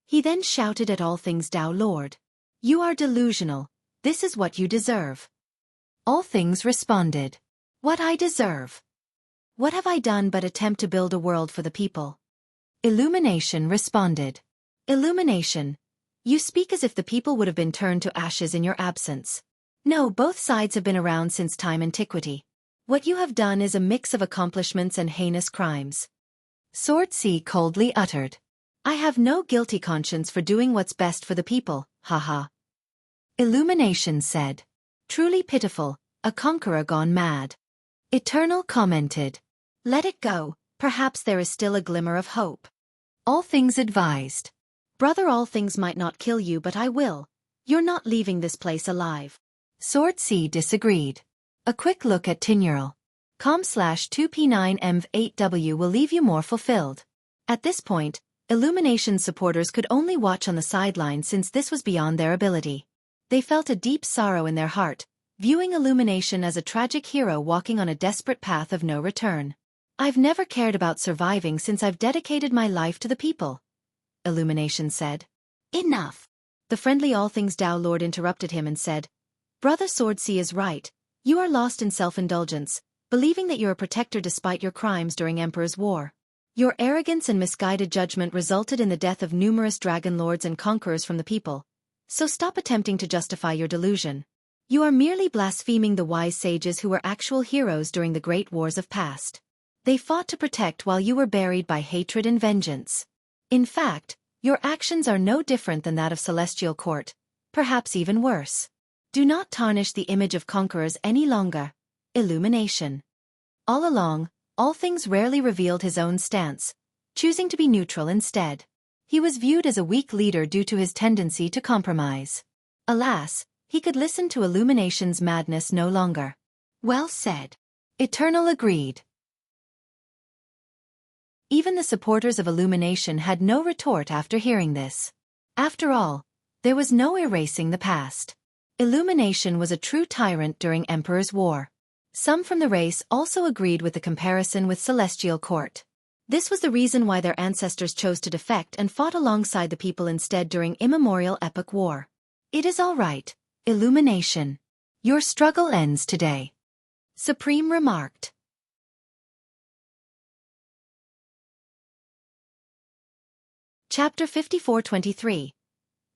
He then shouted at All Things Dao Lord. You are delusional, this is what you deserve. All Things responded. What I deserve? What have I done but attempt to build a world for the people? Illumination responded. Illumination, you speak as if the people would have been turned to ashes in your absence. No, both sides have been around since time antiquity. What you have done is a mix of accomplishments and heinous crimes. Sword Sea coldly uttered. I have no guilty conscience for doing what's best for the people, haha. Illumination said. Truly pitiful, a conqueror gone mad. Eternal commented. Let it go, perhaps there is still a glimmer of hope. All Things advised. Brother, All Things might not kill you, but I will. You're not leaving this place alive. Sword Sea disagreed. A quick look at Tinural. com/2p9mv8w will leave you more fulfilled. At this point, Illumination supporters could only watch on the sidelines since this was beyond their ability. They felt a deep sorrow in their heart, viewing Illumination as a tragic hero walking on a desperate path of no return. I've never cared about surviving since I've dedicated my life to the people, Illumination said. Enough! The friendly All Things Dao Lord interrupted him and said, Brother Sword Sea is right, you are lost in self-indulgence, believing that you're a protector despite your crimes during Emperor's War. Your arrogance and misguided judgment resulted in the death of numerous dragon lords and conquerors from the people, so stop attempting to justify your delusion. You are merely blaspheming the wise sages who were actual heroes during the great wars of past. They fought to protect while you were buried by hatred and vengeance. In fact, your actions are no different than that of Celestial Court, perhaps even worse. Do not tarnish the image of conquerors any longer. Illumination. All along, All Things rarely revealed his own stance, choosing to be neutral instead. He was viewed as a weak leader due to his tendency to compromise. Alas, he could listen to Illumination's madness no longer. Well said. Eternal agreed. Even the supporters of Illumination had no retort after hearing this. After all, there was no erasing the past. Illumination was a true tyrant during Emperor's War. Some from the race also agreed with the comparison with Celestial Court. This was the reason why their ancestors chose to defect and fought alongside the people instead during immemorial epic war. It is all right, Illumination. Your struggle ends today. Supreme remarked. Chapter 54-23.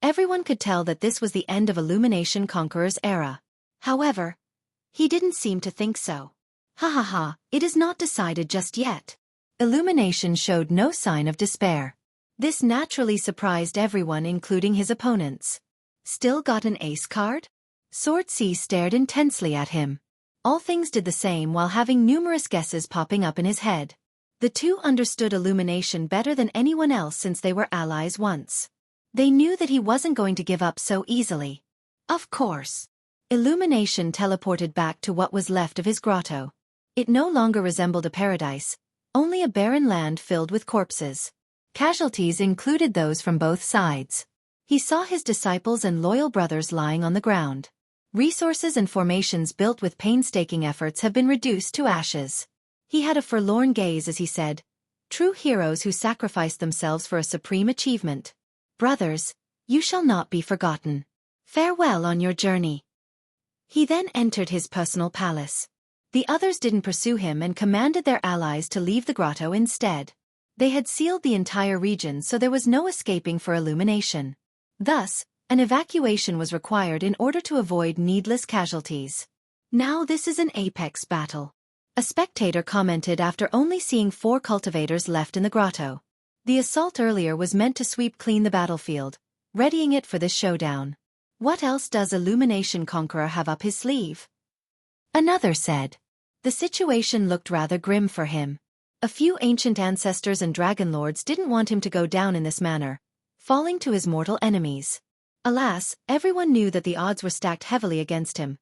Everyone could tell that this was the end of Illumination Conqueror's era. However, he didn't seem to think so. Ha ha ha, it is not decided just yet. Illumination showed no sign of despair. This naturally surprised everyone, including his opponents. Still got an ace card? Sword Sea stared intensely at him. All Things did the same while having numerous guesses popping up in his head. The two understood Illumination better than anyone else since they were allies once. They knew that he wasn't going to give up so easily. Of course. Illumination teleported back to what was left of his grotto. It no longer resembled a paradise, only a barren land filled with corpses. Casualties included those from both sides. He saw his disciples and loyal brothers lying on the ground. Resources and formations built with painstaking efforts have been reduced to ashes. He had a forlorn gaze as he said, "True heroes who sacrifice themselves for a supreme achievement. Brothers, you shall not be forgotten. Farewell on your journey." He then entered his personal palace. The others didn't pursue him and commanded their allies to leave the grotto instead. They had sealed the entire region so there was no escaping for illumination. Thus, an evacuation was required in order to avoid needless casualties. "Now this is an apex battle," a spectator commented after only seeing 4 cultivators left in the grotto. The assault earlier was meant to sweep clean the battlefield, readying it for this showdown. "What else does Illumination Conqueror have up his sleeve?" Another said. The situation looked rather grim for him. A few ancient ancestors and dragon lords didn't want him to go down in this manner, falling to his mortal enemies. Alas, everyone knew that the odds were stacked heavily against him.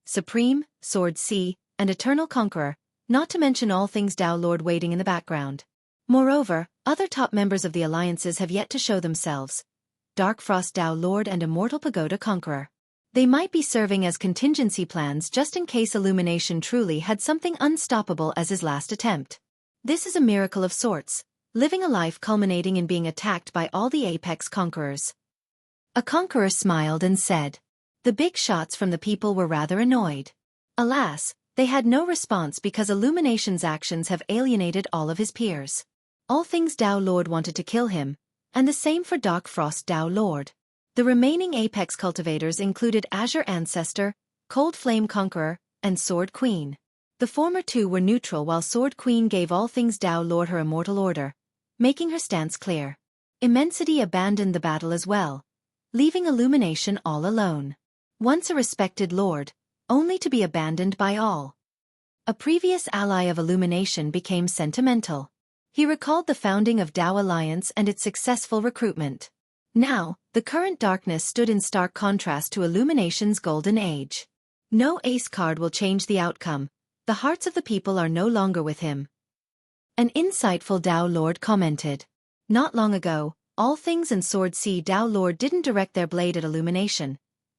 Supreme, Sword Sea, and Eternal Conqueror, not to mention all things Tao Lord waiting in the background. Moreover, other top members of the alliances have yet to show themselves. Dark Frost Tao Lord and Immortal Pagoda Conqueror. They might be serving as contingency plans just in case Illumination truly had something unstoppable as his last attempt. This is a miracle of sorts, living a life culminating in being attacked by all the apex conquerors. A conqueror smiled and said. The big shots from the people were rather annoyed. Alas, they had no response because Illumination's actions have alienated all of his peers. All things Tao Lord wanted to kill him, and the same for Dark Frost Tao Lord. The remaining apex cultivators included Azure Ancestor, Cold Flame Conqueror, and Sword Queen. The former two were neutral while Sword Queen gave all things Tao Lord her immortal order, making her stance clear. Immensity abandoned the battle as well, leaving Illumination all alone. Once a respected lord, only to be abandoned by all. A previous ally of Illumination became sentimental. He recalled the founding of Tao Alliance and its successful recruitment. Now, the current darkness stood in stark contrast to Illumination's golden age. No ace card will change the outcome. The hearts of the people are no longer with him. An insightful Tao Lord commented. Not long ago, All Things and Sword Sea Tao Lord didn't direct their blade at Illumination.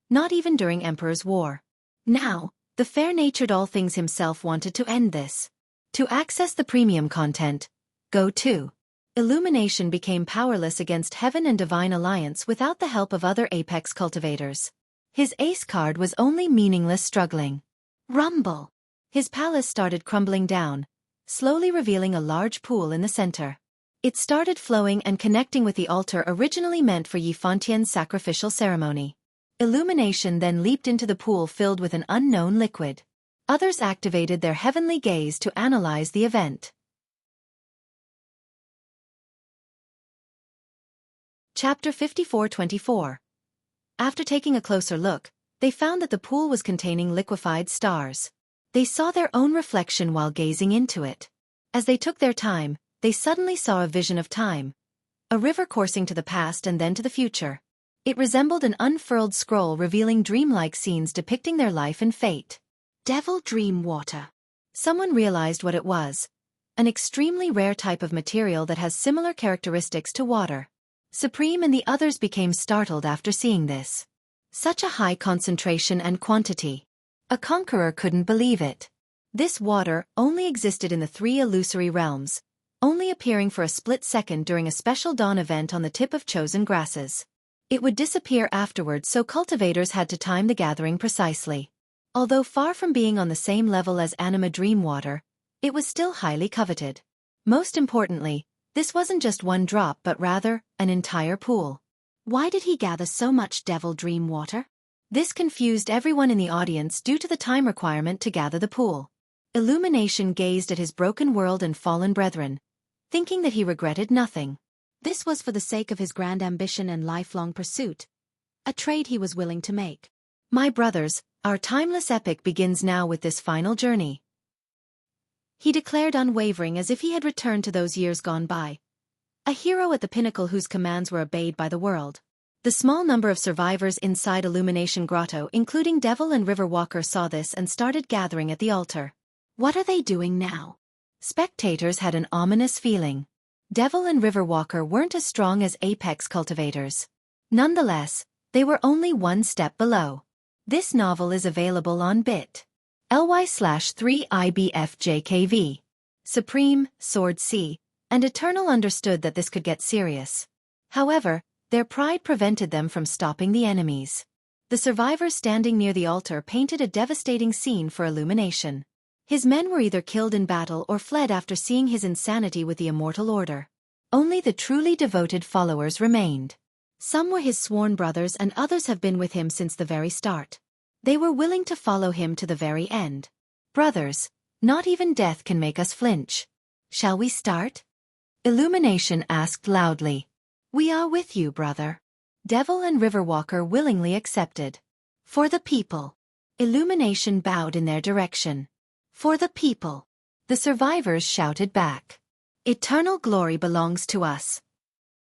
Not even during Emperor's War. Now, the fair-natured All Things himself wanted to end this. To access the premium content, go to. Illumination became powerless against Heaven and Divine Alliance without the help of other apex cultivators. His ace card was only meaningless struggling. Rumble. His palace started crumbling down, slowly revealing a large pool in the center. It started flowing and connecting with the altar originally meant for Yi Fontien's sacrificial ceremony. Illumination then leaped into the pool filled with an unknown liquid. Others activated their heavenly gaze to analyze the event. Chapter 54-24. After taking a closer look, they found that the pool was containing liquefied stars. They saw their own reflection while gazing into it. As they took their time, they suddenly saw a vision of time. A river coursing to the past and then to the future. It resembled an unfurled scroll revealing dreamlike scenes depicting their life and fate. Devil Dream Water. Someone realized what it was. An extremely rare type of material that has similar characteristics to water. Supreme and the others became startled after seeing this. Such a high concentration and quantity. A conqueror couldn't believe it. This water only existed in the 3 illusory realms, only appearing for a split second during a special dawn event on the tip of chosen grasses. It would disappear afterwards, so cultivators had to time the gathering precisely. Although far from being on the same level as Anima Dream Water, it was still highly coveted. Most importantly, this wasn't just one drop but rather, an entire pool. Why did he gather so much Devil Dream Water? This confused everyone in the audience due to the time requirement to gather the pool. Illumination gazed at his broken world and fallen brethren, thinking that he regretted nothing. This was for the sake of his grand ambition and lifelong pursuit, a trade he was willing to make. My brothers, our timeless epic begins now with this final journey. He declared unwavering as if he had returned to those years gone by. A hero at the pinnacle whose commands were obeyed by the world. The small number of survivors inside Illumination Grotto, including Devil and River Walker, saw this and started gathering at the altar. What are they doing now? Spectators had an ominous feeling. Devil and River Walker weren't as strong as apex cultivators. Nonetheless, they were only one step below. This novel is available on bit.ly/3IBFJKV. Supreme, Sword C, and Eternal understood that this could get serious. However, their pride prevented them from stopping the enemies. The survivors standing near the altar painted a devastating scene for Illumination. His men were either killed in battle or fled after seeing his insanity with the Immortal Order. Only the truly devoted followers remained. Some were his sworn brothers and others have been with him since the very start. They were willing to follow him to the very end. Brothers, not even death can make us flinch. Shall we start? Illumination asked loudly. We are with you, brother. Devil and Riverwalker willingly accepted. For the people. Illumination bowed in their direction. For the people. The survivors shouted back. Eternal glory belongs to us.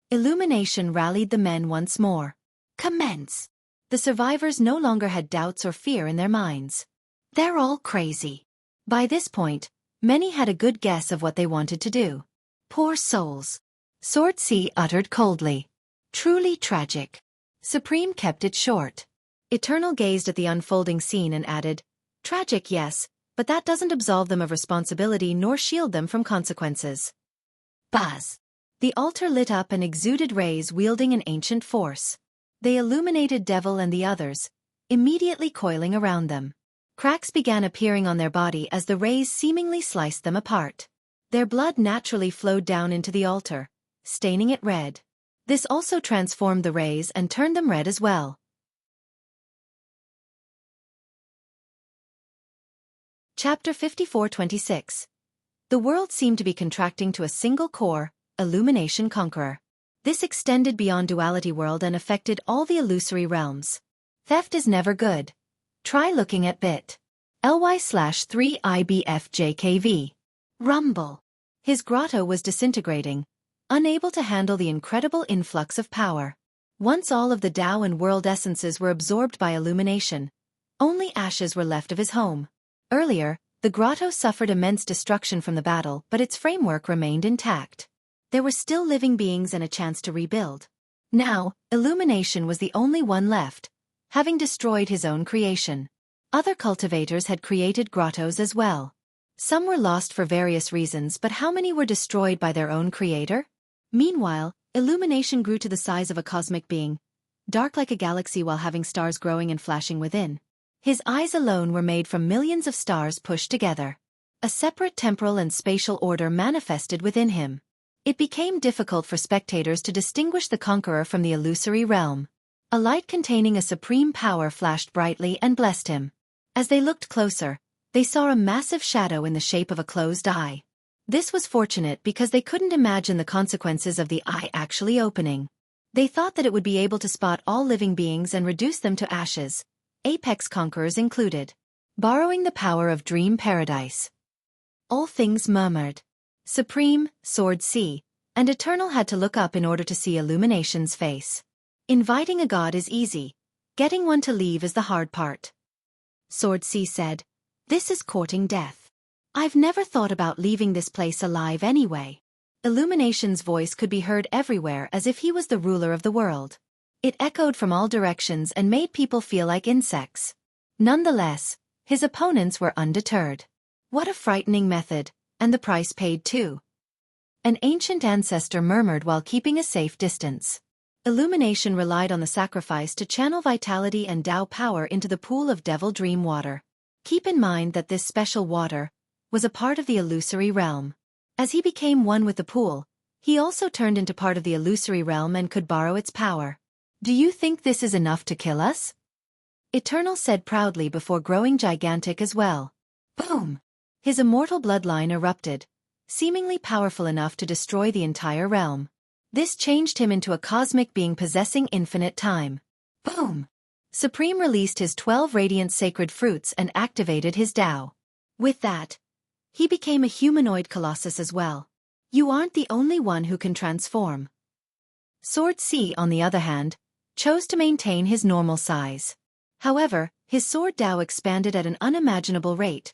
Illumination rallied the men once more. Commence. The survivors no longer had doubts or fear in their minds. They're all crazy. By this point, many had a good guess of what they wanted to do. Poor souls. Sword C uttered coldly. Truly tragic. Supreme kept it short. Eternal gazed at the unfolding scene and added, tragic, yes, but that doesn't absolve them of responsibility nor shield them from consequences. Buzz. The altar lit up and exuded rays wielding an ancient force. They illuminated Devil and the others, immediately coiling around them. Cracks began appearing on their body as the rays seemingly sliced them apart. Their blood naturally flowed down into the altar, staining it red. This also transformed the rays and turned them red as well. Chapter 54-26. The world seemed to be contracting to a single core, Illumination Conqueror. This extended beyond Duality World and affected all the illusory realms. Theft is never good. Try looking at bit.ly/3IBFJKV. Rumble. His grotto was disintegrating, unable to handle the incredible influx of power. Once all of the Tao and world essences were absorbed by Illumination, only ashes were left of his home. Earlier, the grotto suffered immense destruction from the battle, but its framework remained intact. There were still living beings and a chance to rebuild. Now, Illumination was the only one left, having destroyed his own creation. Other cultivators had created grottos as well. Some were lost for various reasons, but how many were destroyed by their own creator? Meanwhile, Illumination grew to the size of a cosmic being, dark like a galaxy while having stars growing and flashing within. His eyes alone were made from millions of stars pushed together. A separate temporal and spatial order manifested within him. It became difficult for spectators to distinguish the conqueror from the illusory realm. A light containing a supreme power flashed brightly and blessed him. As they looked closer, they saw a massive shadow in the shape of a closed eye. This was fortunate because they couldn't imagine the consequences of the eye actually opening. They thought that it would be able to spot all living beings and reduce them to ashes, apex conquerors included. Borrowing the power of Dream Paradise. All things murmured. Supreme, Sword C, and Eternal had to look up in order to see Illumination's face. Inviting a god is easy. Getting one to leave is the hard part. Sword C said, "This is courting death. I've never thought about leaving this place alive anyway." Illumination's voice could be heard everywhere as if he was the ruler of the world. It echoed from all directions and made people feel like insects. Nonetheless, his opponents were undeterred. What a frightening method, and the price paid too. An ancient ancestor murmured while keeping a safe distance. Illumination relied on the sacrifice to channel vitality and Tao power into the pool of Devil Dream water. Keep in mind that this special water was a part of the illusory realm. As he became one with the pool, he also turned into part of the illusory realm and could borrow its power. Do you think this is enough to kill us? Eternal said proudly before growing gigantic as well. Boom! His immortal bloodline erupted, seemingly powerful enough to destroy the entire realm. This changed him into a cosmic being possessing infinite time. Boom! Supreme released his 12 radiant sacred fruits and activated his Tao. With that, he became a humanoid colossus as well. You aren't the only one who can transform. Sword C, on the other hand, chose to maintain his normal size. However, his sword Tao expanded at an unimaginable rate,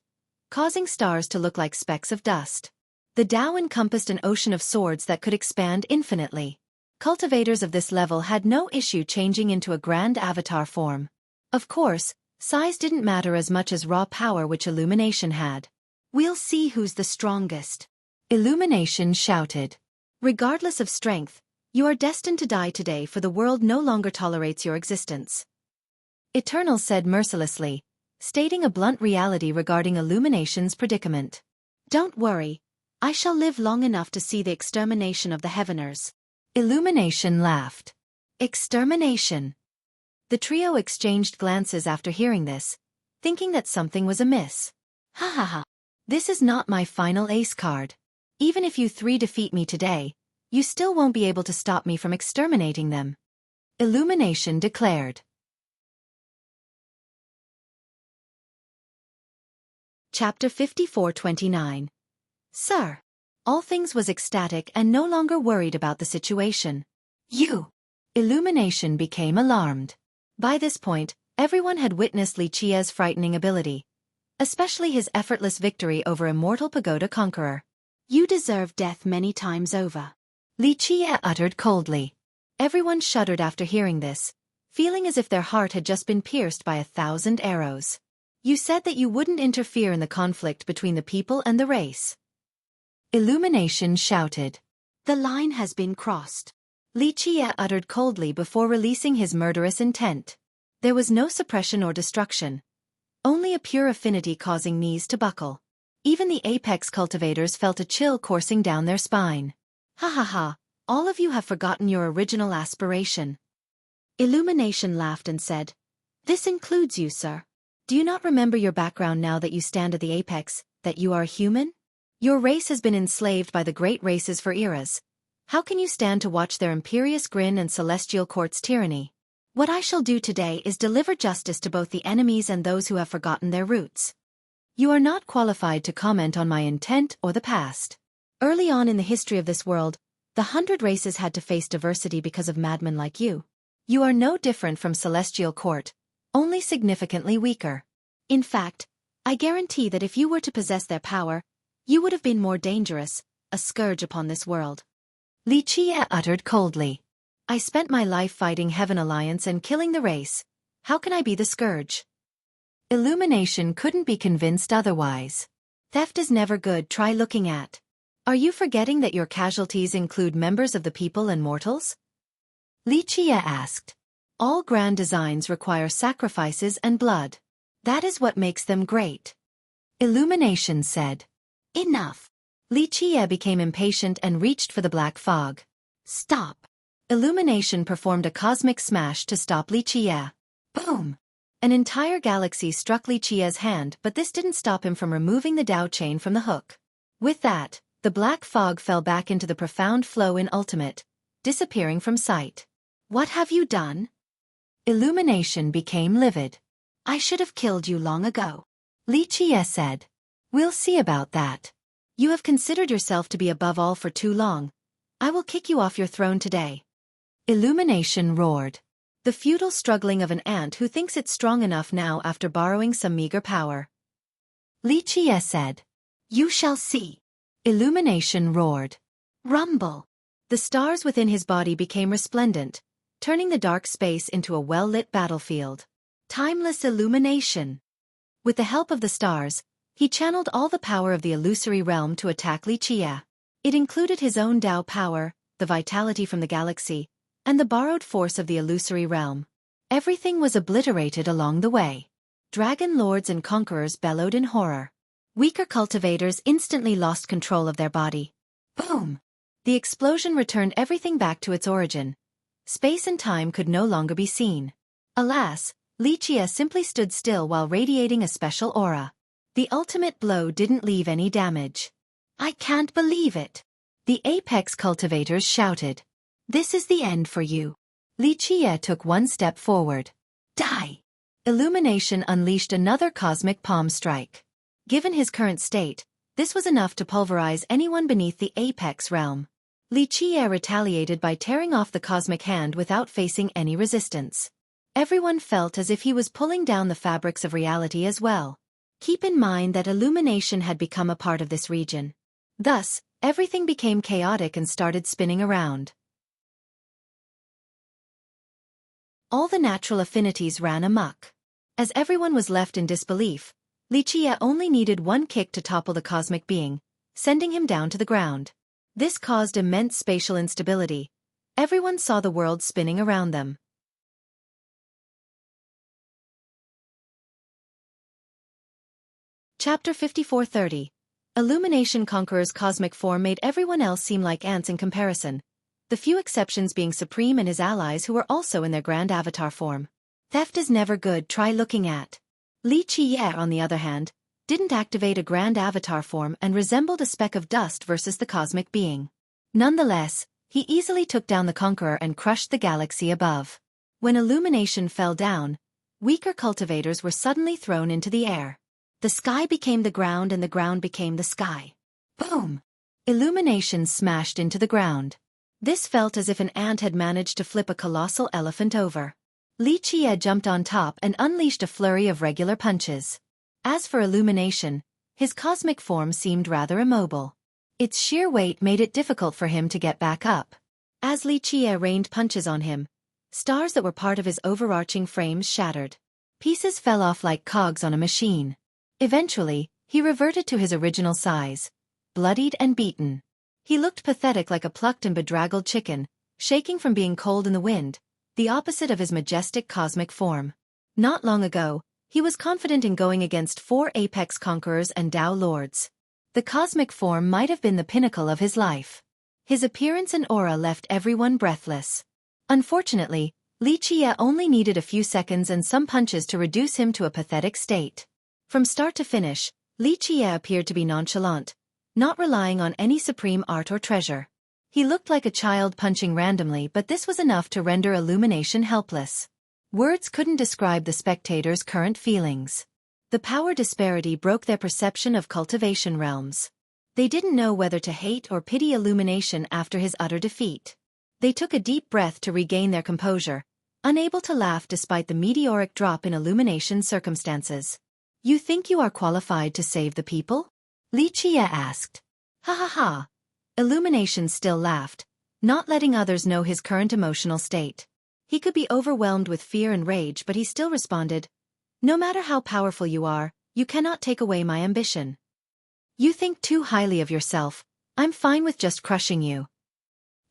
causing stars to look like specks of dust. The Tao encompassed an ocean of swords that could expand infinitely. Cultivators of this level had no issue changing into a grand avatar form. Of course, Size didn't matter as much as raw power which Illumination had. "We'll see who's the strongest," Illumination shouted. "Regardless of strength, you are destined to die today, for the world no longer tolerates your existence," Eternal said mercilessly, stating a blunt reality regarding Illumination's predicament. "Don't worry, I shall live long enough to see the extermination of the Heaveners." Illumination laughed. "Extermination?" The trio exchanged glances after hearing this, thinking that something was amiss. "Ha ha ha. This is not my final ace card. Even if you three defeat me today, you still won't be able to stop me from exterminating them," Illumination declared. Chapter 54:29. Sir. All things was ecstatic and no longer worried about the situation. "You!" Illumination became alarmed. By this point, everyone had witnessed Li Qia's frightening ability, especially his effortless victory over immortal pagoda conqueror. "You deserve death many times over," Li Qia uttered coldly. Everyone shuddered after hearing this, feeling as if their heart had just been pierced by 1,000 arrows. "You said that you wouldn't interfere in the conflict between the people and the race," Illumination shouted. "The line has been crossed," Li Qia uttered coldly before releasing his murderous intent. There was no suppression or destruction, only a pure affinity causing knees to buckle. Even the apex cultivators felt a chill coursing down their spine. "Ha ha ha, all of you have forgotten your original aspiration." Illumination laughed and said, "This includes you, sir. Do you not remember your background now that you stand at the apex, that you are human? Your race has been enslaved by the great races for eras. How can you stand to watch their imperious grin and celestial court's tyranny? What I shall do today is deliver justice to both the enemies and those who have forgotten their roots. You are not qualified to comment on my intent or the past. Early on in the history of this world, the 100 races had to face diversity because of madmen like you. You are no different from celestial court, only significantly weaker. In fact, I guarantee that if you were to possess their power, you would have been more dangerous, a scourge upon this world." Li Qia uttered coldly. "I spent my life fighting Heaven Alliance and killing the race. How can I be the scourge?" Illumination couldn't be convinced otherwise. "Theft is never good, try looking at. Are you forgetting that your casualties include members of the people and mortals?" Li Qia asked. "All grand designs require sacrifices and blood. That is what makes them great," Illumination said. "Enough." Li Qia became impatient and reached for the black fog. "Stop." Illumination performed a cosmic smash to stop Li Qia. Boom! An entire galaxy struck Li Qia's hand, but this didn't stop him from removing the Dao chain from the hook. With that, the black fog fell back into the profound flow in ultimate, disappearing from sight. "What have you done?" Illumination became livid. "I should have killed you long ago," Li Qia said. "We'll see about that. You have considered yourself to be above all for too long. I will kick you off your throne today." Illumination roared. The futile struggling of an ant who thinks it's strong enough now after borrowing some meager power. Li Qia said. "You shall see." Illumination roared. Rumble. The stars within his body became resplendent, turning the dark space into a well-lit battlefield. Timeless illumination. With the help of the stars, he channeled all the power of the illusory realm to attack Li Qia. It included his own Dao power, the vitality from the galaxy, and the borrowed force of the illusory realm. Everything was obliterated along the way. Dragon lords and conquerors bellowed in horror. Weaker cultivators instantly lost control of their body. Boom! The explosion returned everything back to its origin. Space and time could no longer be seen. Alas, Li Qia simply stood still while radiating a special aura. The ultimate blow didn't leave any damage. "I can't believe it!" The apex cultivators shouted. "This is the end for you." Li Qia took one step forward. Die! Illumination unleashed another cosmic palm strike. Given his current state, this was enough to pulverize anyone beneath the apex realm. Li Qia retaliated by tearing off the cosmic hand without facing any resistance. Everyone felt as if he was pulling down the fabrics of reality as well. Keep in mind that illumination had become a part of this region. Thus, everything became chaotic and started spinning around. All the natural affinities ran amok. As everyone was left in disbelief, Xueqi only needed one kick to topple the cosmic being, sending him down to the ground. This caused immense spatial instability. Everyone saw the world spinning around them. Chapter 54:30. Illumination Conqueror's cosmic form made everyone else seem like ants in comparison, the few exceptions being Supreme and his allies who were also in their grand avatar form. Theft is never good, try looking at. Xueqi, on the other hand, didn't activate a grand avatar form and resembled a speck of dust versus the cosmic being. Nonetheless, he easily took down the Conqueror and crushed the galaxy above. When Illumination fell down, weaker cultivators were suddenly thrown into the air. The sky became the ground and the ground became the sky. Boom! Illumination smashed into the ground. This felt as if an ant had managed to flip a colossal elephant over. Xueqi jumped on top and unleashed a flurry of regular punches. As for Illumination, his cosmic form seemed rather immobile. Its sheer weight made it difficult for him to get back up. As Xueqi rained punches on him, stars that were part of his overarching frames shattered. Pieces fell off like cogs on a machine. Eventually, he reverted to his original size, bloodied and beaten. He looked pathetic like a plucked and bedraggled chicken, shaking from being cold in the wind, the opposite of his majestic cosmic form. Not long ago, he was confident in going against 4 apex conquerors and Tao lords. The cosmic form might have been the pinnacle of his life. His appearance and aura left everyone breathless. Unfortunately, Xueqi only needed a few seconds and some punches to reduce him to a pathetic state. From start to finish, Xueqi appeared to be nonchalant, not relying on any supreme art or treasure. He looked like a child punching randomly, but this was enough to render Illumination helpless. Words couldn't describe the spectators' current feelings. The power disparity broke their perception of cultivation realms. They didn't know whether to hate or pity Illumination after his utter defeat. They took a deep breath to regain their composure, unable to laugh despite the meteoric drop in Illumination's circumstances. You think you are qualified to save the people? Xueqi asked. Ha ha ha. Illumination still laughed, not letting others know his current emotional state. He could be overwhelmed with fear and rage, but he still responded, "No matter how powerful you are, you cannot take away my ambition. You think too highly of yourself, I'm fine with just crushing you."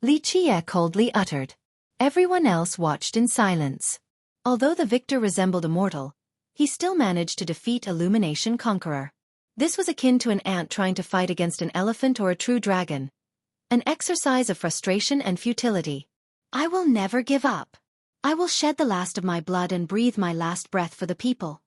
Xueqi coldly uttered. Everyone else watched in silence. Although the victor resembled a mortal, he still managed to defeat Illumination Conqueror. This was akin to an ant trying to fight against an elephant or a true dragon. An exercise of frustration and futility. I will never give up. I will shed the last of my blood and breathe my last breath for the people.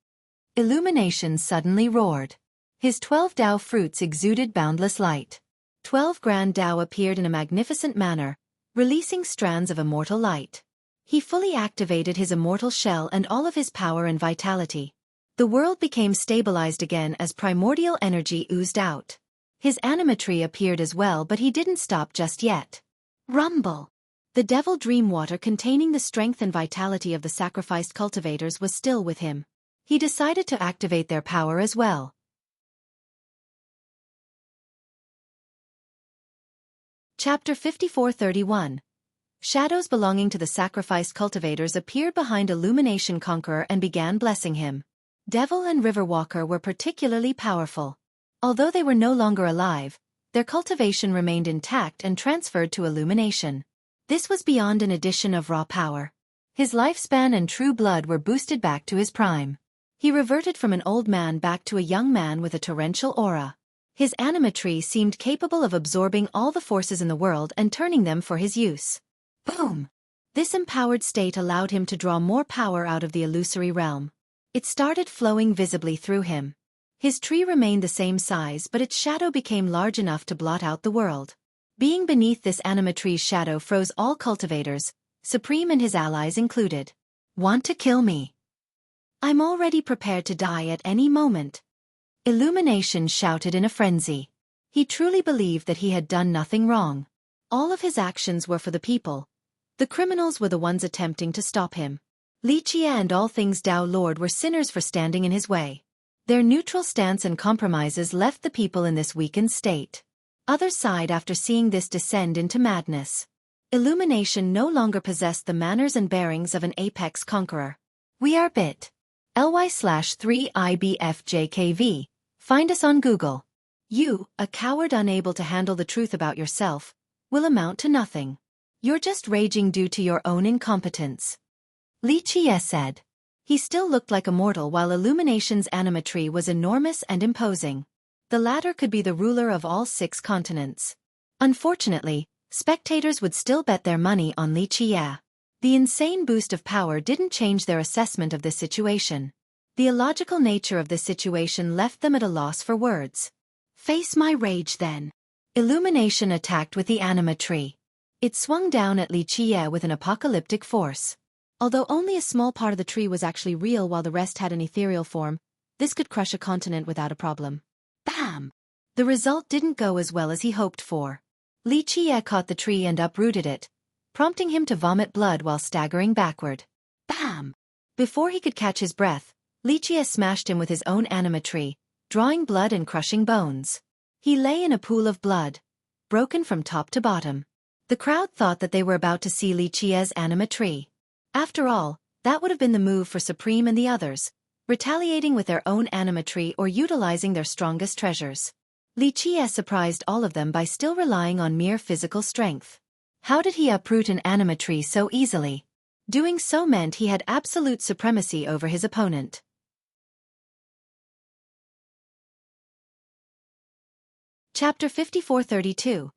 Illumination suddenly roared. His 12 Tao fruits exuded boundless light. 12 grand Tao appeared in a magnificent manner, releasing strands of immortal light. He fully activated his immortal shell and all of his power and vitality. The world became stabilized again as primordial energy oozed out. His animatry appeared as well, but he didn't stop just yet. Rumble! The devil dream water containing the strength and vitality of the sacrificed cultivators was still with him. He decided to activate their power as well. Chapter 54:31. Shadows belonging to the sacrificed cultivators appeared behind Illumination Conqueror and began blessing him. Devil and River Walker were particularly powerful. Although they were no longer alive, their cultivation remained intact and transferred to Illumination. This was beyond an addition of raw power. His lifespan and true blood were boosted back to his prime. He reverted from an old man back to a young man with a torrential aura. His animatry seemed capable of absorbing all the forces in the world and turning them for his use. Boom! This empowered state allowed him to draw more power out of the illusory realm. It started flowing visibly through him. His tree remained the same size, but its shadow became large enough to blot out the world. Being beneath this animatry's shadow froze all cultivators, Supreme and his allies included. Want to kill me? I'm already prepared to die at any moment. Illumination shouted in a frenzy. He truly believed that he had done nothing wrong. All of his actions were for the people. The criminals were the ones attempting to stop him. Xueqi and all things Tao Lord were sinners for standing in his way. Their neutral stance and compromises left the people in this weakened state. Others sighed after seeing this descend into madness. Illumination no longer possessed the manners and bearings of an apex conqueror. We are bit. ly/3IBFJKV. Find us on Google. You, a coward unable to handle the truth about yourself, will amount to nothing. You're just raging due to your own incompetence. Xueqi said. He still looked like a mortal while Illumination's anima tree was enormous and imposing. The latter could be the ruler of all 6 continents. Unfortunately, spectators would still bet their money on Xueqi. The insane boost of power didn't change their assessment of this situation. The illogical nature of this situation left them at a loss for words. Face my rage then. Illumination attacked with the anima tree. It swung down at Xueqi with an apocalyptic force. Although only a small part of the tree was actually real while the rest had an ethereal form, this could crush a continent without a problem. Bam! The result didn't go as well as he hoped for. Xueqi caught the tree and uprooted it, prompting him to vomit blood while staggering backward. Bam! Before he could catch his breath, Xueqi smashed him with his own anima tree, drawing blood and crushing bones. He lay in a pool of blood, broken from top to bottom. The crowd thought that they were about to see Xueqi's anima tree. After all, that would have been the move for Supreme and the others, retaliating with their own anima tree or utilizing their strongest treasures. Xueqi surprised all of them by still relying on mere physical strength. How did he uproot an anima tree so easily? Doing so meant he had absolute supremacy over his opponent. Chapter 5432.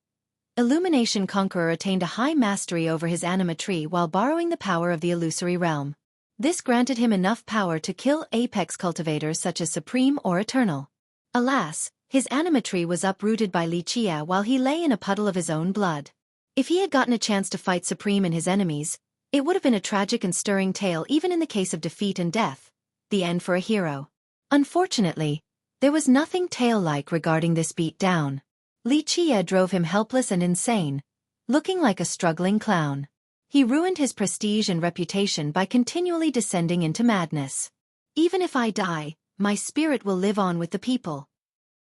Illumination Conqueror attained a high mastery over his anima tree while borrowing the power of the illusory realm. This granted him enough power to kill apex cultivators such as Supreme or Eternal. Alas, his anima tree was uprooted by Xueqi while he lay in a puddle of his own blood. If he had gotten a chance to fight Supreme and his enemies, it would have been a tragic and stirring tale even in the case of defeat and death, the end for a hero. Unfortunately, there was nothing tale-like regarding this beat-down. Xueqi drove him helpless and insane, looking like a struggling clown. He ruined his prestige and reputation by continually descending into madness. Even if I die, my spirit will live on with the people.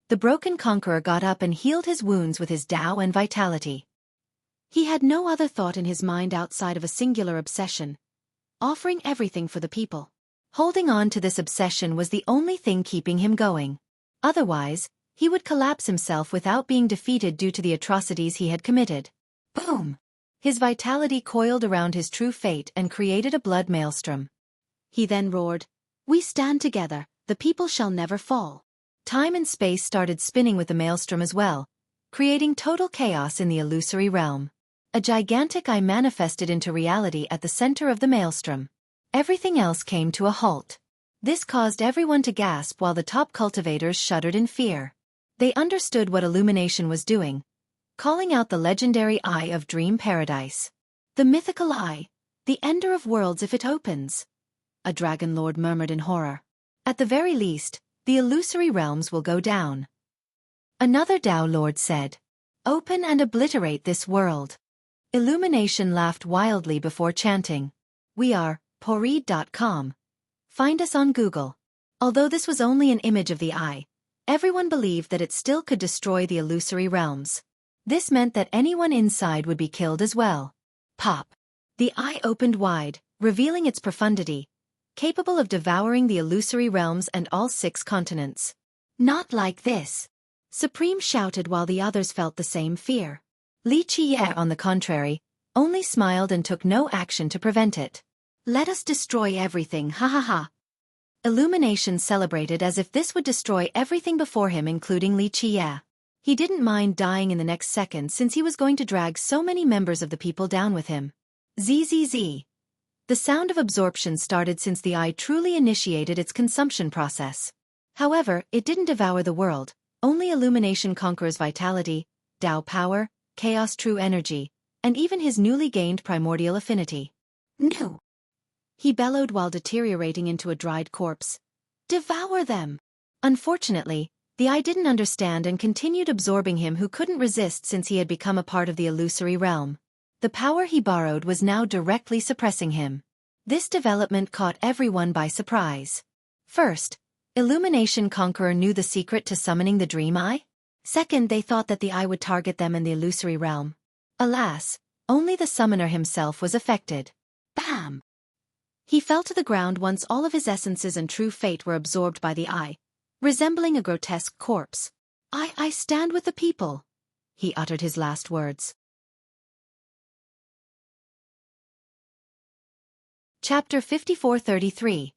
The broken conqueror got up and healed his wounds with his Tao and vitality. He had no other thought in his mind outside of a singular obsession, offering everything for the people. Holding on to this obsession was the only thing keeping him going. Otherwise, he would collapse himself without being defeated due to the atrocities he had committed. Boom! His vitality coiled around his true fate and created a blood maelstrom. He then roared, "We stand together, the people shall never fall." Time and space started spinning with the maelstrom as well, creating total chaos in the illusory realm. A gigantic eye manifested into reality at the center of the maelstrom. Everything else came to a halt. This caused everyone to gasp while the top cultivators shuddered in fear. They understood what Illumination was doing, calling out the legendary Eye of Dream Paradise. The mythical eye, the ender of worlds if it opens. A dragon lord murmured in horror. At the very least, the illusory realms will go down. Another Tao lord said, "Open and obliterate this world." Illumination laughed wildly before chanting, "We are Poreed.com. Find us on Google." Although this was only an image of the eye, everyone believed that it still could destroy the illusory realms. This meant that anyone inside would be killed as well. Pop! The eye opened wide, revealing its profundity, capable of devouring the illusory realms and all 6 continents. "Not like this!" Supreme shouted while the others felt the same fear. Xueqi, on the contrary, only smiled and took no action to prevent it. "Let us destroy everything, ha ha ha." Illumination celebrated as if this would destroy everything before him including Xueqi. He didn't mind dying in the next second since he was going to drag so many members of the people down with him. Zzz. The sound of absorption started since the eye truly initiated its consumption process. However, it didn't devour the world, only Illumination conquers vitality, Tao power, chaos true energy, and even his newly gained primordial affinity. "No!" he bellowed while deteriorating into a dried corpse. "Devour them!" Unfortunately, the eye didn't understand and continued absorbing him who couldn't resist since he had become a part of the illusory realm. The power he borrowed was now directly suppressing him. This development caught everyone by surprise. First, Illumination Conqueror knew the secret to summoning the Dream Eye. Second, they thought that the eye would target them in the illusory realm. Alas, only the summoner himself was affected. Bam! He fell to the ground once all of his essences and true fate were absorbed by the eye, resembling a grotesque corpse. I stand with the people," he uttered his last words. Chapter 54:33.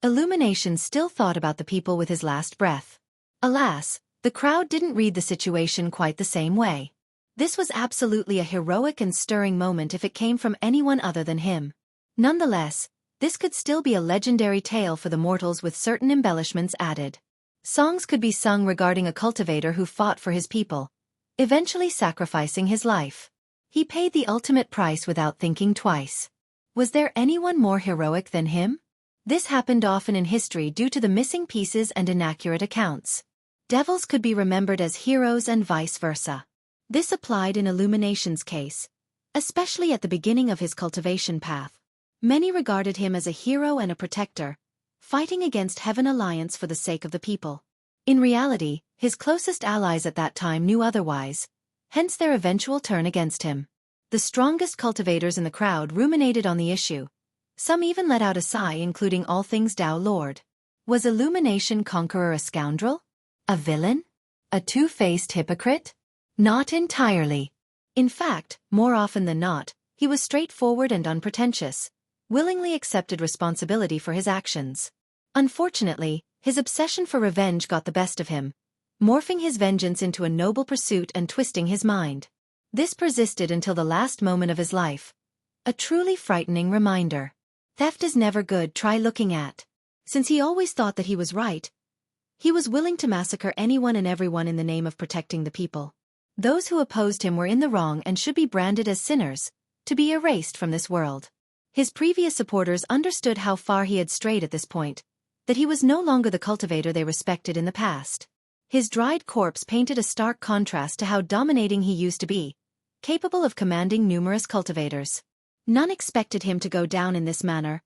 Illumination still thought about the people with his last breath. Alas, the crowd didn't read the situation quite the same way. This was absolutely a heroic and stirring moment if it came from anyone other than him. Nonetheless, this could still be a legendary tale for the mortals with certain embellishments added. Songs could be sung regarding a cultivator who fought for his people, eventually sacrificing his life. He paid the ultimate price without thinking twice. Was there anyone more heroic than him? This happened often in history due to the missing pieces and inaccurate accounts. Devils could be remembered as heroes and vice versa. This applied in Illumination's case, especially at the beginning of his cultivation path. Many regarded him as a hero and a protector, fighting against Heaven Alliance for the sake of the people. In reality, his closest allies at that time knew otherwise, hence their eventual turn against him. The strongest cultivators in the crowd ruminated on the issue. Some even let out a sigh, including All Things Tao Lord. Was Illumination Conqueror a scoundrel? A villain? A two-faced hypocrite? Not entirely. In fact, more often than not, he was straightforward and unpretentious, willingly accepted responsibility for his actions. Unfortunately, his obsession for revenge got the best of him, morphing his vengeance into a noble pursuit and twisting his mind. This persisted until the last moment of his life. A truly frightening reminder. Theft is never good, try looking at. Since he always thought that he was right, he was willing to massacre anyone and everyone in the name of protecting the people. Those who opposed him were in the wrong and should be branded as sinners, to be erased from this world. His previous supporters understood how far he had strayed at this point, that he was no longer the cultivator they respected in the past. His dried corpse painted a stark contrast to how dominating he used to be, capable of commanding numerous cultivators. None expected him to go down in this manner,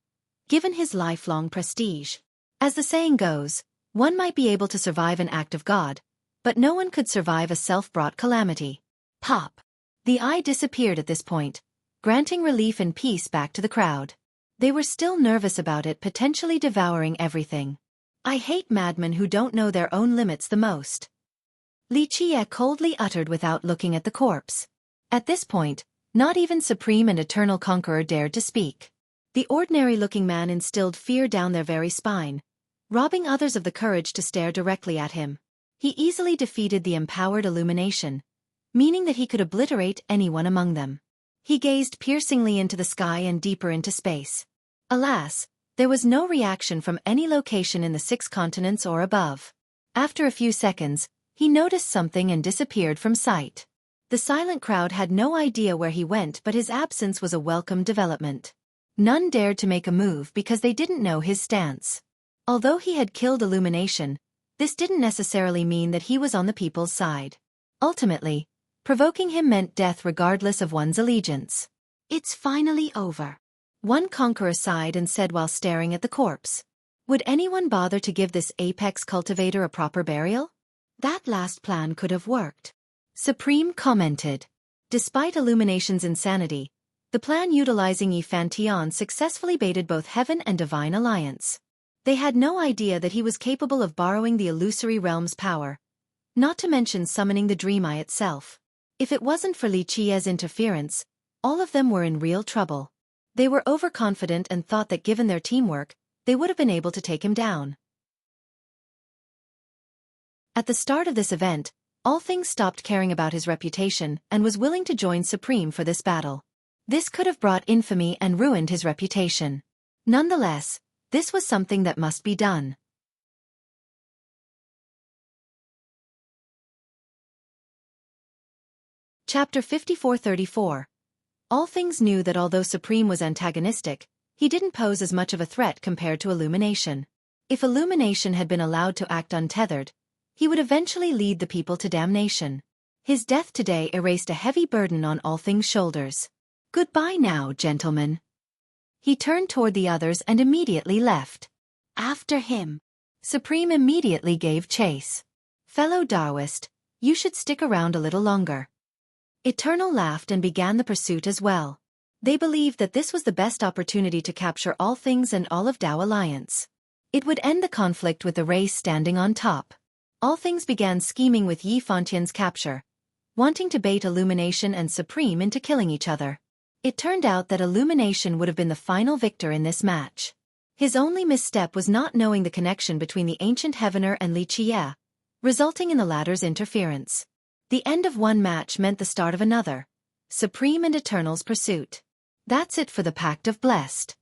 given his lifelong prestige. As the saying goes, one might be able to survive an act of God, but no one could survive a self-brought calamity. Pop! The eye disappeared at this point, granting relief and peace back to the crowd. They were still nervous about it potentially devouring everything. I hate madmen who don't know their own limits the most. Xueqi coldly uttered without looking at the corpse. At this point, not even Supreme and Eternal Conqueror dared to speak. The ordinary-looking man instilled fear down their very spine, robbing others of the courage to stare directly at him. He easily defeated the empowered Illumination, meaning that he could obliterate anyone among them. He gazed piercingly into the sky and deeper into space. Alas, there was no reaction from any location in the 6 continents or above. After a few seconds, he noticed something and disappeared from sight. The silent crowd had no idea where he went, but his absence was a welcome development. None dared to make a move because they didn't know his stance. Although he had killed Illumination, this didn't necessarily mean that he was on the people's side. Ultimately, provoking him meant death regardless of one's allegiance. It's finally over. One conqueror sighed and said while staring at the corpse. Would anyone bother to give this apex cultivator a proper burial? That last plan could have worked. Supreme commented. Despite Illumination's insanity, the plan utilizing Yifan successfully baited both Heaven and Divine Alliance. They had no idea that he was capable of borrowing the illusory realm's power, not to mention summoning the Dream Eye itself. If it wasn't for Xueqi's interference, all of them were in real trouble. They were overconfident and thought that given their teamwork, they would have been able to take him down. At the start of this event, All Things stopped caring about his reputation and was willing to join Supreme for this battle. This could have brought infamy and ruined his reputation. Nonetheless, this was something that must be done. Chapter 54:34. All Things knew that although Supreme was antagonistic, he didn't pose as much of a threat compared to Illumination. If Illumination had been allowed to act untethered, he would eventually lead the people to damnation. His death today erased a heavy burden on All Things' shoulders. Goodbye now, gentlemen. He turned toward the others and immediately left. After him. Supreme immediately gave chase. Fellow Taoist, you should stick around a little longer. Eternal laughed and began the pursuit as well. They believed that this was the best opportunity to capture all things and all of Tao Alliance. It would end the conflict with the race standing on top. All things began scheming with Yi Fontian's capture, wanting to bait Illumination and Supreme into killing each other. It turned out that Illumination would have been the final victor in this match. His only misstep was not knowing the connection between the ancient Heavener and Li Qie, resulting in the latter's interference. The end of one match meant the start of another, Supreme and Eternal's pursuit. That's it for the Pact of Blessed.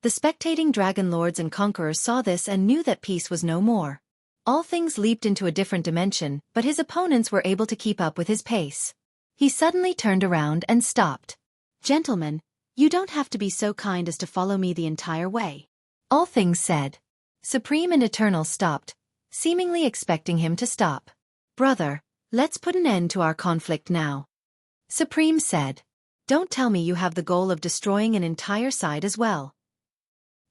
The spectating Dragon Lords and Conquerors saw this and knew that peace was no more. All things leaped into a different dimension, but his opponents were able to keep up with his pace. He suddenly turned around and stopped. "Gentlemen, you don't have to be so kind as to follow me the entire way," All Things said. Supreme and Eternal stopped, seemingly expecting him to stop. "Brother, let's put an end to our conflict now," Supreme said. "Don't tell me you have the goal of destroying an entire side as well."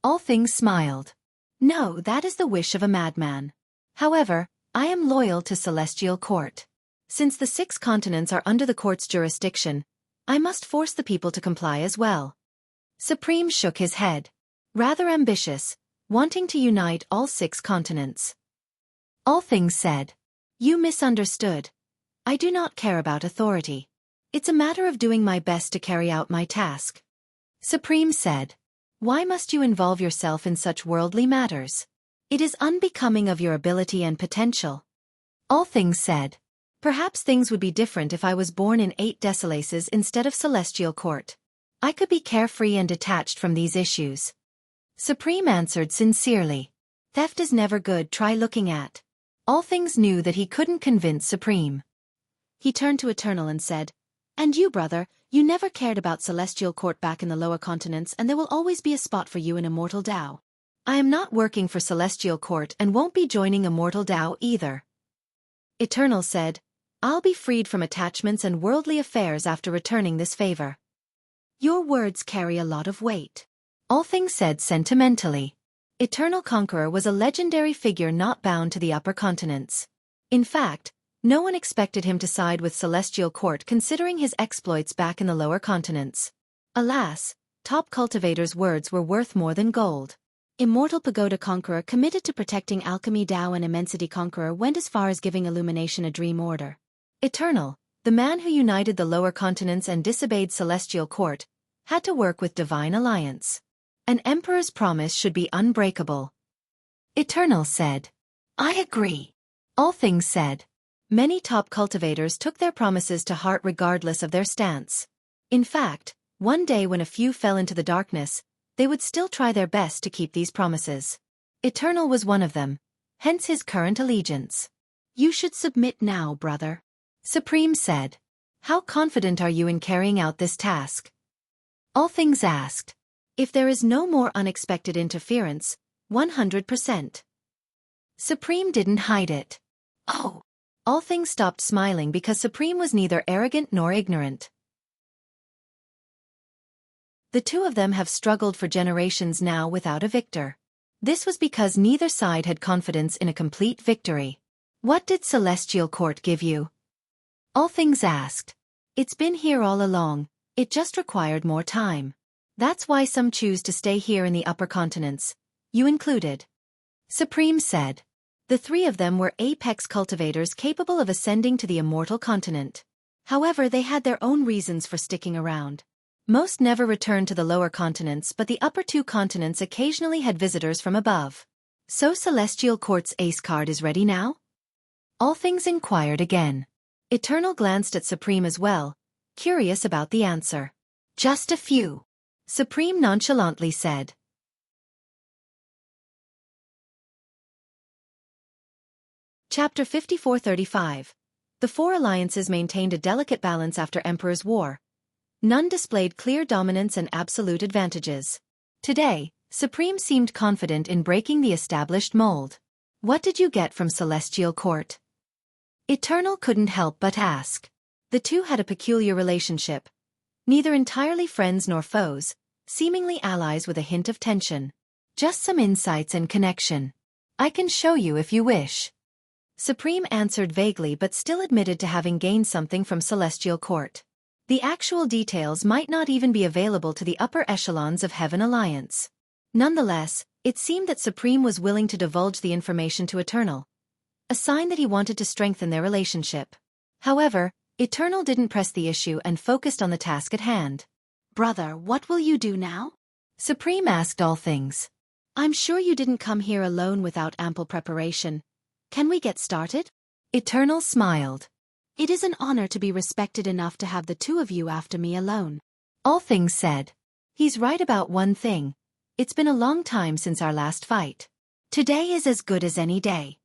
All Things smiled. "No, that is the wish of a madman. However, I am loyal to Celestial Court. Since the 6 continents are under the court's jurisdiction, I must force the people to comply as well." Supreme shook his head. Rather ambitious, wanting to unite all 6 continents. All Things said. "You misunderstood. I do not care about authority. It's a matter of doing my best to carry out my task." Supreme said. "Why must you involve yourself in such worldly matters? It is unbecoming of your ability and potential." All Things said. "Perhaps things would be different if I was born in 8 Desolaces instead of Celestial Court. I could be carefree and detached from these issues." Supreme answered sincerely. "Theft is never good, try looking at." All Things knew that he couldn't convince Supreme. He turned to Eternal and said, "And you, brother, you never cared about Celestial Court back in the lower continents, and there will always be a spot for you in Immortal Tao. I am not working for Celestial Court and won't be joining Immortal Tao either." Eternal said, "I'll be freed from attachments and worldly affairs after returning this favor." "Your words carry a lot of weight," All Things said sentimentally. Eternal Conqueror was a legendary figure not bound to the upper continents. In fact, no one expected him to side with Celestial Court considering his exploits back in the lower continents. Alas, top cultivators' words were worth more than gold. Immortal Pagoda Conqueror, committed to protecting Alchemy Tao, and Immensity Conqueror went as far as giving Illumination a dream order. Eternal, the man who united the lower continents and disobeyed Celestial Court, had to work with Divine Alliance. An emperor's promise should be unbreakable. Eternal said. "I agree." All Things said. Many top cultivators took their promises to heart regardless of their stance. In fact, one day when a few fell into the darkness, they would still try their best to keep these promises. Eternal was one of them, hence his current allegiance. "You should submit now, brother," Supreme said. "How confident are you in carrying out this task?" All Things asked. "If there is no more unexpected interference, 100%. Supreme didn't hide it. "Oh." All Things stopped smiling because Supreme was neither arrogant nor ignorant. The two of them have struggled for generations now without a victor. This was because neither side had confidence in a complete victory. "What did Celestial Court give you?" All Things asked. "It's been here all along, it just required more time. That's why some choose to stay here in the upper continents, you included," Supreme said. The 3 of them were apex cultivators capable of ascending to the immortal continent. However, they had their own reasons for sticking around. Most never returned to the lower continents, but the upper 2 continents occasionally had visitors from above. "So Celestial Court's ace card is ready now?" All Things inquired again. Eternal glanced at Supreme as well, curious about the answer. "Just a few," Supreme nonchalantly said. Chapter 5435. The 4 alliances maintained a delicate balance after Emperor's War. None displayed clear dominance and absolute advantages. Today, Supreme seemed confident in breaking the established mold. "What did you get from Celestial Court?" Eternal couldn't help but ask. The two had a peculiar relationship. Neither entirely friends nor foes, seemingly allies with a hint of tension. "Just some insights and connection. I can show you if you wish." Supreme answered vaguely but still admitted to having gained something from Celestial Court. The actual details might not even be available to the upper echelons of Heaven Alliance. Nonetheless, it seemed that Supreme was willing to divulge the information to Eternal, a sign that he wanted to strengthen their relationship. However, Eternal didn't press the issue and focused on the task at hand. Brother, what will you do now? Supreme asked All Things. I'm sure you didn't come here alone without ample preparation. Can we get started? Eternal smiled. It is an honor to be respected enough to have the two of you after me alone. All Things said. He's right about one thing. It's been a long time since our last fight. Today is as good as any day.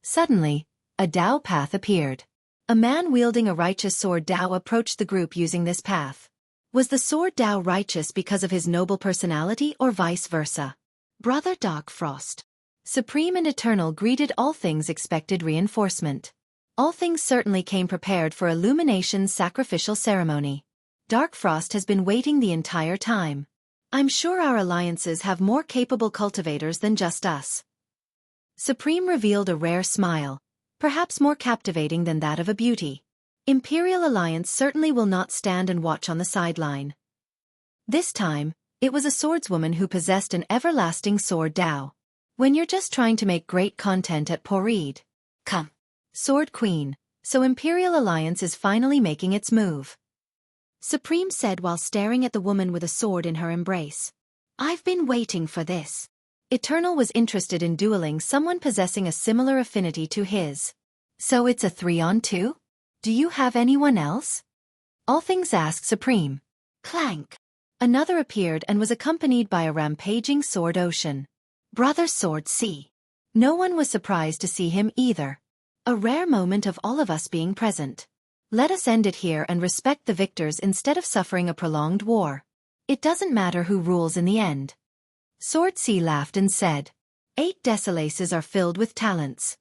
Suddenly, a Tao path appeared. A man wielding a righteous sword Tao approached the group using this path. Was the sword Tao righteous because of his noble personality or vice versa? Brother Dark Frost. Supreme and Eternal greeted All Things' expected reinforcement. All Things certainly came prepared for Illumination's sacrificial ceremony. Dark Frost has been waiting the entire time. I'm sure our alliances have more capable cultivators than just us. Supreme revealed a rare smile, perhaps more captivating than that of a beauty. Imperial Alliance certainly will not stand and watch on the sideline. This time, it was a swordswoman who possessed an everlasting sword Tao. When you're just trying to make great content at Poreed. Come. Sword Queen, so Imperial Alliance is finally making its move. Supreme said while staring at the woman with a sword in her embrace. I've been waiting for this. Eternal was interested in dueling someone possessing a similar affinity to his. So it's a 3-on-2? Do you have anyone else? All Things asked Supreme. Clank. Another appeared and was accompanied by a rampaging sword ocean. Brother Sword C. No one was surprised to see him either. A rare moment of all of us being present. Let us end it here and respect the victors instead of suffering a prolonged war. It doesn't matter who rules in the end. Sword C laughed and said, 8 Desolaces are filled with talents.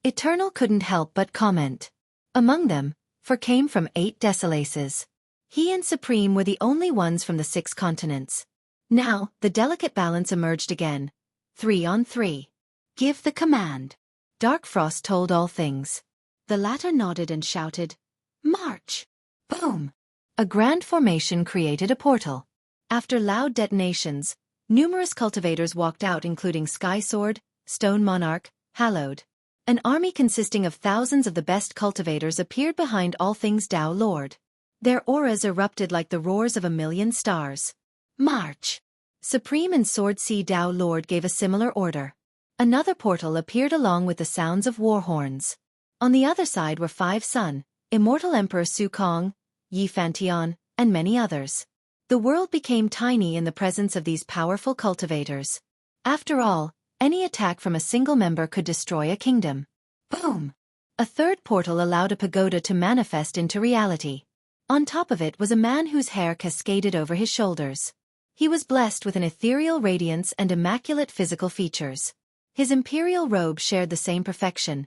Eternal couldn't help but comment. Among them, 4 came from 8 Desolaces. He and Supreme were the only ones from the 6 continents. Now, the delicate balance emerged again. 3-on-3. Give the command. Dark Frost told All Things. The latter nodded and shouted, March! Boom! A grand formation created a portal. After loud detonations, numerous cultivators walked out including Sky Sword, Stone Monarch, Hallowed. An army consisting of thousands of the best cultivators appeared behind All Things Tao Lord. Their auras erupted like the roars of a million stars. March! Supreme and Sword C Tao Lord gave a similar order. Another portal appeared along with the sounds of war horns. On the other side were 5 Sun, Immortal Emperor Su Kong, Yi Fantian, and many others. The world became tiny in the presence of these powerful cultivators. After all, any attack from a single member could destroy a kingdom. Boom! A third portal allowed a pagoda to manifest into reality. On top of it was a man whose hair cascaded over his shoulders. He was blessed with an ethereal radiance and immaculate physical features. His imperial robe shared the same perfection,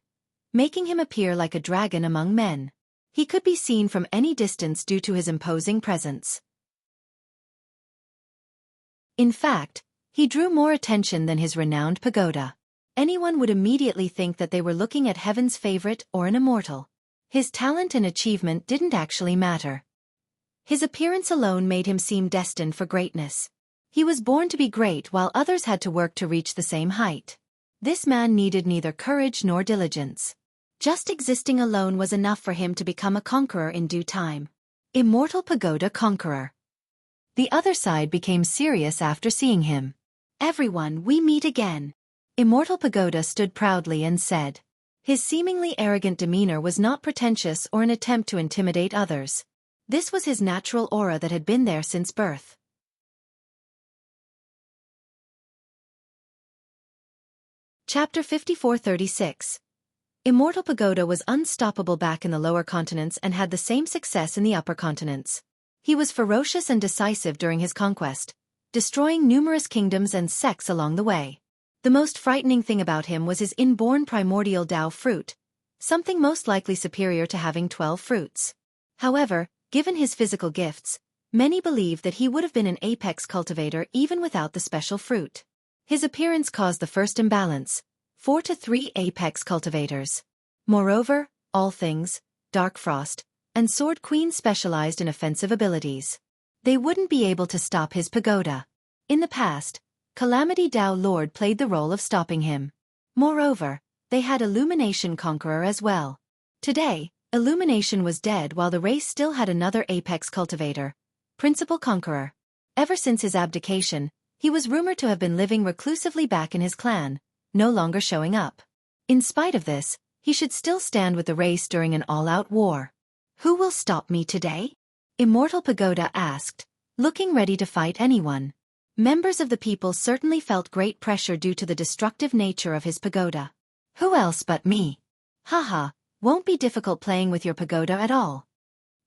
making him appear like a dragon among men. He could be seen from any distance due to his imposing presence. In fact, he drew more attention than his renowned pagoda. Anyone would immediately think that they were looking at heaven's favorite or an immortal. His talent and achievement didn't actually matter. His appearance alone made him seem destined for greatness. He was born to be great while others had to work to reach the same height. This man needed neither courage nor diligence. Just existing alone was enough for him to become a conqueror in due time. Immortal Pagoda Conqueror. The other side became serious after seeing him. Everyone, we meet again. Immortal Pagoda stood proudly and said. His seemingly arrogant demeanor was not pretentious or an attempt to intimidate others. This was his natural aura that had been there since birth. Chapter 5436. Immortal Pagoda was unstoppable back in the lower continents and had the same success in the upper continents. He was ferocious and decisive during his conquest, destroying numerous kingdoms and sects along the way. The most frightening thing about him was his inborn primordial Tao fruit, something most likely superior to having 12 fruits. However, given his physical gifts, many believe that he would have been an apex cultivator even without the special fruit. His appearance caused the first imbalance, 4 to 3 apex cultivators. Moreover, All Things, Dark Frost, and Sword Queen specialized in offensive abilities. They wouldn't be able to stop his pagoda. In the past, Calamity Dao Lord played the role of stopping him. Moreover, they had Illumination Conqueror as well. Today, Illumination was dead while the race still had another apex cultivator, Principal Conqueror. Ever since his abdication, he was rumored to have been living reclusively back in his clan, no longer showing up. In spite of this, he should still stand with the race during an all-out war. Who will stop me today? Immortal Pagoda asked, looking ready to fight anyone. Members of the people certainly felt great pressure due to the destructive nature of his pagoda. Who else but me? Haha, won't be difficult playing with your pagoda at all.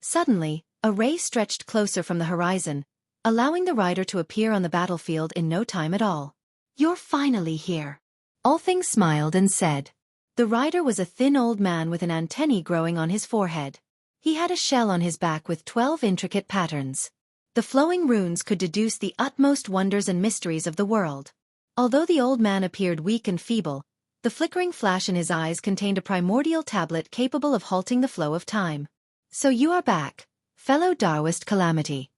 Suddenly, a ray stretched closer from the horizon, allowing the rider to appear on the battlefield in no time at all. You're finally here. All Things smiled and said. The rider was a thin old man with an antennae growing on his forehead. He had a shell on his back with 12 intricate patterns. The flowing runes could deduce the utmost wonders and mysteries of the world. Although the old man appeared weak and feeble, the flickering flash in his eyes contained a primordial tablet capable of halting the flow of time. So you are back, fellow Taoist Calamity.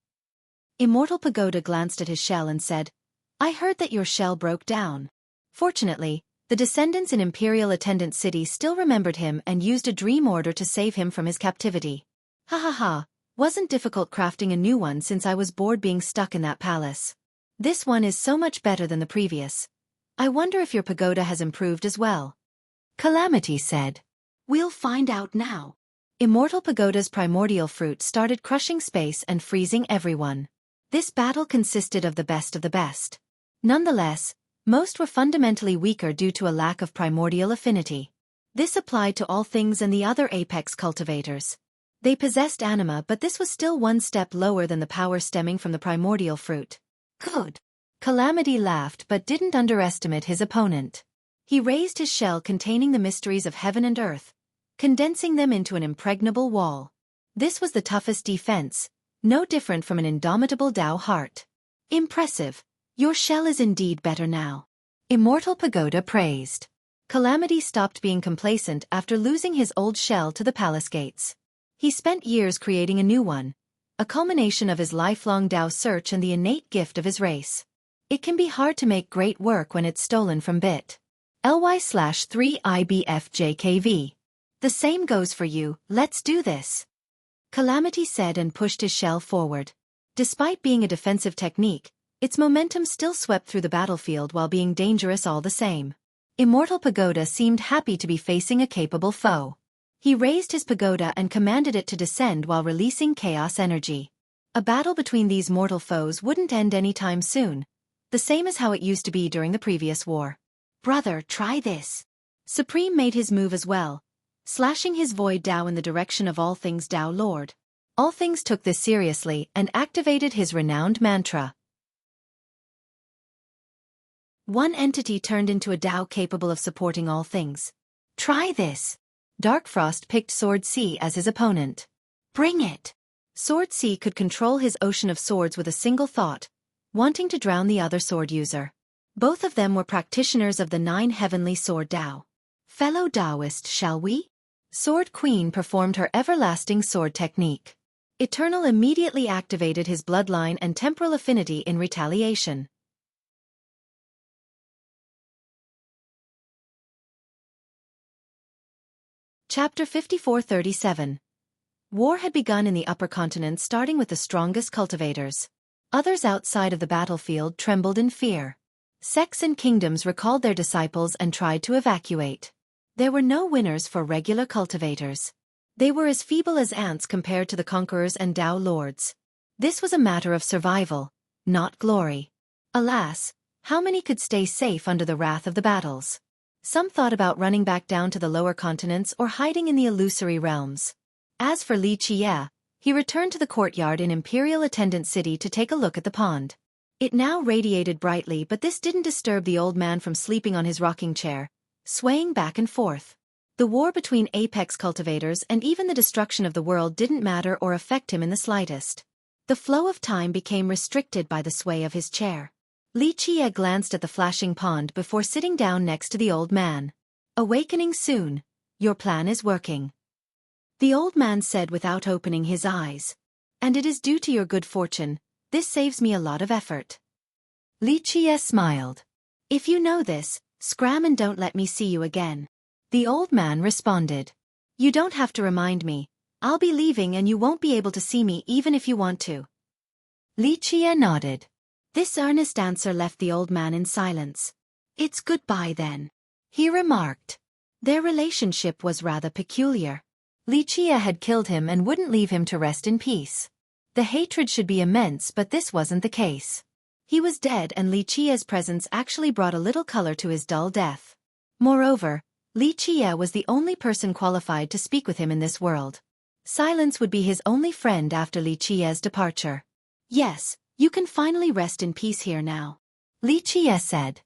Immortal Pagoda glanced at his shell and said, I heard that your shell broke down. Fortunately, the descendants in Imperial Attendant City still remembered him and used a dream order to save him from his captivity. Ha ha ha. Wasn't difficult crafting a new one since I was bored being stuck in that palace. This one is so much better than the previous. I wonder if your pagoda has improved as well. Calamity said. We'll find out now. Immortal Pagoda's primordial fruit started crushing space and freezing everyone. This battle consisted of the best. Nonetheless, most were fundamentally weaker due to a lack of primordial affinity. This applied to All Things and the other apex cultivators. They possessed anima, but this was still one step lower than the power stemming from the primordial fruit. Good. Calamity laughed but didn't underestimate his opponent. He raised his shell containing the mysteries of heaven and earth, condensing them into an impregnable wall. This was the toughest defense, no different from an indomitable Dao heart. Impressive. Your shell is indeed better now. Immortal Pagoda praised. Calamity stopped being complacent after losing his old shell to the palace gates. He spent years creating a new one, a culmination of his lifelong Dao search and the innate gift of his race. It can be hard to make great work when it's stolen from bit. ly/3IBFJKV. The same goes for you, let's do this. Calamity said and pushed his shell forward. Despite being a defensive technique, its momentum still swept through the battlefield while being dangerous all the same. Immortal Pagoda seemed happy to be facing a capable foe. He raised his pagoda and commanded it to descend while releasing chaos energy. A battle between these mortal foes wouldn't end anytime soon, the same as how it used to be during the previous war. Brother, try this. Supreme made his move as well, slashing his void Dao in the direction of All Things Dao Lord. All Things took this seriously and activated his renowned mantra. One entity turned into a Dao capable of supporting all things. Try this. Dark Frost picked Sword C as his opponent. Bring it! Sword C could control his ocean of swords with a single thought, wanting to drown the other sword user. Both of them were practitioners of the 9 heavenly sword Dao. Fellow Taoist, shall we? Sword Queen performed her everlasting sword technique. Eternal immediately activated his bloodline and temporal affinity in retaliation. Chapter 5437. War had begun in the upper continent, starting with the strongest cultivators. Others outside of the battlefield trembled in fear. Sects and kingdoms recalled their disciples and tried to evacuate. There were no winners for regular cultivators. They were as feeble as ants compared to the conquerors and Dao lords. This was a matter of survival, not glory. Alas, how many could stay safe under the wrath of the battles? Some thought about running back down to the lower continents or hiding in the illusory realms. As for Li Qie, he returned to the courtyard in Imperial Attendant City to take a look at the pond. It now radiated brightly, but this didn't disturb the old man from sleeping on his rocking chair, swaying back and forth. The war between apex cultivators and even the destruction of the world didn't matter or affect him in the slightest. The flow of time became restricted by the sway of his chair. Li Qie glanced at the flashing pond before sitting down next to the old man. Awakening soon. Your plan is working. The old man said without opening his eyes. And it is due to your good fortune. This saves me a lot of effort. Li Qie smiled. If you know this, scram and don't let me see you again. The old man responded. You don't have to remind me. I'll be leaving and you won't be able to see me even if you want to. Li Qie nodded. This earnest answer left the old man in silence. It's goodbye then, he remarked. Their relationship was rather peculiar. Li Qie had killed him and wouldn't leave him to rest in peace. The hatred should be immense, but this wasn't the case. He was dead, and Li Qie's presence actually brought a little color to his dull death. Moreover, Li Qie was the only person qualified to speak with him in this world. Silence would be his only friend after Li Qie's departure. Yes, you can finally rest in peace here now, Li Qie said.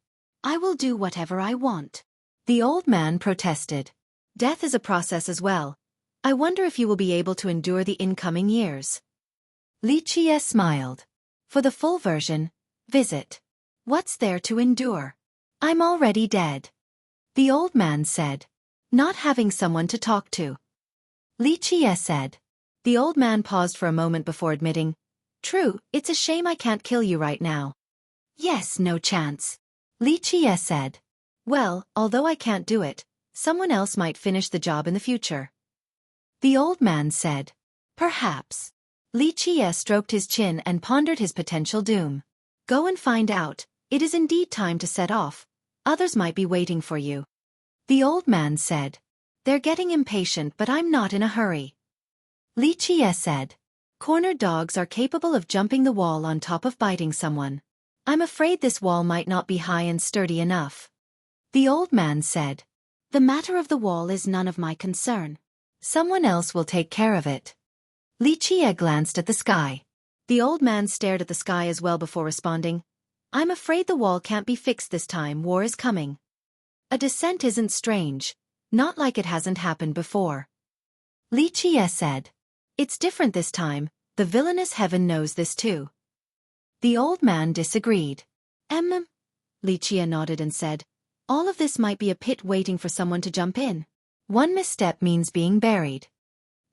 I will do whatever I want. The old man protested. Death is a process as well. I wonder if you will be able to endure the incoming years. Li Qie smiled. For the full version, visit. What's there to endure? I'm already dead. The old man said. Not having someone to talk to. Li Qie said. The old man paused for a moment before admitting, True, it's a shame I can't kill you right now. Yes, no chance. Li Qie said. Well, although I can't do it, someone else might finish the job in the future. The old man said. Perhaps. Li Qie stroked his chin and pondered his potential doom. Go and find out. It is indeed time to set off. Others might be waiting for you. The old man said. They're getting impatient, but I'm not in a hurry. Li Qie said. Cornered dogs are capable of jumping the wall on top of biting someone. I'm afraid this wall might not be high and sturdy enough. The old man said. The matter of the wall is none of my concern. Someone else will take care of it. Li Qie glanced at the sky. The old man stared at the sky as well before responding. I'm afraid the wall can't be fixed this time. War is coming. A descent isn't strange. Not like it hasn't happened before. Li Qie said. It's different this time. The villainous heaven knows this too. The old man disagreed. Li Qie nodded and said. All of this might be a pit waiting for someone to jump in. One misstep means being buried.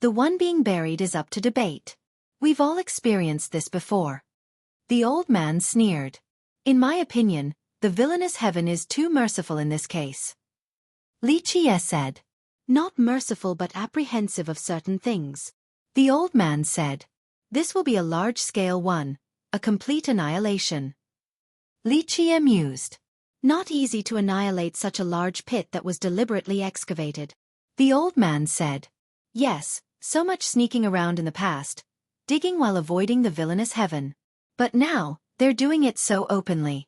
The one being buried is up to debate. We've all experienced this before. The old man sneered. In my opinion, the villainous heaven is too merciful in this case. Li Qie said. Not merciful but apprehensive of certain things. The old man said. This will be a large-scale one, a complete annihilation. Li Qie mused. Not easy to annihilate such a large pit that was deliberately excavated. The old man said. Yes, so much sneaking around in the past, digging while avoiding the villainous heaven. But now, they're doing it so openly.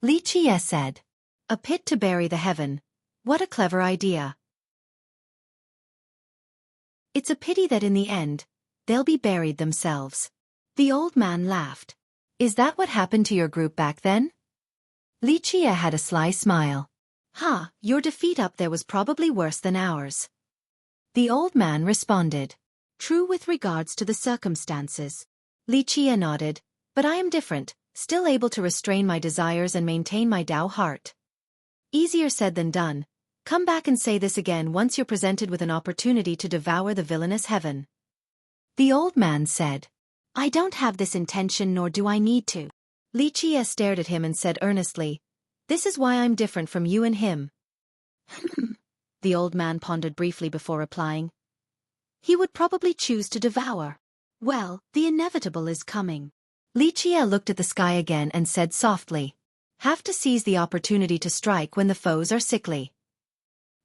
Li Qie said. A pit to bury the heaven. What a clever idea. It's a pity that in the end, they'll be buried themselves. The old man laughed. Is that what happened to your group back then? Li Qie had a sly smile. Your defeat up there was probably worse than ours. The old man responded. True with regards to the circumstances. Li Qie nodded. But I am different, still able to restrain my desires and maintain my Tao heart. Easier said than done. Come back and say this again once you're presented with an opportunity to devour the villainous heaven. The old man said. I don't have this intention nor do I need to. Li Qie stared at him and said earnestly. This is why I'm different from you and him. The old man pondered briefly before replying. He would probably choose to devour. Well, the inevitable is coming. Li Qie looked at the sky again and said softly. Have to seize the opportunity to strike when the foes are sickly.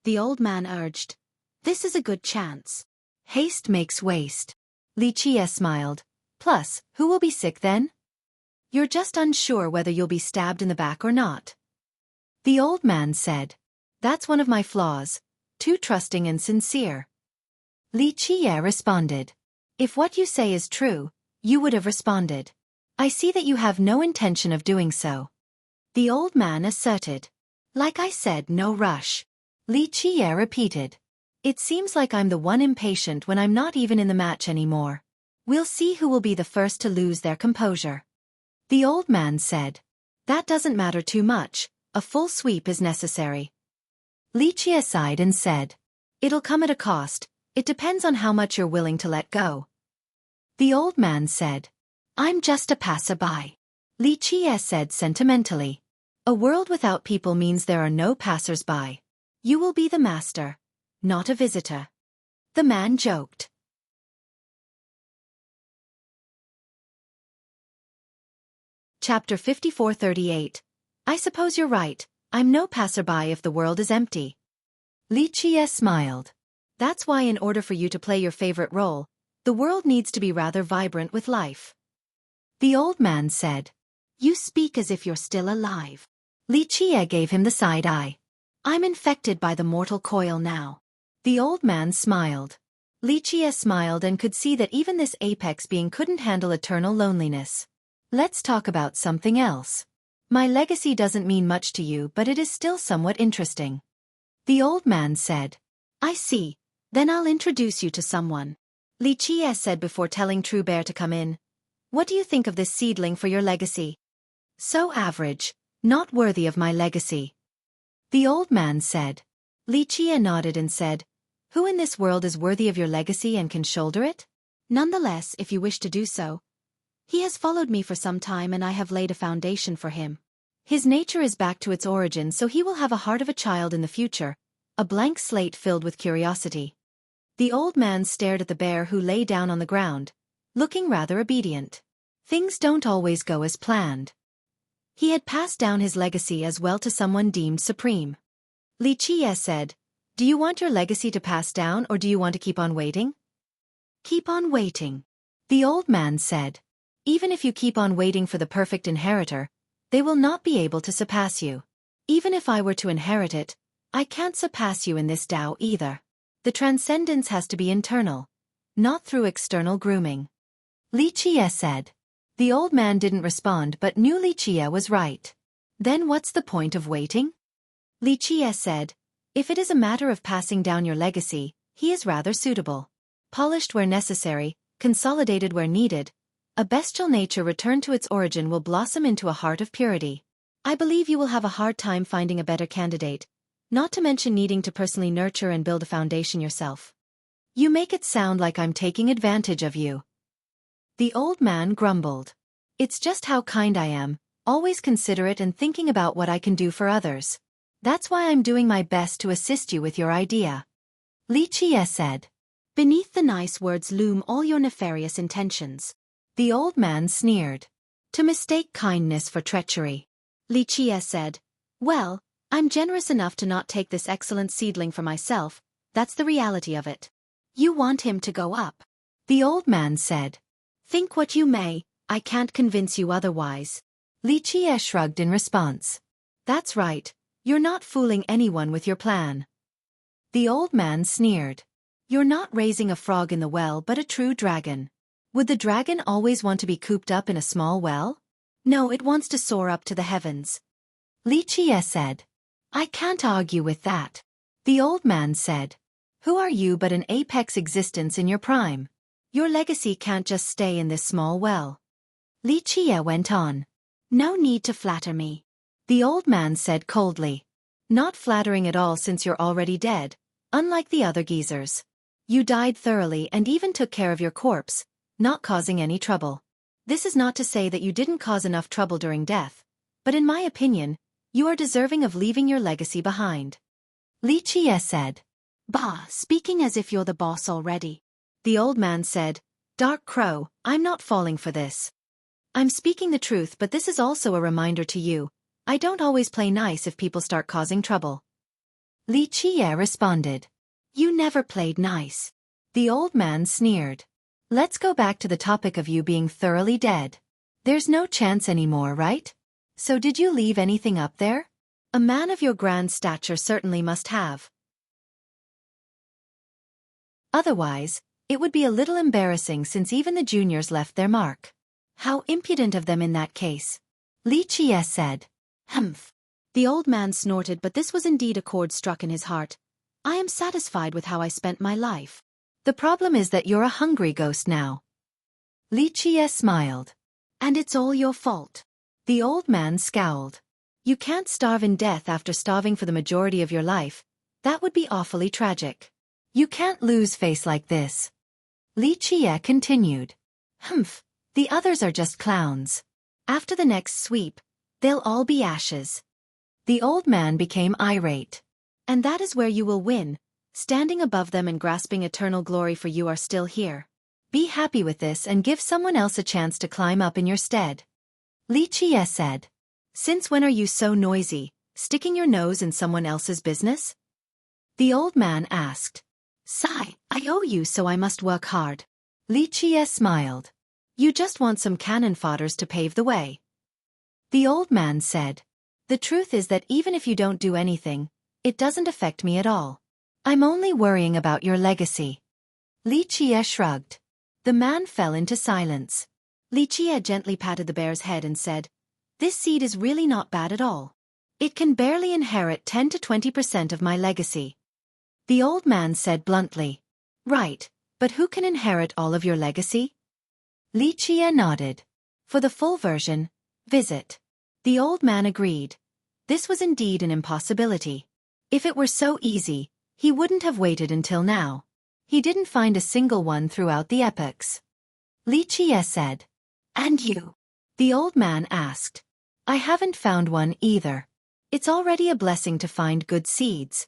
The old man urged. This is a good chance. Haste makes waste. Li Qie smiled. Plus, who will be sick then? You're just unsure whether you'll be stabbed in the back or not. The old man said. That's one of my flaws. Too trusting and sincere. Li Qie responded. If what you say is true, you would have responded. I see that you have no intention of doing so. The old man asserted. Like I said, no rush. Li Qie repeated. It seems like I'm the one impatient when I'm not even in the match anymore. We'll see who will be the first to lose their composure. The old man said. That doesn't matter too much, a full sweep is necessary. Li Qie sighed and said. It'll come at a cost, It depends on how much you're willing to let go. The old man said. I'm just a passerby. Li Qie said sentimentally. A world without people means there are no passers-by. You will be the master, not a visitor. The man joked. Chapter 54:38. I suppose you're right, I'm no passerby if the world is empty. Li Qie smiled. That's why in order for you to play your favorite role, the world needs to be rather vibrant with life. The old man said. You speak as if you're still alive. Li Qie gave him the side eye. I'm infected by the mortal coil now. The old man smiled. Li Qie smiled and could see that even this apex being couldn't handle eternal loneliness. Let's talk about something else. My legacy doesn't mean much to you, but it is still somewhat interesting. The old man said. I see. Then I'll introduce you to someone. Li Qie said before telling True Bear to come in. What do you think of this seedling for your legacy? So average, not worthy of my legacy. The old man said. Li Qie nodded and said, who in this world is worthy of your legacy and can shoulder it? Nonetheless, if you wish to do so. He has followed me for some time and I have laid a foundation for him. His nature is back to its origin, so he will have a heart of a child in the future, a blank slate filled with curiosity. The old man stared at the bear who lay down on the ground, looking rather obedient. Things don't always go as planned. He had passed down his legacy as well to someone deemed supreme. Li Qie said, do you want your legacy to pass down or do you want to keep on waiting? Keep on waiting. The old man said. Even if you keep on waiting for the perfect inheritor, they will not be able to surpass you. Even if I were to inherit it, I can't surpass you in this Tao either. The transcendence has to be internal, not through external grooming. Li Qie said. The old man didn't respond but knew Li Qie was right. Then what's the point of waiting? Li Qie said. If it is a matter of passing down your legacy, he is rather suitable. Polished where necessary, consolidated where needed, a bestial nature returned to its origin will blossom into a heart of purity. I believe you will have a hard time finding a better candidate, not to mention needing to personally nurture and build a foundation yourself. You make it sound like I'm taking advantage of you. The old man grumbled. It's just how kind I am, always considerate and thinking about what I can do for others. That's why I'm doing my best to assist you with your idea. Li Qie said. Beneath the nice words loom all your nefarious intentions. The old man sneered. To mistake kindness for treachery. Li Qie said. Well, I'm generous enough to not take this excellent seedling for myself, that's the reality of it. You want him to go up. The old man said. Think what you may, I can't convince you otherwise. Li Qie shrugged in response. That's right, you're not fooling anyone with your plan. The old man sneered. You're not raising a frog in the well but a true dragon. Would the dragon always want to be cooped up in a small well? No, it wants to soar up to the heavens. Li Qie said. I can't argue with that. The old man said. Who are you but an apex existence in your prime? Your legacy can't just stay in this small well. Li Qie went on. No need to flatter me. The old man said coldly. Not flattering at all since you're already dead, unlike the other geezers. You died thoroughly and even took care of your corpse, not causing any trouble. This is not to say that you didn't cause enough trouble during death, but in my opinion, you are deserving of leaving your legacy behind. Li Qie said. Bah, speaking as if you're the boss already. The old man said, Dark Crow, I'm not falling for this. I'm speaking the truth, but this is also a reminder to you. I don't always play nice if people start causing trouble. Li Qie responded. You never played nice. The old man sneered. Let's go back to the topic of you being thoroughly dead. There's no chance anymore, right? So did you leave anything up there? A man of your grand stature certainly must have. Otherwise, it would be a little embarrassing since even the juniors left their mark. How impudent of them in that case. Li Qie said. Humph. The old man snorted, but this was indeed a chord struck in his heart. I am satisfied with how I spent my life. The problem is that you're a hungry ghost now. Li Qie smiled. And it's all your fault. The old man scowled. You can't starve in death after starving for the majority of your life. That would be awfully tragic. You can't lose face like this. Li Qie continued. Humph, the others are just clowns. After the next sweep, they'll all be ashes. The old man became irate. And that is where you will win, standing above them and grasping eternal glory, for you are still here. Be happy with this and give someone else a chance to climb up in your stead. Li Qie said. Since when are you so noisy, sticking your nose in someone else's business? The old man asked. Sigh, I owe you, so I must work hard. Li Qie smiled. You just want some cannon fodders to pave the way. The old man said. The truth is that even if you don't do anything, it doesn't affect me at all. I'm only worrying about your legacy. Li Qie shrugged. The man fell into silence. Li Qie gently patted the bear's head and said, This seed is really not bad at all. It can barely inherit 10 to 20% of my legacy. The old man said bluntly. Right, but who can inherit all of your legacy? Li Qie nodded. For the full version, visit. The old man agreed. This was indeed an impossibility. If it were so easy, he wouldn't have waited until now. He didn't find a single one throughout the epochs. Li Qie said. And you? The old man asked. I haven't found one either. It's already a blessing to find good seeds.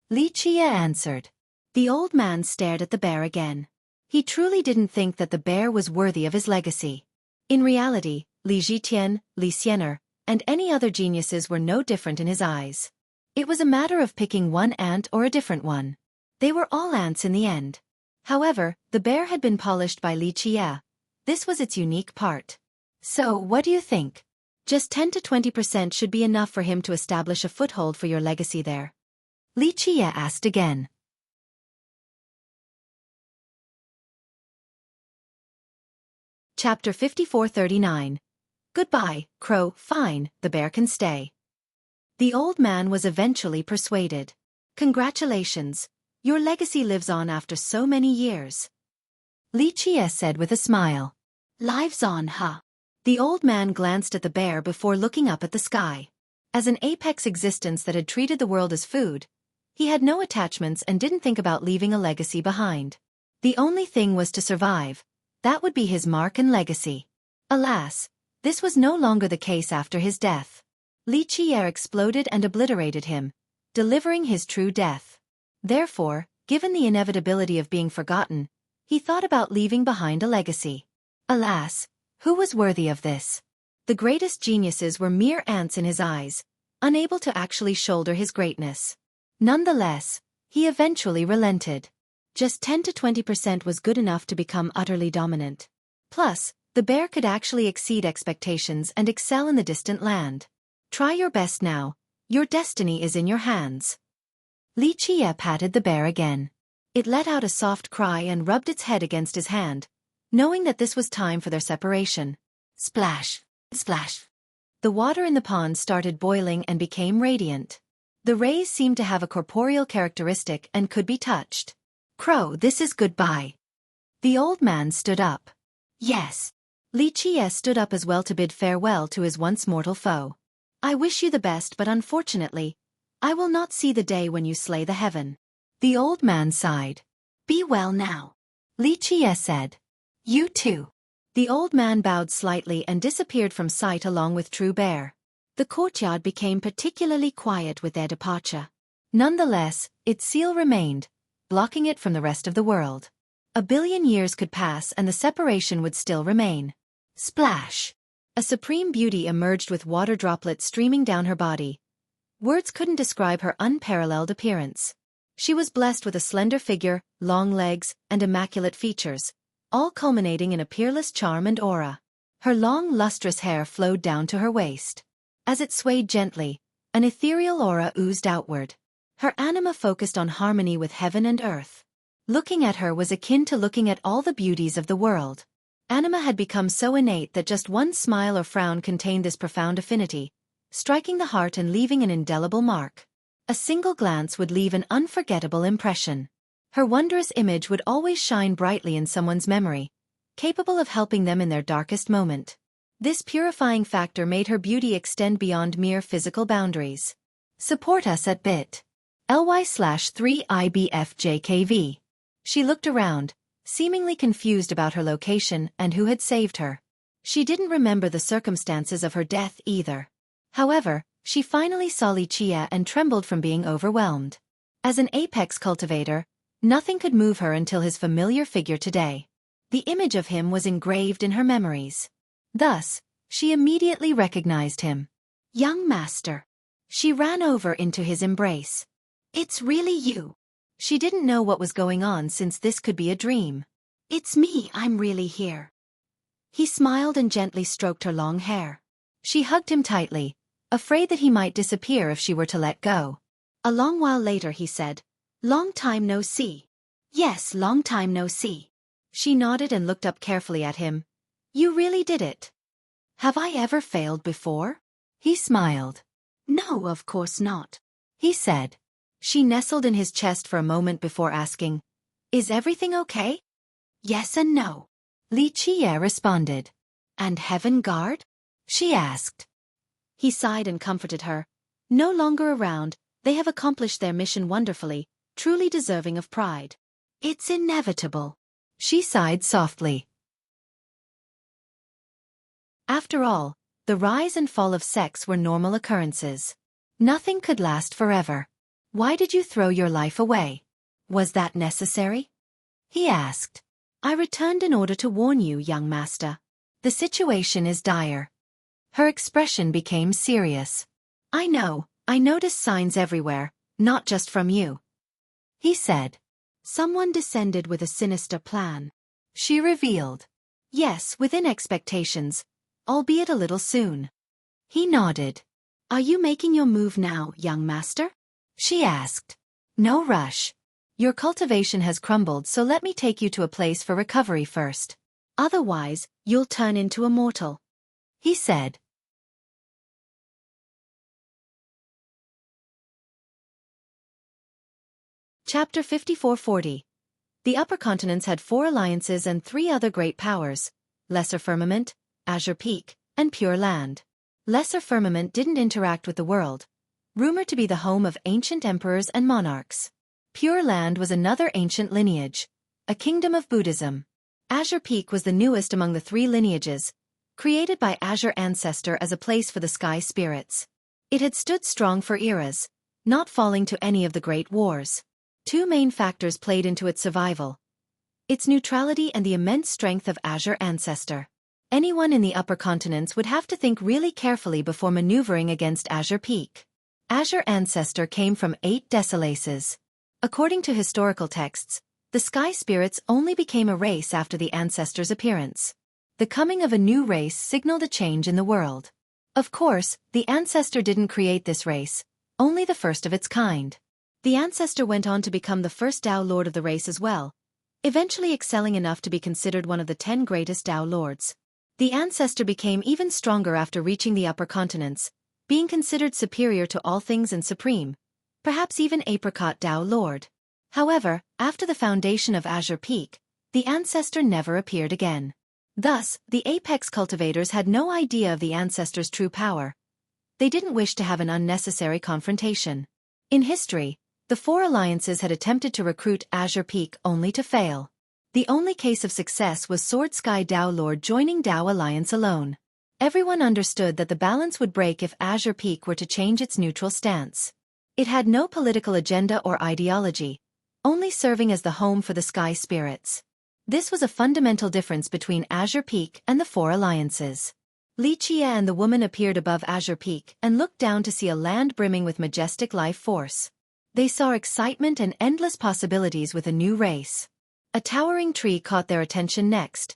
Li Qie answered. The old man stared at the bear again. He truly didn't think that the bear was worthy of his legacy. In reality, Li Zhitian, Li Xiener, and any other geniuses were no different in his eyes. It was a matter of picking one ant or a different one. They were all ants in the end. However, the bear had been polished by Li Qie. This was its unique part. So, what do you think? Just 10 to 20% should be enough for him to establish a foothold for your legacy there. Li Qie asked again. Chapter 5439. Goodbye, Crow. Fine, the bear can stay. The old man was eventually persuaded. Congratulations, your legacy lives on after so many years. Li Qie said with a smile. Lives on, huh? The old man glanced at the bear before looking up at the sky. As an apex existence that had treated the world as food, he had no attachments and didn't think about leaving a legacy behind. The only thing was to survive. That would be his mark and legacy. Alas, this was no longer the case after his death. Li Qie exploded and obliterated him, delivering his true death. Therefore, given the inevitability of being forgotten, he thought about leaving behind a legacy. Alas, who was worthy of this? The greatest geniuses were mere ants in his eyes, unable to actually shoulder his greatness. Nonetheless, he eventually relented. Just 10 to 20% was good enough to become utterly dominant. Plus, the bear could actually exceed expectations and excel in the distant land. Try your best now, your destiny is in your hands. Li Qie patted the bear again. It let out a soft cry and rubbed its head against his hand, knowing that this was time for their separation. Splash, splash. The water in the pond started boiling and became radiant. The rays seemed to have a corporeal characteristic and could be touched. Crow, this is goodbye. The old man stood up. Yes. Li Qie stood up as well to bid farewell to his once mortal foe. I wish you the best, but unfortunately, I will not see the day when you slay the heaven. The old man sighed. Be well now. Li Qie said. You too. The old man bowed slightly and disappeared from sight along with True Bear. The courtyard became particularly quiet with their departure. Nonetheless, its seal remained, blocking it from the rest of the world. A billion years could pass and the separation would still remain. Splash! A supreme beauty emerged with water droplets streaming down her body. Words couldn't describe her unparalleled appearance. She was blessed with a slender figure, long legs, and immaculate features, all culminating in a peerless charm and aura. Her long, lustrous hair flowed down to her waist. As it swayed gently, an ethereal aura oozed outward. Her anima focused on harmony with heaven and earth. Looking at her was akin to looking at all the beauties of the world. Anima had become so innate that just one smile or frown contained this profound affinity, striking the heart and leaving an indelible mark. A single glance would leave an unforgettable impression. Her wondrous image would always shine brightly in someone's memory, capable of helping them in their darkest moment. This purifying factor made her beauty extend beyond mere physical boundaries. Support us at bit. ly/3IBFJKV. She looked around, seemingly confused about her location and who had saved her. She didn't remember the circumstances of her death either. However, she finally saw Li Qie and trembled from being overwhelmed. As an apex cultivator, nothing could move her until his familiar figure today. The image of him was engraved in her memories. Thus, she immediately recognized him. "Young master." She ran over into his embrace. "It's really you." She didn't know what was going on since this could be a dream. "It's me, I'm really here." He smiled and gently stroked her long hair. She hugged him tightly, afraid that he might disappear if she were to let go. A long while later he said, "Long time no see." "Yes, long time no see." She nodded and looked up carefully at him. "You really did it." "Have I ever failed before?" He smiled. "No, of course not," he said. She nestled in his chest for a moment before asking, "Is everything okay?" "Yes and no," Li Qie responded. "And Heaven Guard?" she asked. He sighed and comforted her. "No longer around, they have accomplished their mission wonderfully, truly deserving of pride." "It's inevitable," she sighed softly. After all, the rise and fall of sex were normal occurrences. Nothing could last forever. "Why did you throw your life away? Was that necessary?" he asked. "I returned in order to warn you, young master. The situation is dire." Her expression became serious. "I know, I noticed signs everywhere, not just from you," he said. "Someone descended with a sinister plan," she revealed. "Yes, within expectations, albeit a little soon." He nodded. "Are you making your move now, young master?" she asked. "No rush. Your cultivation has crumbled, so let me take you to a place for recovery first. Otherwise, you'll turn into a mortal," he said. Chapter 5440. The Upper Continents had 4 alliances and 3 other great powers: Lesser Firmament, Azure Peak, and Pure Land. Lesser Firmament didn't interact with the world, rumored to be the home of ancient emperors and monarchs. Pure Land was another ancient lineage, a kingdom of Buddhism. Azure Peak was the newest among the 3 lineages, created by Azure Ancestor as a place for the sky spirits. It had stood strong for eras, not falling to any of the great wars. 2 main factors played into its survival: its neutrality and the immense strength of Azure Ancestor. Anyone in the Upper Continents would have to think really carefully before maneuvering against Azure Peak. Azure Ancestor came from 8 Desolaces. According to historical texts, the sky spirits only became a race after the ancestors' appearance. The coming of a new race signaled a change in the world. Of course, the ancestor didn't create this race, only the first of its kind. The ancestor went on to become the first Tao Lord of the race as well, eventually excelling enough to be considered one of the 10 greatest Tao Lords. The ancestor became even stronger after reaching the Upper Continents, being considered superior to all things and supreme, perhaps even Apricot Tao Lord. However, after the foundation of Azure Peak, the ancestor never appeared again. Thus, the apex cultivators had no idea of the ancestor's true power. They didn't wish to have an unnecessary confrontation. In history, the 4 alliances had attempted to recruit Azure Peak only to fail. The only case of success was Sword Sky Tao Lord joining Tao Alliance alone. Everyone understood that the balance would break if Azure Peak were to change its neutral stance. It had no political agenda or ideology, only serving as the home for the sky spirits. This was a fundamental difference between Azure Peak and the 4 alliances. Li Qie and the woman appeared above Azure Peak and looked down to see a land brimming with majestic life force. They saw excitement and endless possibilities with a new race. A towering tree caught their attention next.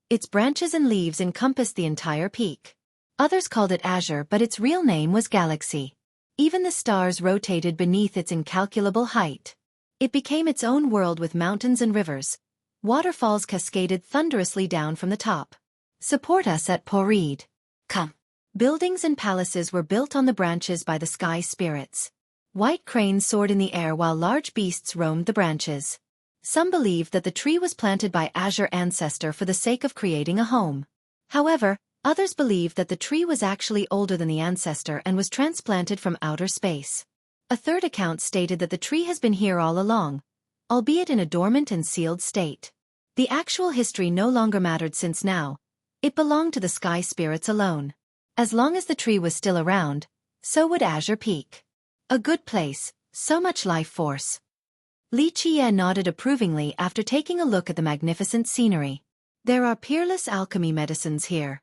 Its branches and leaves encompassed the entire peak. Others called it Azure, but its real name was Galaxy. Even the stars rotated beneath its incalculable height. It became its own world with mountains and rivers. Waterfalls cascaded thunderously down from the top. Support us at Porid. Come. Buildings and palaces were built on the branches by the sky spirits. White cranes soared in the air while large beasts roamed the branches. Some believed that the tree was planted by Azure Ancestor for the sake of creating a home. However, others believed that the tree was actually older than the ancestor and was transplanted from outer space. A third account stated that the tree has been here all along, albeit in a dormant and sealed state. The actual history no longer mattered since now it belonged to the sky spirits alone. As long as the tree was still around, so would Azure Peak. A good place, so much life force. Li Qiye nodded approvingly after taking a look at the magnificent scenery. There are peerless alchemy medicines here,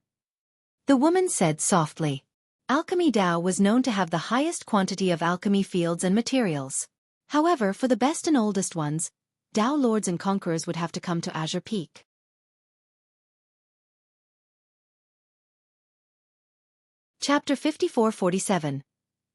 the woman said softly. Alchemy Dao was known to have the highest quantity of alchemy fields and materials. However, for the best and oldest ones, Dao lords and conquerors would have to come to Azure Peak. Chapter 54-47.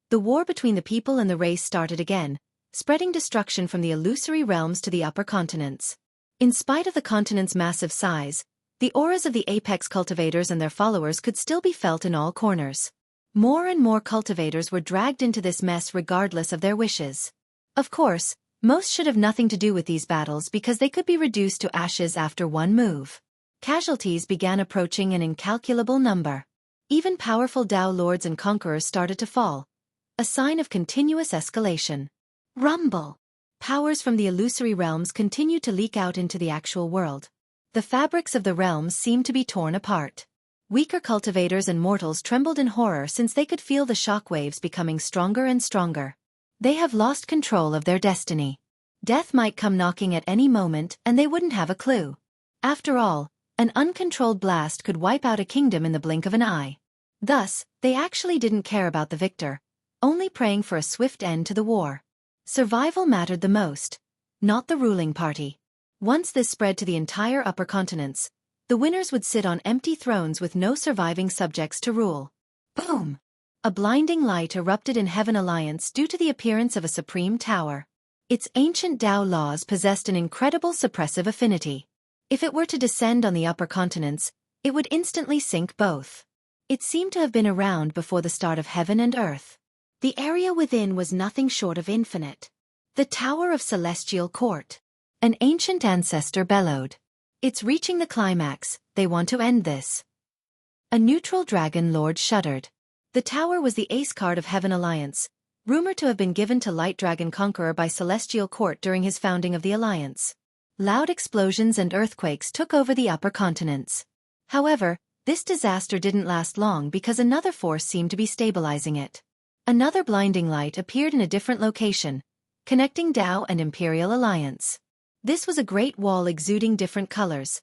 The war between the people and the race started again, spreading destruction from the illusory realms to the upper continents. In spite of the continent's massive size, the auras of the apex cultivators and their followers could still be felt in all corners. More and more cultivators were dragged into this mess regardless of their wishes. Of course, most should have nothing to do with these battles because they could be reduced to ashes after one move. Casualties began approaching an incalculable number. Even powerful Dao lords and conquerors started to fall, a sign of continuous escalation. Rumble! Powers from the illusory realms continued to leak out into the actual world. The fabrics of the realms seemed to be torn apart. Weaker cultivators and mortals trembled in horror since they could feel the shockwaves becoming stronger and stronger. They have lost control of their destiny. Death might come knocking at any moment and they wouldn't have a clue. After all, an uncontrolled blast could wipe out a kingdom in the blink of an eye. Thus, they actually didn't care about the victor, only praying for a swift end to the war. Survival mattered the most, not the ruling party. Once this spread to the entire upper continents, the winners would sit on empty thrones with no surviving subjects to rule. Boom! A blinding light erupted in Heaven Alliance due to the appearance of a supreme tower. Its ancient Dao laws possessed an incredible suppressive affinity. If it were to descend on the upper continents, it would instantly sink both. It seemed to have been around before the start of heaven and earth. The area within was nothing short of infinite. The Tower of Celestial Court. An ancient ancestor bellowed. It's reaching the climax, they want to end this. A neutral dragon lord shuddered. The tower was the ace card of Heaven Alliance, rumored to have been given to Light Dragon Conqueror by Celestial Court during his founding of the Alliance. Loud explosions and earthquakes took over the upper continents. However, this disaster didn't last long because another force seemed to be stabilizing it. Another blinding light appeared in a different location, connecting Dao and Imperial Alliance. This was a great wall exuding different colors.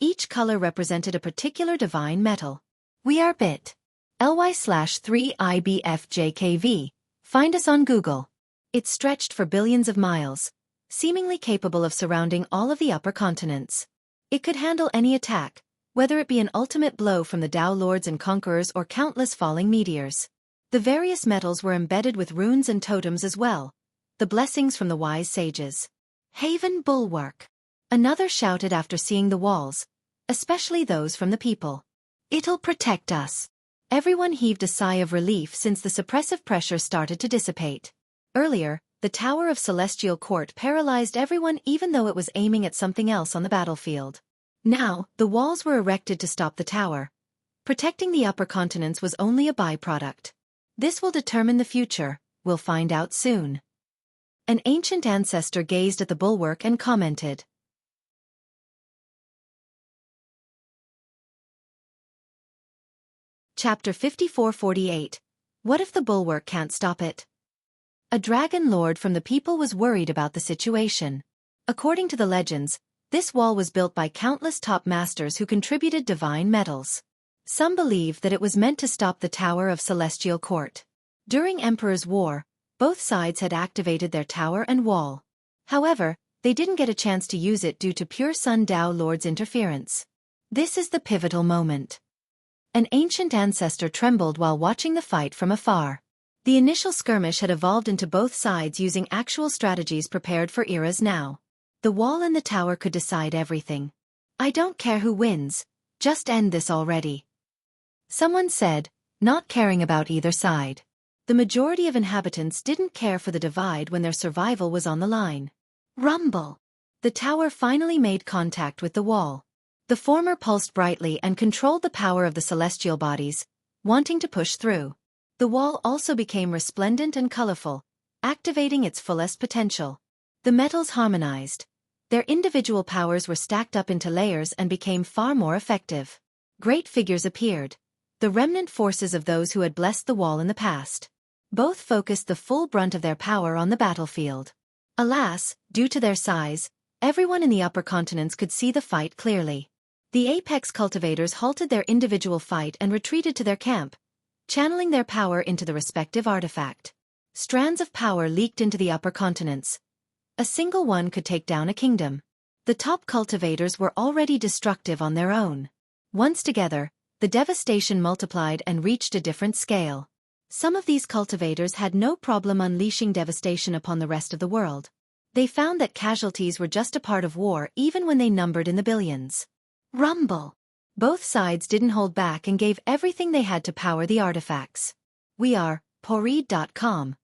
Each color represented a particular divine metal. We are bit. ly/3IBFJKV. Find us on Google. It stretched for billions of miles, seemingly capable of surrounding all of the upper continents. It could handle any attack, whether it be an ultimate blow from the Dao lords and conquerors or countless falling meteors. The various metals were embedded with runes and totems as well, the blessings from the wise sages. Haven Bulwark. Another shouted after seeing the walls, especially those from the people. It'll protect us. Everyone heaved a sigh of relief since the suppressive pressure started to dissipate. Earlier, the Tower of Celestial Court paralyzed everyone even though it was aiming at something else on the battlefield. Now, the walls were erected to stop the tower. Protecting the upper continents was only a byproduct. This will determine the future, we'll find out soon. An ancient ancestor gazed at the bulwark and commented. Chapter 54-48. What if the bulwark can't stop it? A dragon lord from the people was worried about the situation. According to the legends, this wall was built by countless top masters who contributed divine metals. Some believe that it was meant to stop the Tower of Celestial Court. During Emperor's War, both sides had activated their tower and wall. However, they didn't get a chance to use it due to pure Sun Dao Lord's interference. This is the pivotal moment. An ancient ancestor trembled while watching the fight from afar. The initial skirmish had evolved into both sides using actual strategies prepared for eras now. The wall and the tower could decide everything. I don't care who wins, just end this already. Someone said, not caring about either side. The majority of inhabitants didn't care for the divide when their survival was on the line. Rumble! The tower finally made contact with the wall. The former pulsed brightly and controlled the power of the celestial bodies, wanting to push through. The wall also became resplendent and colorful, activating its fullest potential. The metals harmonized. Their individual powers were stacked up into layers and became far more effective. Great figures appeared. The remnant forces of those who had blessed the wall in the past. Both focused the full brunt of their power on the battlefield. Alas, due to their size, everyone in the upper continents could see the fight clearly. The apex cultivators halted their individual fight and retreated to their camp, channeling their power into the respective artifact. Strands of power leaked into the upper continents. A single one could take down a kingdom. The top cultivators were already destructive on their own. Once together, the devastation multiplied and reached a different scale. Some of these cultivators had no problem unleashing devastation upon the rest of the world. They found that casualties were just a part of war even when they numbered in the billions. Rumble. Both sides didn't hold back and gave everything they had to power the artifacts. We are Poreed.com.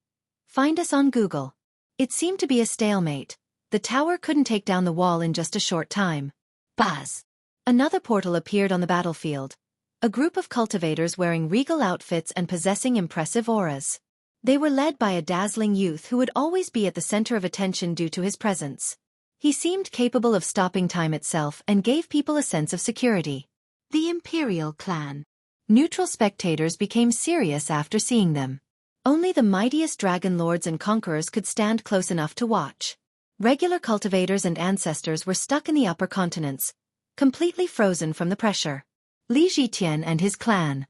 Find us on Google. It seemed to be a stalemate. The tower couldn't take down the wall in just a short time. Buzz. Another portal appeared on the battlefield. A group of cultivators wearing regal outfits and possessing impressive auras. They were led by a dazzling youth who would always be at the center of attention due to his presence. He seemed capable of stopping time itself and gave people a sense of security. The Imperial Clan. Neutral spectators became serious after seeing them. Only the mightiest dragon lords and conquerors could stand close enough to watch. Regular cultivators and ancestors were stuck in the upper continents, completely frozen from the pressure. Li Zhitian and his clan.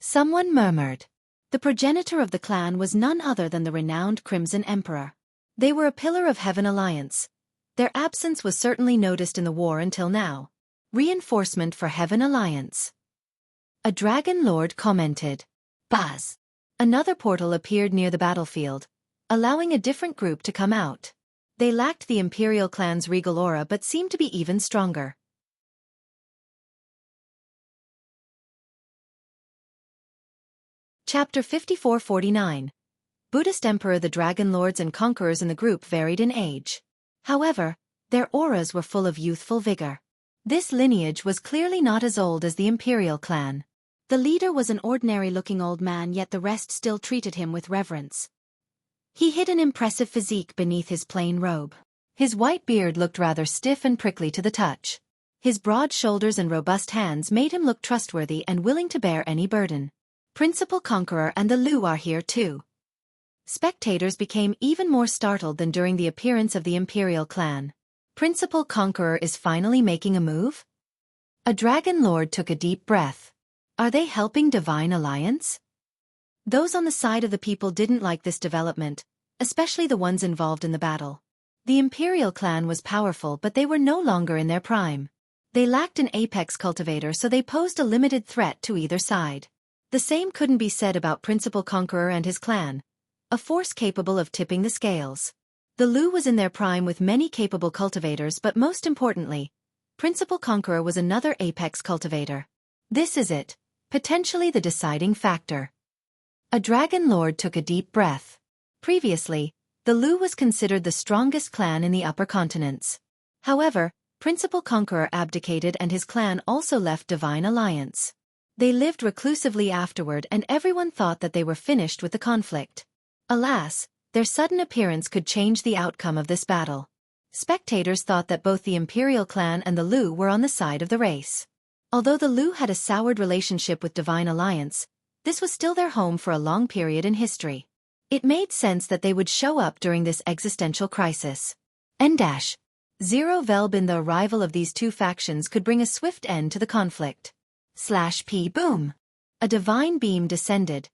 Someone murmured. The progenitor of the clan was none other than the renowned Crimson Emperor. They were a pillar of Heaven Alliance. Their absence was certainly noticed in the war until now. Reinforcement for Heaven Alliance. A dragon lord commented. Buzz. Another portal appeared near the battlefield, allowing a different group to come out. They lacked the Imperial clan's regal aura but seemed to be even stronger. Chapter 5449. Buddhist Emperor. The dragon lords and conquerors in the group varied in age. However, their auras were full of youthful vigor. This lineage was clearly not as old as the Imperial clan. The leader was an ordinary-looking old man, yet the rest still treated him with reverence. He hid an impressive physique beneath his plain robe. His white beard looked rather stiff and prickly to the touch. His broad shoulders and robust hands made him look trustworthy and willing to bear any burden. Principal Conqueror and the Lu are here too. Spectators became even more startled than during the appearance of the Imperial clan. Principal Conqueror is finally making a move? A dragon lord took a deep breath. Are they helping Divine Alliance? Those on the side of the people didn't like this development, especially the ones involved in the battle. The Imperial clan was powerful, but they were no longer in their prime. They lacked an apex cultivator, so they posed a limited threat to either side. The same couldn't be said about Principal Conqueror and his clan, a force capable of tipping the scales. The Lu was in their prime with many capable cultivators, but most importantly, Principal Conqueror was another apex cultivator. This is it, potentially the deciding factor. A dragon lord took a deep breath. Previously, the Lu was considered the strongest clan in the upper continents. However, Principal Conqueror abdicated and his clan also left Divine Alliance. They lived reclusively afterward, and everyone thought that they were finished with the conflict. Alas, their sudden appearance could change the outcome of this battle. Spectators thought that both the Imperial clan and the Lu were on the side of the race. Although the Lu had a soured relationship with Divine Alliance, this was still their home for a long period in history. It made sense that they would show up during this existential crisis. Zero Velbin. The arrival of these two factions could bring a swift end to the conflict. /P boom. A divine beam descended,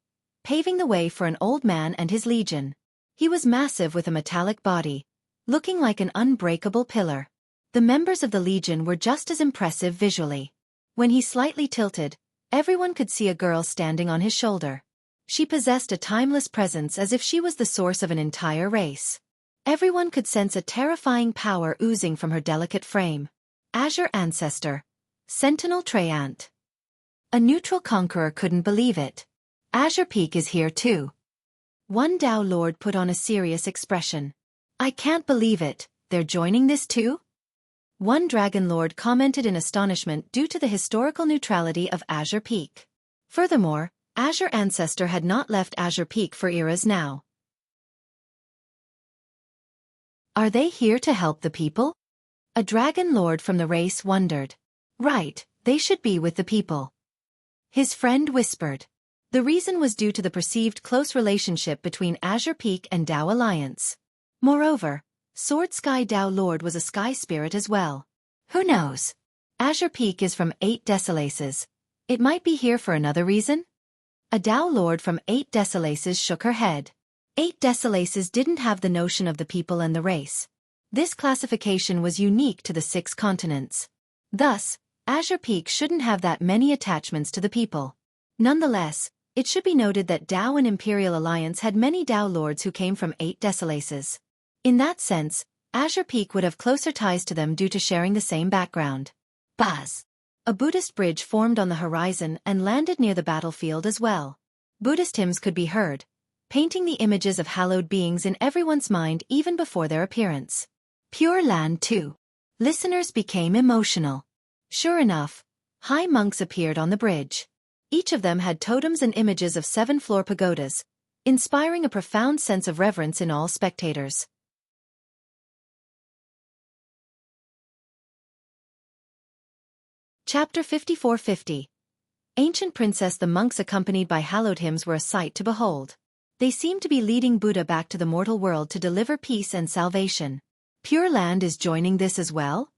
paving the way for an old man and his legion. He was massive with a metallic body, looking like an unbreakable pillar. The members of the legion were just as impressive visually. When he slightly tilted, everyone could see a girl standing on his shoulder. She possessed a timeless presence, as if she was the source of an entire race. Everyone could sense a terrifying power oozing from her delicate frame. Azure Ancestor. Sentinel Treant. A neutral conqueror couldn't believe it. Azure Peak is here too. One Dao Lord put on a serious expression. I can't believe it, they're joining this too? One Dragon Lord commented in astonishment due to the historical neutrality of Azure Peak. Furthermore, Azure Ancestor had not left Azure Peak for eras now. Are they here to help the people? A dragon lord from the race wondered. Right, they should be with the people. His friend whispered. The reason was due to the perceived close relationship between Azure Peak and Dao Alliance. Moreover, Sword Sky Dao Lord was a sky spirit as well. Who knows? Azure Peak is from 8 Desolaces. It might be here for another reason? A Dao Lord from 8 Desolaces shook her head. 8 Desolaces didn't have the notion of the people and the race. This classification was unique to the 6 continents. Thus, Azure Peak shouldn't have that many attachments to the people. Nonetheless, it should be noted that Dao and Imperial Alliance had many Dao Lords who came from 8 Desolaces. In that sense, Azure Peak would have closer ties to them due to sharing the same background. Buzz! A Buddhist bridge formed on the horizon and landed near the battlefield as well. Buddhist hymns could be heard, painting the images of hallowed beings in everyone's mind even before their appearance. Pure Land too. Listeners became emotional. Sure enough, high monks appeared on the bridge. Each of them had totems and images of 7-floor pagodas, inspiring a profound sense of reverence in all spectators. Chapter 5450. Ancient Princess. The monks accompanied by hallowed hymns were a sight to behold. They seemed to be leading Buddha back to the mortal world to deliver peace and salvation. Pure Land is joining this as well?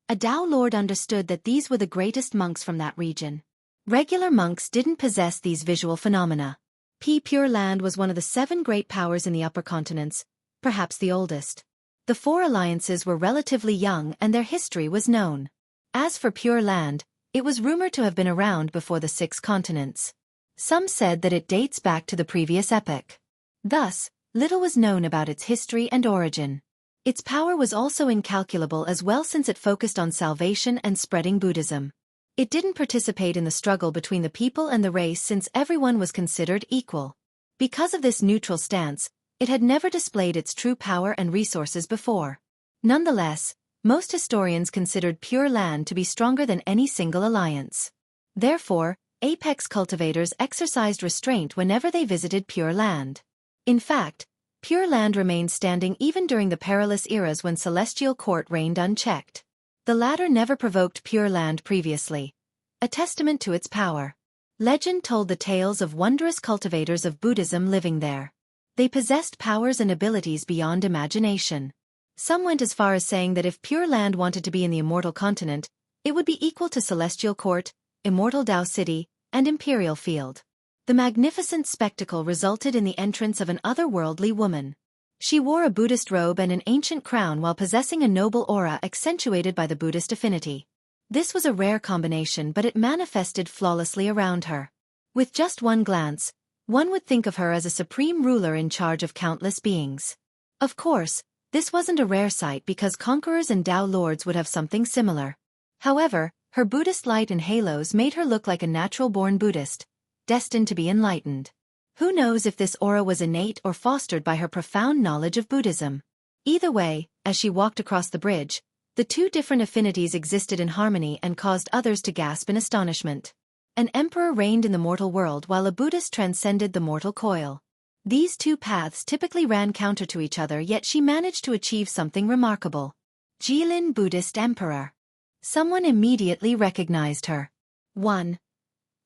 A Dao Lord understood that these were the greatest monks from that region. Regular monks didn't possess these visual phenomena. Pure Land was one of the 7 great powers in the upper continents, perhaps the oldest. The 4 alliances were relatively young and their history was known. As for Pure Land, it was rumored to have been around before the 6 continents. Some said that it dates back to the previous epoch. Thus, little was known about its history and origin. Its power was also incalculable as well since it focused on salvation and spreading Buddhism. It didn't participate in the struggle between the people and the race since everyone was considered equal. Because of this neutral stance, it had never displayed its true power and resources before. Nonetheless, most historians considered Pure Land to be stronger than any single alliance. Therefore, apex cultivators exercised restraint whenever they visited Pure Land. In fact, Pure Land remained standing even during the perilous eras when Celestial Court reigned unchecked. The latter never provoked Pure Land previously, a testament to its power. Legend told the tales of wondrous cultivators of Buddhism living there. They possessed powers and abilities beyond imagination. Some went as far as saying that if Pure Land wanted to be in the Immortal Continent, it would be equal to Celestial Court, Immortal Dao City, and Imperial Field. The magnificent spectacle resulted in the entrance of an otherworldly woman. She wore a Buddhist robe and an ancient crown while possessing a noble aura accentuated by the Buddhist affinity. This was a rare combination, but it manifested flawlessly around her. With just one glance, one would think of her as a supreme ruler in charge of countless beings. Of course, this wasn't a rare sight because conquerors and Dao Lords would have something similar. However, her Buddhist light and halos made her look like a natural-born Buddhist, destined to be enlightened. Who knows if this aura was innate or fostered by her profound knowledge of Buddhism? Either way, as she walked across the bridge, the 2 different affinities existed in harmony and caused others to gasp in astonishment. An emperor reigned in the mortal world while a Buddhist transcended the mortal coil. These 2 paths typically ran counter to each other, yet she managed to achieve something remarkable. Jilin Buddhist Emperor. Someone immediately recognized her. 1.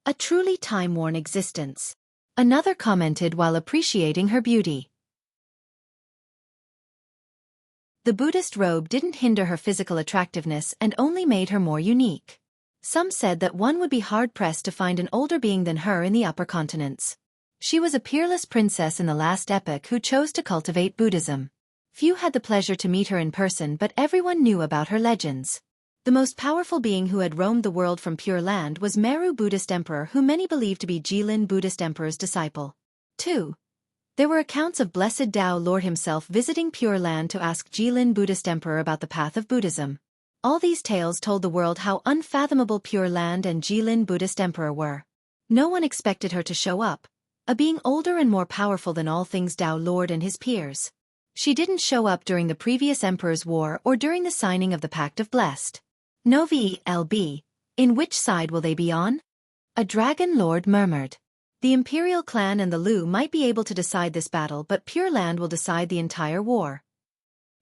A truly time-worn existence. Another commented while appreciating her beauty. The Buddhist robe didn't hinder her physical attractiveness and only made her more unique. Some said that one would be hard-pressed to find an older being than her in the upper continents. She was a peerless princess in the last epoch who chose to cultivate Buddhism. Few had the pleasure to meet her in person, but everyone knew about her legends. The most powerful being who had roamed the world from Pure Land was Meru Buddhist Emperor, who many believed to be Jilin Buddhist Emperor's disciple. 2. There were accounts of Blessed Dao Lord himself visiting Pure Land to ask Jilin Buddhist Emperor about the path of Buddhism. All these tales told the world how unfathomable Pure Land and Jilin Buddhist Emperor were. No one expected her to show up, a being older and more powerful than all things Dao Lord and his peers. She didn't show up during the previous Emperor's War or during the signing of the Pact of Blessed. Novi LB, in which side will they be on? A dragon lord murmured. The Imperial clan and the Lu might be able to decide this battle, but Pure Land will decide the entire war.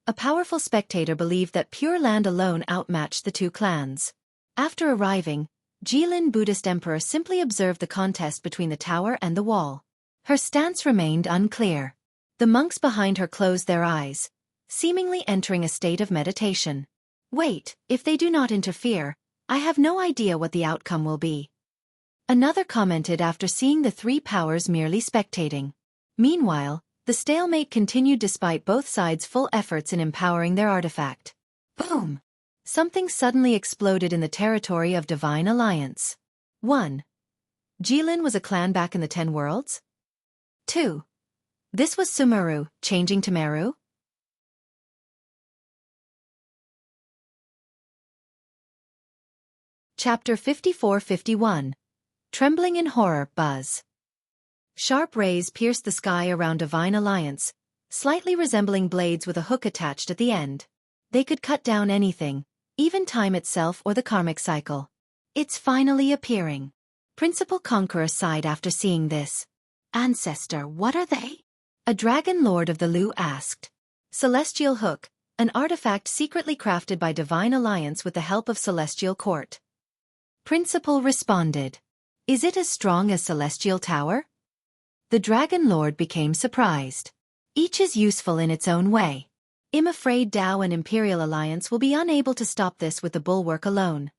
A powerful spectator believed that pure land alone outmatched the two clans. After arriving, Jilin Buddhist emperor simply observed the contest between the tower and the wall. Her stance remained unclear. The monks behind her closed their eyes, seemingly entering a state of meditation. Wait, if they do not interfere, I have no idea what the outcome will be. Another commented after seeing the three powers merely spectating. Meanwhile, the stalemate continued despite both sides' full efforts in empowering their artifact. Boom! Something suddenly exploded in the territory of Divine Alliance. 1. Jilin was a clan back in the 10 worlds? 2. This was Sumeru, changing to Meru? Chapter 54-51. Trembling in Horror, Buzz. Sharp rays pierced the sky around Divine Alliance, slightly resembling blades with a hook attached at the end. They could cut down anything, even time itself or the karmic cycle. It's finally appearing. Principal Conqueror sighed after seeing this. Ancestor, what are they? A dragon lord of the Lu asked. Celestial Hook, an artifact secretly crafted by Divine Alliance with the help of Celestial Court. Principal responded. Is it as strong as Celestial Tower? The Dragon Lord became surprised. Each is useful in its own way. I'm afraid Dao and Imperial Alliance will be unable to stop this with the bulwark alone.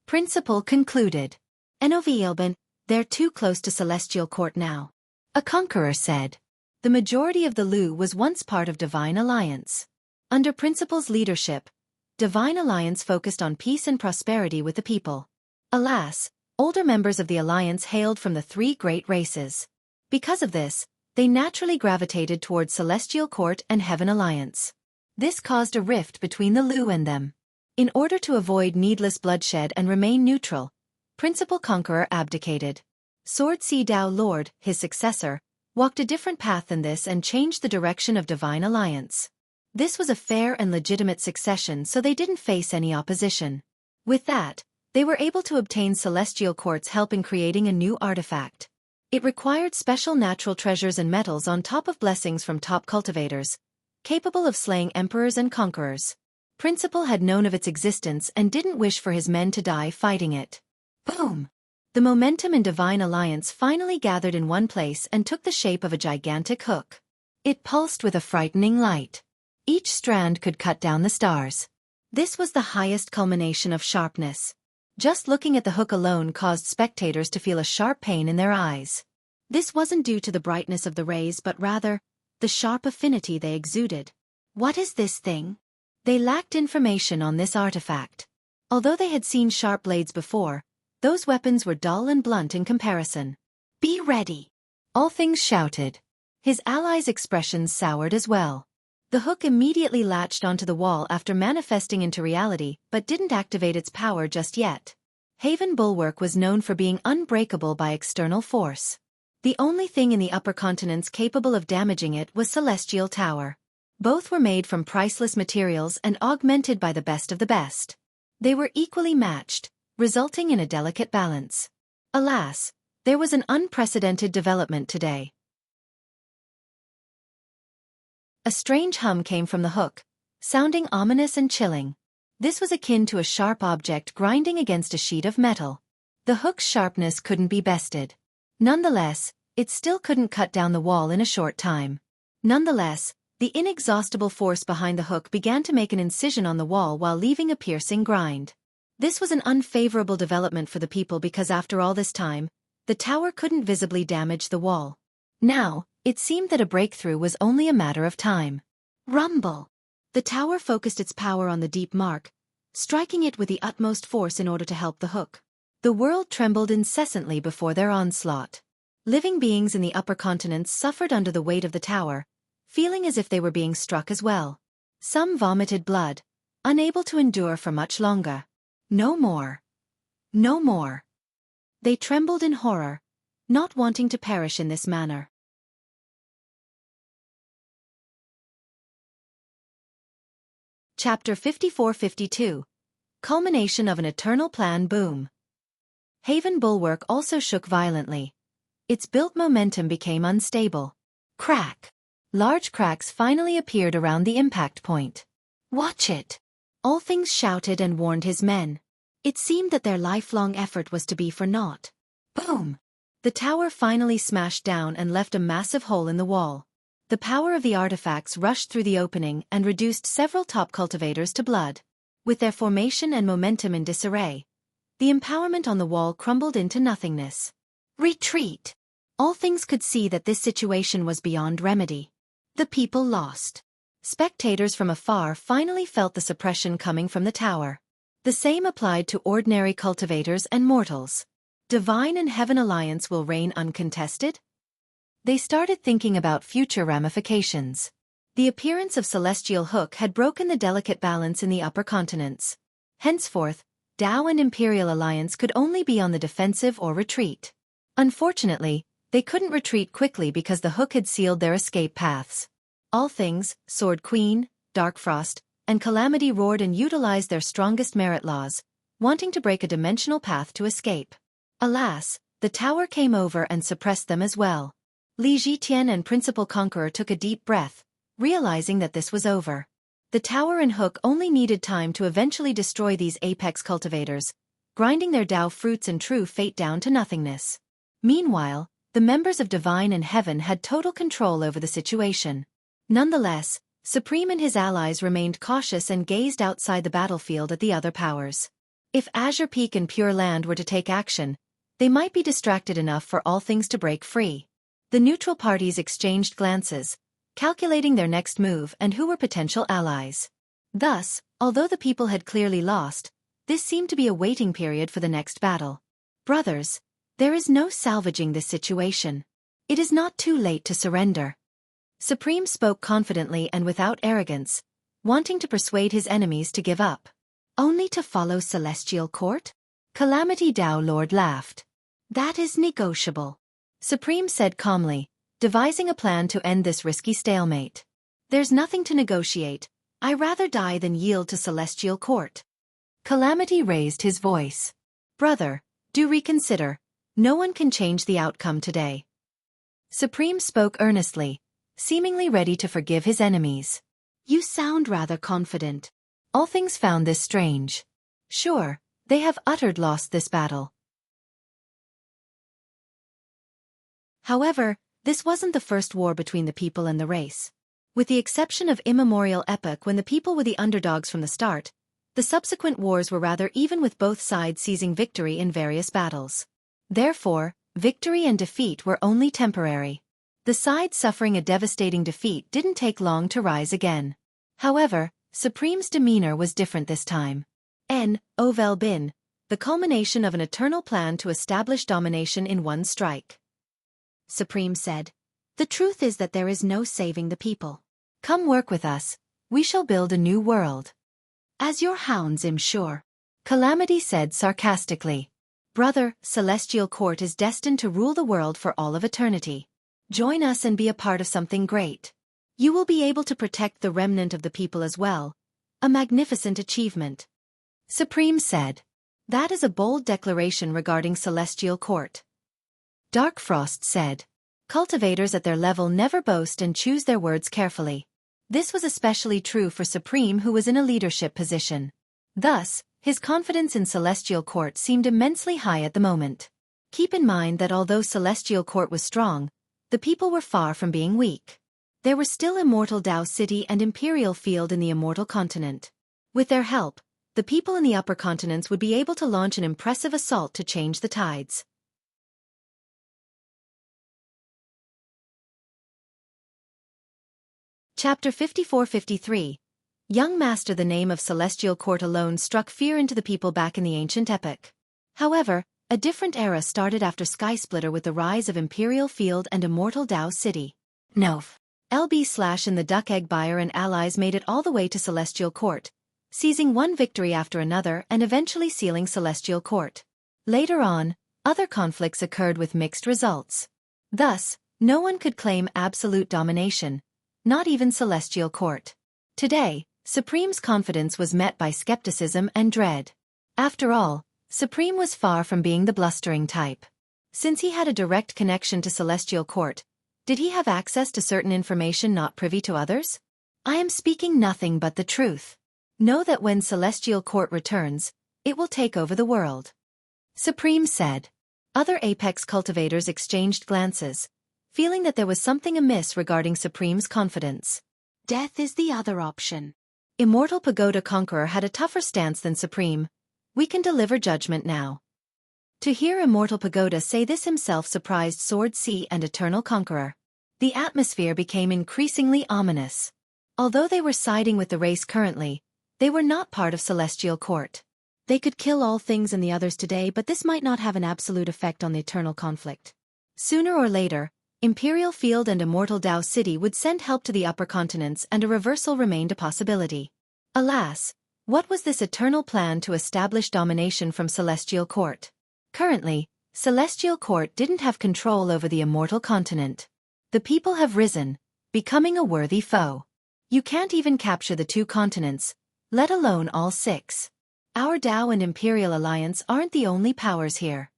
Principal concluded. Elben, they're too close to Celestial Court now. A conqueror said. The majority of the Lu was once part of Divine Alliance. Under Principal's leadership, Divine Alliance focused on peace and prosperity with the people. Alas, older members of the Alliance hailed from the 3 great races. Because of this, they naturally gravitated towards Celestial Court and Heaven Alliance. This caused a rift between the Lu and them. In order to avoid needless bloodshed and remain neutral, Principal Conqueror abdicated. Sword Sea Dao Lord, his successor, walked a different path than this and changed the direction of Divine Alliance. This was a fair and legitimate succession, so they didn't face any opposition. With that, they were able to obtain Celestial Court's help in creating a new artifact. It required special natural treasures and metals on top of blessings from top cultivators, capable of slaying emperors and conquerors. Principal had known of its existence and didn't wish for his men to die fighting it. Boom! The momentum in Divine Alliance finally gathered in one place and took the shape of a gigantic hook. It pulsed with a frightening light. Each strand could cut down the stars. This was the highest culmination of sharpness. Just looking at the hook alone caused spectators to feel a sharp pain in their eyes. This wasn't due to the brightness of the rays but rather, the sharp affinity they exuded. What is this thing? They lacked information on this artifact. Although they had seen sharp blades before, those weapons were dull and blunt in comparison. Be ready! All things shouted. His allies' expressions soured as well. The hook immediately latched onto the wall after manifesting into reality but didn't activate its power just yet. Haven Bulwark was known for being unbreakable by external force. The only thing in the upper continents capable of damaging it was Celestial Tower. Both were made from priceless materials and augmented by the best of the best. They were equally matched, resulting in a delicate balance. Alas, there was an unprecedented development today. A strange hum came from the hook, sounding ominous and chilling. This was akin to a sharp object grinding against a sheet of metal. The hook's sharpness couldn't be bested. Nonetheless, it still couldn't cut down the wall in a short time. Nonetheless, the inexhaustible force behind the hook began to make an incision on the wall while leaving a piercing grind. This was an unfavorable development for the people because after all this time, the tower couldn't visibly damage the wall. Now, it seemed that a breakthrough was only a matter of time. Rumble! The tower focused its power on the deep mark, striking it with the utmost force in order to help the hook. The world trembled incessantly before their onslaught. Living beings in the upper continents suffered under the weight of the tower, feeling as if they were being struck as well. Some vomited blood, unable to endure for much longer. No more. No more. They trembled in horror, not wanting to perish in this manner. Chapter 54-52. Culmination of an Eternal Plan Boom. Haven Bulwark also shook violently. Its built momentum became unstable. Crack! Large cracks finally appeared around the impact point. Watch it! All Things shouted and warned his men. It seemed that their lifelong effort was to be for naught. Boom! The tower finally smashed down and left a massive hole in the wall. The power of the artifacts rushed through the opening and reduced several top cultivators to blood. With their formation and momentum in disarray, the empowerment on the wall crumbled into nothingness. Retreat! All Things could see that this situation was beyond remedy. The people lost. Spectators from afar finally felt the suppression coming from the tower. The same applied to ordinary cultivators and mortals. Divine and Heaven alliance will reign uncontested? They started thinking about future ramifications. The appearance of Celestial Hook had broken the delicate balance in the upper continents. Henceforth, Tao and Imperial alliance could only be on the defensive or retreat. Unfortunately, they couldn't retreat quickly because the Hook had sealed their escape paths. All Things, Sword Queen, Dark Frost, and Calamity roared and utilized their strongest merit laws, wanting to break a dimensional path to escape. Alas, the tower came over and suppressed them as well. Li Jitian and Principal Conqueror took a deep breath, realizing that this was over. The tower and Hook only needed time to eventually destroy these apex cultivators, grinding their Tao fruits and true fate down to nothingness. Meanwhile, the members of Divine and Heaven had total control over the situation. Nonetheless, Supreme and his allies remained cautious and gazed outside the battlefield at the other powers. If Azure Peak and Pure Land were to take action, they might be distracted enough for All Things to break free. The neutral parties exchanged glances, calculating their next move and who were potential allies. Thus, although the people had clearly lost, this seemed to be a waiting period for the next battle. Brothers, there is no salvaging this situation. It is not too late to surrender. Supreme spoke confidently and without arrogance, wanting to persuade his enemies to give up. Only to follow Celestial Court? Calamity Tao Lord laughed. That is negotiable. Supreme said calmly, devising a plan to end this risky stalemate. There's nothing to negotiate. I rather die than yield to Celestial Court. Calamity raised his voice. Brother, do reconsider. No one can change the outcome today. Supreme spoke earnestly, seemingly ready to forgive his enemies. You sound rather confident. All Things found this strange. Sure, they have lost this battle. However, this wasn't the first war between the people and the race. With the exception of immemorial epoch when the people were the underdogs from the start, the subsequent wars were rather even with both sides seizing victory in various battles. Therefore, victory and defeat were only temporary. The side suffering a devastating defeat didn't take long to rise again. However, Supreme's demeanor was different this time. Ovel Bin, the culmination of an eternal plan to establish domination in one strike. Supreme said, the truth is that there is no saving the people. Come work with us, we shall build a new world. As your hounds, I'm sure. Calamity said sarcastically. Brother, Celestial Court is destined to rule the world for all of eternity. Join us and be a part of something great. You will be able to protect the remnant of the people as well. A magnificent achievement. Supreme said. That is a bold declaration regarding Celestial Court. Dark Frost said. Cultivators at their level never boast and choose their words carefully. This was especially true for Supreme, who was in a leadership position. Thus, his confidence in Celestial Court seemed immensely high at the moment. Keep in mind that although Celestial Court was strong, the people were far from being weak. There were still Immortal Tao City and Imperial Field in the Immortal Continent. With their help, the people in the upper continents would be able to launch an impressive assault to change the tides. Chapter 54-53. Young Master. The name of Celestial Court alone struck fear into the people back in the ancient epoch. However, a different era started after Skysplitter with the rise of Imperial Field and Immortal Tao City. Nov. LB/ and the Duck Egg Buyer and allies made it all the way to Celestial Court, seizing one victory after another and eventually sealing Celestial Court. Later on, other conflicts occurred with mixed results. Thus, no one could claim absolute domination, not even Celestial Court. Today, Supreme's confidence was met by skepticism and dread. After all, Supreme was far from being the blustering type. Since he had a direct connection to Celestial Court, did he have access to certain information not privy to others? I am speaking nothing but the truth. Know that when Celestial Court returns, it will take over the world. Supreme said. Other Apex cultivators exchanged glances, feeling that there was something amiss regarding Supreme's confidence. Death is the other option. Immortal Pagoda Conqueror had a tougher stance than Supreme. We can deliver judgment now. To hear Immortal Pagoda say this himself surprised Xueqi and Eternal Conqueror. The atmosphere became increasingly ominous. Although they were siding with the race currently, they were not part of Celestial Court. They could kill all things and the others today, but this might not have an absolute effect on the eternal conflict. Sooner or later, Imperial Field and Immortal Dao City would send help to the upper continents, and a reversal remained a possibility. Alas, what was this eternal plan to establish domination from Celestial Court? Currently, Celestial Court didn't have control over the Immortal Continent. The people have risen, becoming a worthy foe. You can't even capture the 2 continents, let alone all 6. Our Dao and Imperial Alliance aren't the only powers here.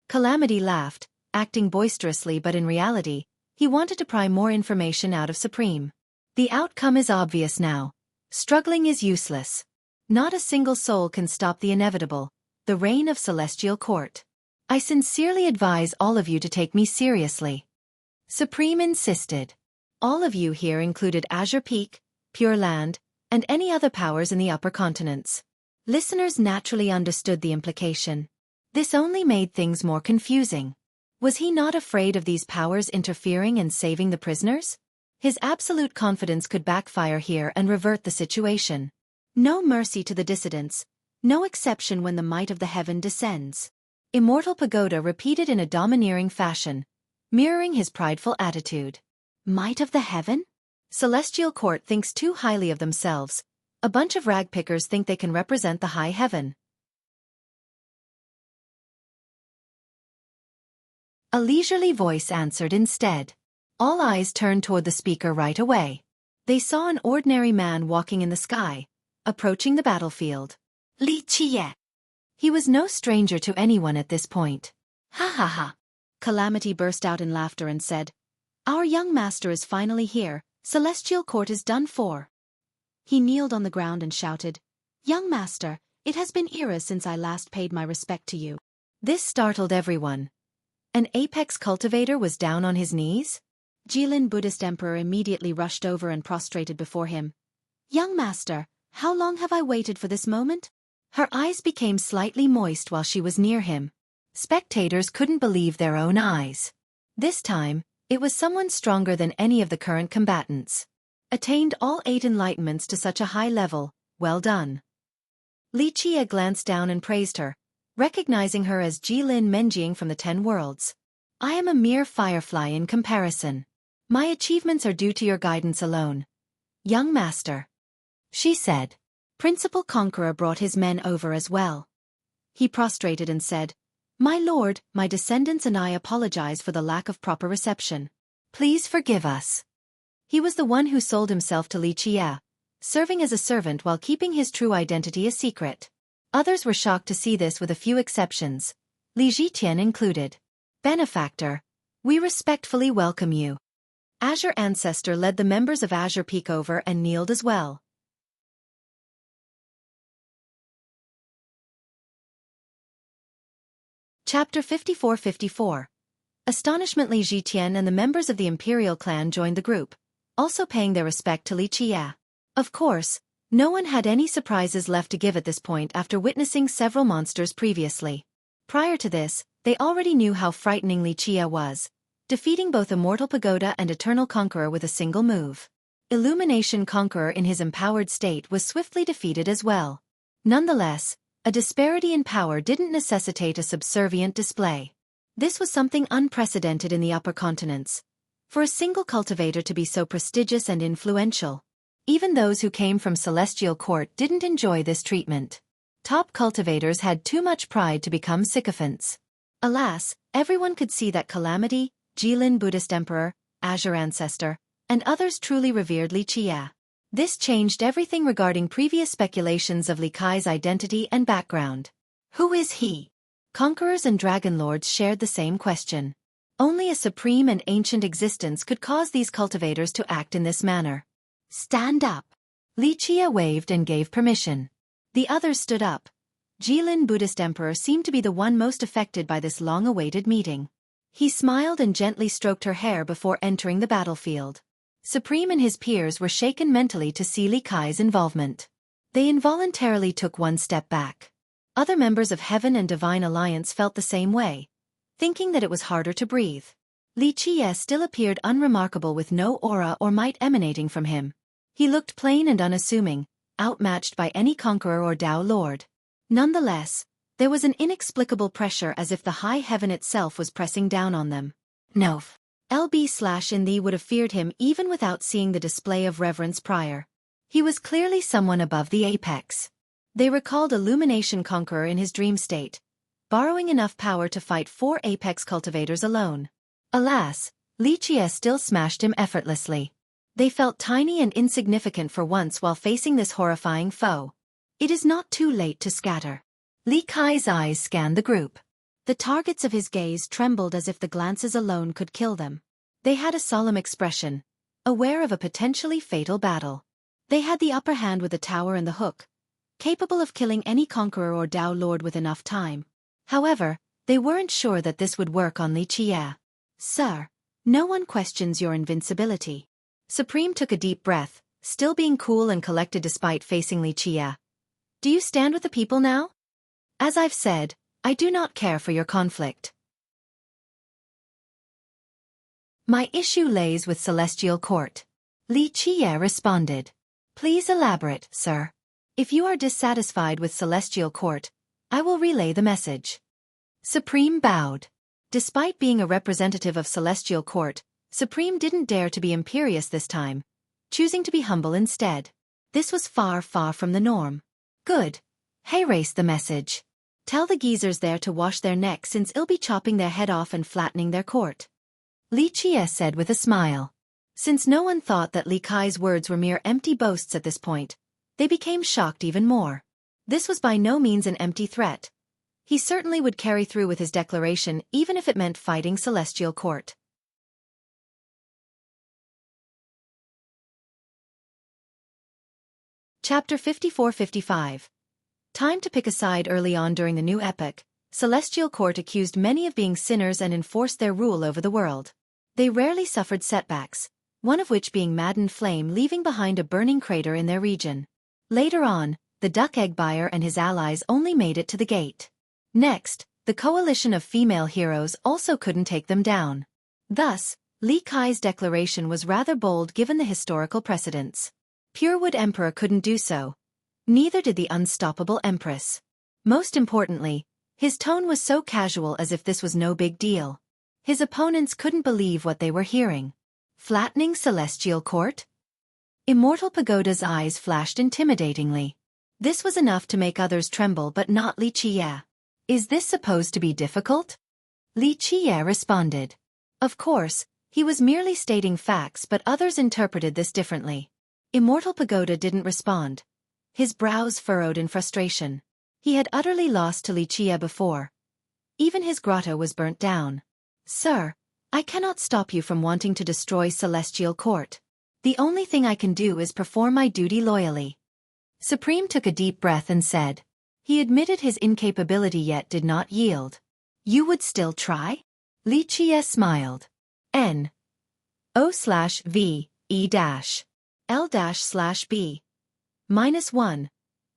Calamity laughed, acting boisterously, but in reality, he wanted to pry more information out of Supreme. The outcome is obvious now. Struggling is useless. Not a single soul can stop the inevitable, the reign of Celestial Court. I sincerely advise all of you to take me seriously. Supreme insisted. All of you here included Azure Peak, Pure Land, and any other powers in the upper continents. Listeners naturally understood the implication. This only made things more confusing. Was he not afraid of these powers interfering and saving the prisoners? His absolute confidence could backfire here and revert the situation. No mercy to the dissidents, no exception when the might of the heaven descends. Immortal Pagoda repeated in a domineering fashion, mirroring his prideful attitude. Might of the heaven? Celestial Court thinks too highly of themselves. A bunch of ragpickers think they can represent the high heaven. A leisurely voice answered instead. All eyes turned toward the speaker right away. They saw an ordinary man walking in the sky, approaching the battlefield. Li Qiye. He was no stranger to anyone at this point. Ha ha ha. Calamity burst out in laughter and said, "Our young master is finally here. Celestial Court is done for." He kneeled on the ground and shouted, "Young master, it has been eras since I last paid my respect to you." This startled everyone. An apex cultivator was down on his knees? Jilin Buddhist Emperor immediately rushed over and prostrated before him. "Young master, how long have I waited for this moment?" Her eyes became slightly moist while she was near him. Spectators couldn't believe their own eyes. This time, it was someone stronger than any of the current combatants. Attained all 8 enlightenments to such a high level, well done. Li Qiye glanced down and praised her, recognizing her as Jilin Menjing from the 10 worlds. "I am a mere firefly in comparison. My achievements are due to your guidance alone, young master," she said. Principal Conqueror brought his men over as well. He prostrated and said, "My lord, my descendants and I apologize for the lack of proper reception. Please forgive us." He was the one who sold himself to Li Qiye, serving as a servant while keeping his true identity a secret. Others were shocked to see this, with a few exceptions, Li Zhitian included. "Benefactor, we respectfully welcome you." Azure Ancestor led the members of Azure Peak over and kneeled as well. Chapter 54-54. Astonishment. Li Zhitian and the members of the Imperial clan joined the group, also paying their respect to Li Qiye. Of course, no one had any surprises left to give at this point after witnessing several monsters previously. Prior to this, they already knew how frightening Li Qiye was, defeating both Immortal Pagoda and Eternal Conqueror with a single move. Illumination Conqueror in his empowered state was swiftly defeated as well. Nonetheless, a disparity in power didn't necessitate a subservient display. This was something unprecedented in the upper continents. For a single cultivator to be so prestigious and influential. Even those who came from Celestial Court didn't enjoy this treatment. Top cultivators had too much pride to become sycophants. Alas, everyone could see that Calamity, Jilin Buddhist Emperor, Azure Ancestor, and others truly revered Li Qiye. This changed everything regarding previous speculations of Li Kai's identity and background. Who is he? Conquerors and Dragon Lords shared the same question. Only a supreme and ancient existence could cause these cultivators to act in this manner. "Stand up!" Li Qie waved and gave permission. The others stood up. Jilin Buddhist Emperor seemed to be the one most affected by this long-awaited meeting. He smiled and gently stroked her hair before entering the battlefield. Supreme and his peers were shaken mentally to see Li Kai's involvement. They involuntarily took one step back. Other members of Heaven and Divine Alliance felt the same way, thinking that it was harder to breathe. Li Qie still appeared unremarkable with no aura or might emanating from him. He looked plain and unassuming, outmatched by any conqueror or Tao Lord. Nonetheless, there was an inexplicable pressure as if the high heaven itself was pressing down on them. No. LB/in would have feared him even without seeing the display of reverence prior. He was clearly someone above the apex. They recalled Illumination Conqueror in his dream state, borrowing enough power to fight 4 apex cultivators alone. Alas, Li Qie still smashed him effortlessly. They felt tiny and insignificant for once while facing this horrifying foe. It is not too late to scatter. Li Kai's eyes scanned the group. The targets of his gaze trembled as if the glances alone could kill them. They had a solemn expression, aware of a potentially fatal battle. They had the upper hand with the tower and the hook, capable of killing any conqueror or Tao Lord with enough time. However, they weren't sure that this would work on Li Qie. Sir, no one questions your invincibility. Supreme took a deep breath, still being cool and collected despite facing Li Qie. Do you stand with the people now? As I've said, I do not care for your conflict. My issue lays with Celestial Court. Li Qie responded. Please elaborate, sir. If you are dissatisfied with Celestial Court, I will relay the message. Supreme bowed. Despite being a representative of Celestial Court, Supreme didn't dare to be imperious this time, choosing to be humble instead. This was far, far from the norm. Good. Erase the message. Tell the geezers there to wash their necks since I'll be chopping their head off and flattening their court. Li Qie said with a smile. Since no one thought that Li Kai's words were mere empty boasts at this point, they became shocked even more. This was by no means an empty threat. He certainly would carry through with his declaration even if it meant fighting Celestial Court. Chapter 54-55. Time to pick a side. Early on during the new epoch, Celestial Court accused many of being sinners and enforced their rule over the world. They rarely suffered setbacks, one of which being Maddened Flame leaving behind a burning crater in their region. Later on, the Duck Egg Buyer and his allies only made it to the gate. Next, the coalition of female heroes also couldn't take them down. Thus, Li Kai's declaration was rather bold given the historical precedents. Purewood Emperor couldn't do so. Neither did the Unstoppable Empress. Most importantly, his tone was so casual as if this was no big deal. His opponents couldn't believe what they were hearing. Flattening Celestial Court? Immortal Pagoda's eyes flashed intimidatingly. This was enough to make others tremble but not Li Qie. Is this supposed to be difficult? Li Qie responded. Of course, he was merely stating facts but others interpreted this differently. Immortal Pagoda didn't respond. His brows furrowed in frustration. He had utterly lost to Li Qie before. Even his grotto was burnt down. Sir, I cannot stop you from wanting to destroy Celestial Court. The only thing I can do is perform my duty loyally. Supreme took a deep breath and said. He admitted his incapability yet did not yield. You would still try? Li Qie smiled. N-O/V-E-L-/B. -1.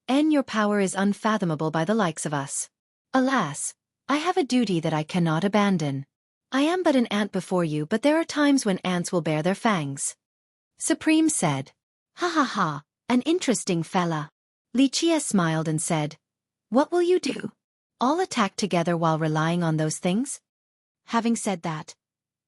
N. Your power is unfathomable by the likes of us. Alas, I have a duty that I cannot abandon. I am but an ant before you, but there are times when ants will bare their fangs. Supreme said. Ha ha ha, an interesting fella. Li Qie smiled and said. What will you do? All attack together while relying on those things? Having said that,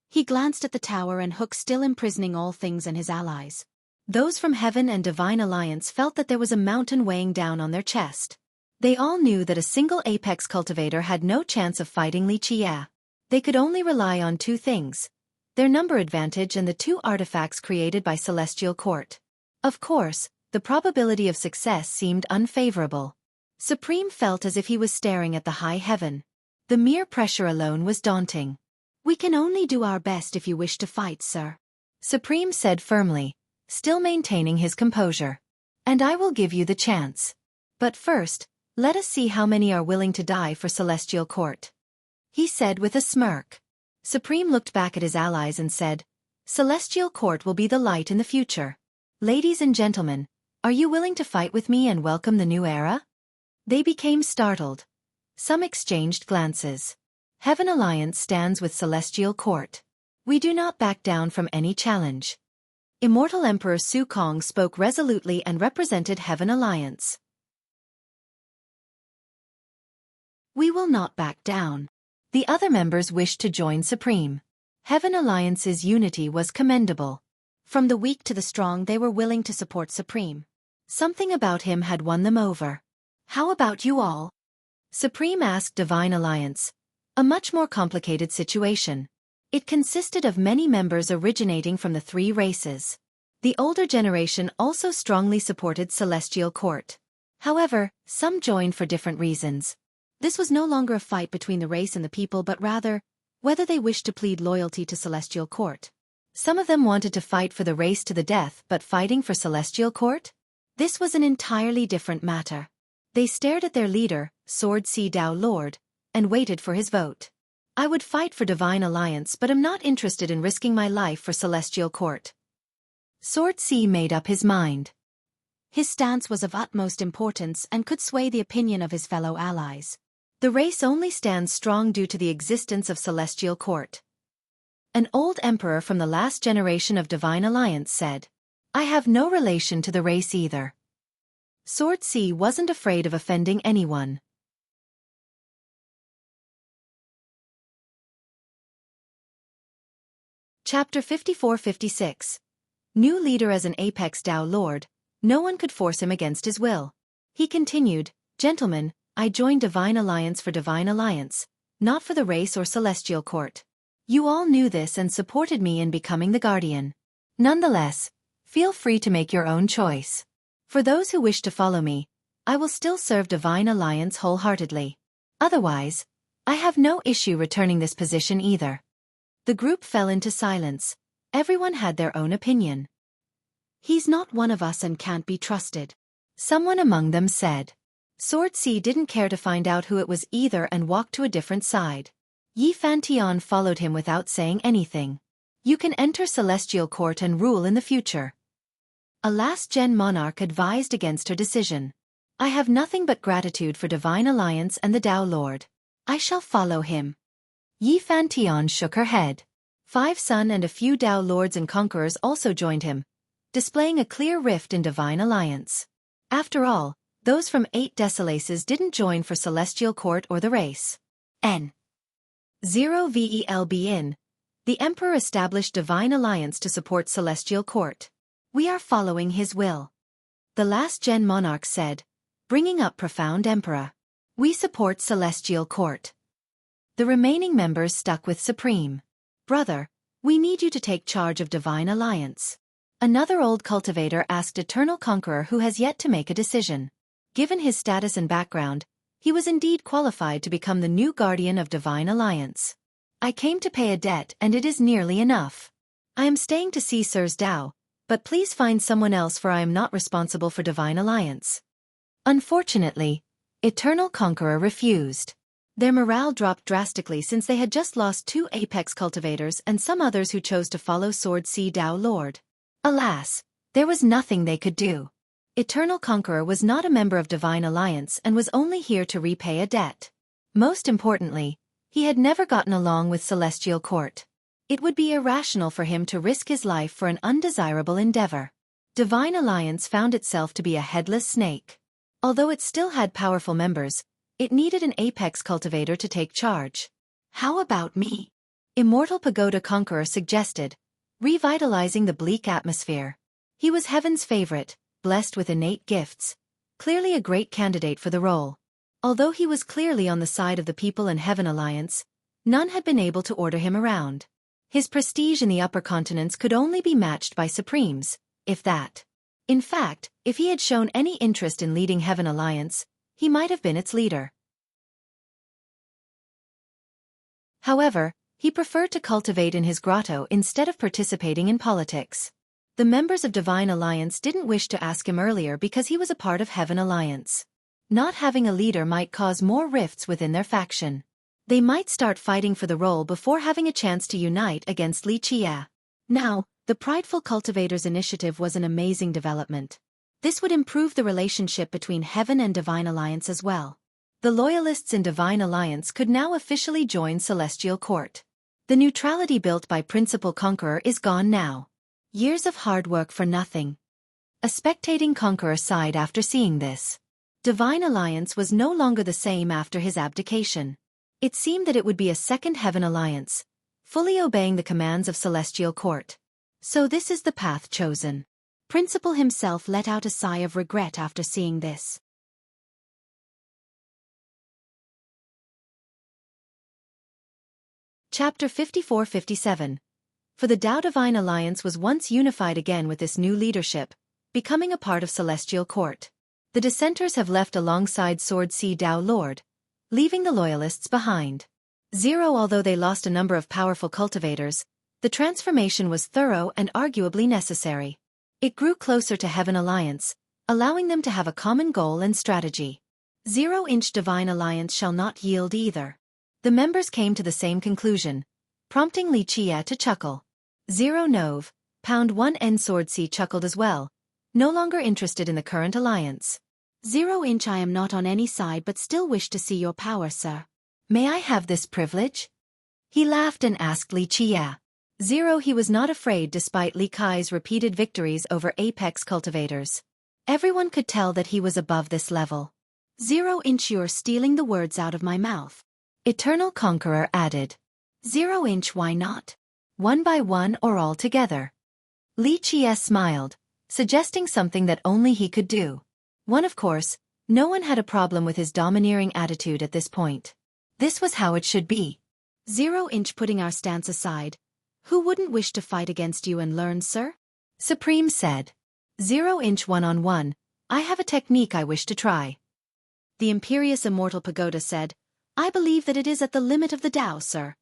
he glanced at the tower and hook still imprisoning all things and his allies. Those from Heaven and Divine Alliance felt that there was a mountain weighing down on their chest. They all knew that a single apex cultivator had no chance of fighting Li Qie. They could only rely on 2 things: their number advantage and the 2 artifacts created by Celestial Court. Of course, the probability of success seemed unfavorable. Supreme felt as if he was staring at the high heaven. The mere pressure alone was daunting. We can only do our best if you wish to fight, sir. Supreme said firmly, still maintaining his composure. And I will give you the chance. But first, let us see how many are willing to die for Celestial Court. He said with a smirk. Supreme looked back at his allies and said, Celestial Court will be the light in the future. Ladies and gentlemen, are you willing to fight with me and welcome the new era? They became startled. Some exchanged glances. Heaven Alliance stands with Celestial Court. We do not back down from any challenge. Immortal Emperor Xueqi spoke resolutely and represented Heaven Alliance. We will not back down. The other members wished to join Supreme. Heaven Alliance's unity was commendable. From the weak to the strong, they were willing to support Supreme. Something about him had won them over. How about you all? Supreme asked Divine Alliance. A much more complicated situation. It consisted of many members originating from the three races. The older generation also strongly supported Celestial Court. However, some joined for different reasons. This was no longer a fight between the race and the people, but rather, whether they wished to plead loyalty to Celestial Court. Some of them wanted to fight for the race to the death, but fighting for Celestial Court? This was an entirely different matter. They stared at their leader, Xueqi Dao Lord, and waited for his vote. I would fight for Divine Alliance, but am not interested in risking my life for Celestial Court. Xueqi made up his mind. His stance was of utmost importance and could sway the opinion of his fellow allies. The race only stands strong due to the existence of Celestial Court. An old emperor from the last generation of Divine Alliance said, I have no relation to the race either. Xueqi wasn't afraid of offending anyone. Chapter 54-56. New leader as an Apex Dao Lord, no one could force him against his will. He continued, Gentlemen, I joined Divine Alliance for Divine Alliance, not for the race or Celestial Court. You all knew this and supported me in becoming the Guardian. Nonetheless, feel free to make your own choice. For those who wish to follow me, I will still serve Divine Alliance wholeheartedly. Otherwise, I have no issue returning this position either. The group fell into silence. Everyone had their own opinion. He's not one of us and can't be trusted. Someone among them said. Xueqi didn't care to find out who it was either and walked to a different side. Yi Fantian followed him without saying anything. You can enter Celestial Court and rule in the future. A last-gen monarch advised against her decision. I have nothing but gratitude for Divine Alliance and the Dao Lord. I shall follow him. Yi Fantian shook her head. 5 Sun and a few Dao Lords and Conquerors also joined him, displaying a clear rift in Divine Alliance. After all, those from 8 Desolaces didn't join for Celestial Court or the race. N0VELBN. The Emperor established Divine Alliance to support Celestial Court. We are following his will. The last-gen monarch said, bringing up Profound Emperor. We support Celestial Court. The remaining members stuck with Supreme. Brother, we need you to take charge of Divine Alliance. Another old cultivator asked Eternal Conqueror, who has yet to make a decision. Given his status and background, he was indeed qualified to become the new guardian of Divine Alliance. I came to pay a debt and it is nearly enough. I am staying to see Sirs Dao, but please find someone else, for I am not responsible for Divine Alliance. Unfortunately, Eternal Conqueror refused. Their morale dropped drastically since they had just lost 2 Apex cultivators and some others who chose to follow Xueqi Dao Lord. Alas, there was nothing they could do. Eternal Conqueror was not a member of Divine Alliance and was only here to repay a debt. Most importantly, he had never gotten along with Celestial Court. It would be irrational for him to risk his life for an undesirable endeavor. Divine Alliance found itself to be a headless snake. Although it still had powerful members, it needed an Apex cultivator to take charge. How about me? Immortal Pagoda Conqueror suggested, revitalizing the bleak atmosphere. He was Heaven's favorite, blessed with innate gifts, clearly a great candidate for the role. Although he was clearly on the side of the people and Heaven Alliance, none had been able to order him around. His prestige in the upper continents could only be matched by Supremes, if that. In fact, if he had shown any interest in leading Heaven Alliance, he might have been its leader. However, he preferred to cultivate in his grotto instead of participating in politics. The members of Divine Alliance didn't wish to ask him earlier because he was a part of Heaven Alliance. Not having a leader might cause more rifts within their faction. They might start fighting for the role before having a chance to unite against Li Qia. Now, the Prideful Cultivators initiative was an amazing development. This would improve the relationship between Heaven and Divine Alliance as well. The loyalists in Divine Alliance could now officially join Celestial Court. The neutrality built by Principal Conqueror is gone now. Years of hard work for nothing. A spectating Conqueror sighed after seeing this. Divine Alliance was no longer the same after his abdication. It seemed that it would be a second Heaven Alliance, fully obeying the commands of Celestial Court. So this is the path chosen. Principal himself let out a sigh of regret after seeing this. Chapter 54-57. For the Tao Divine Alliance was once unified again with this new leadership, becoming a part of Celestial Court. The dissenters have left alongside Sword Sea Tao Lord, leaving the loyalists behind. Although they lost a number of powerful cultivators, the transformation was thorough and arguably necessary. It grew closer to Heaven Alliance, allowing them to have a common goal and strategy. 0-inch Divine Alliance shall not yield either. The members came to the same conclusion, prompting Li Qia to chuckle. Nove, Pound 1N Sword Sea chuckled as well, no longer interested in the current alliance. 0-inch I am not on any side but still wish to see your power, sir. May I have this privilege? He laughed and asked Li Qia. He was not afraid despite Li Kai's repeated victories over apex cultivators. Everyone could tell that he was above this level. 0-inch you're stealing the words out of my mouth. Eternal Conqueror added. 0-inch why not? One by one or all together? Li Qia smiled, suggesting something that only he could do. Of course, no one had a problem with his domineering attitude at this point. This was how it should be. 0-inch putting our stance aside, who wouldn't wish to fight against you and learn, sir? Supreme said. 0-inch one-on-one, I have a technique I wish to try. The imperious Immortal Pagoda said, I believe that it is at the limit of the Tao, sir.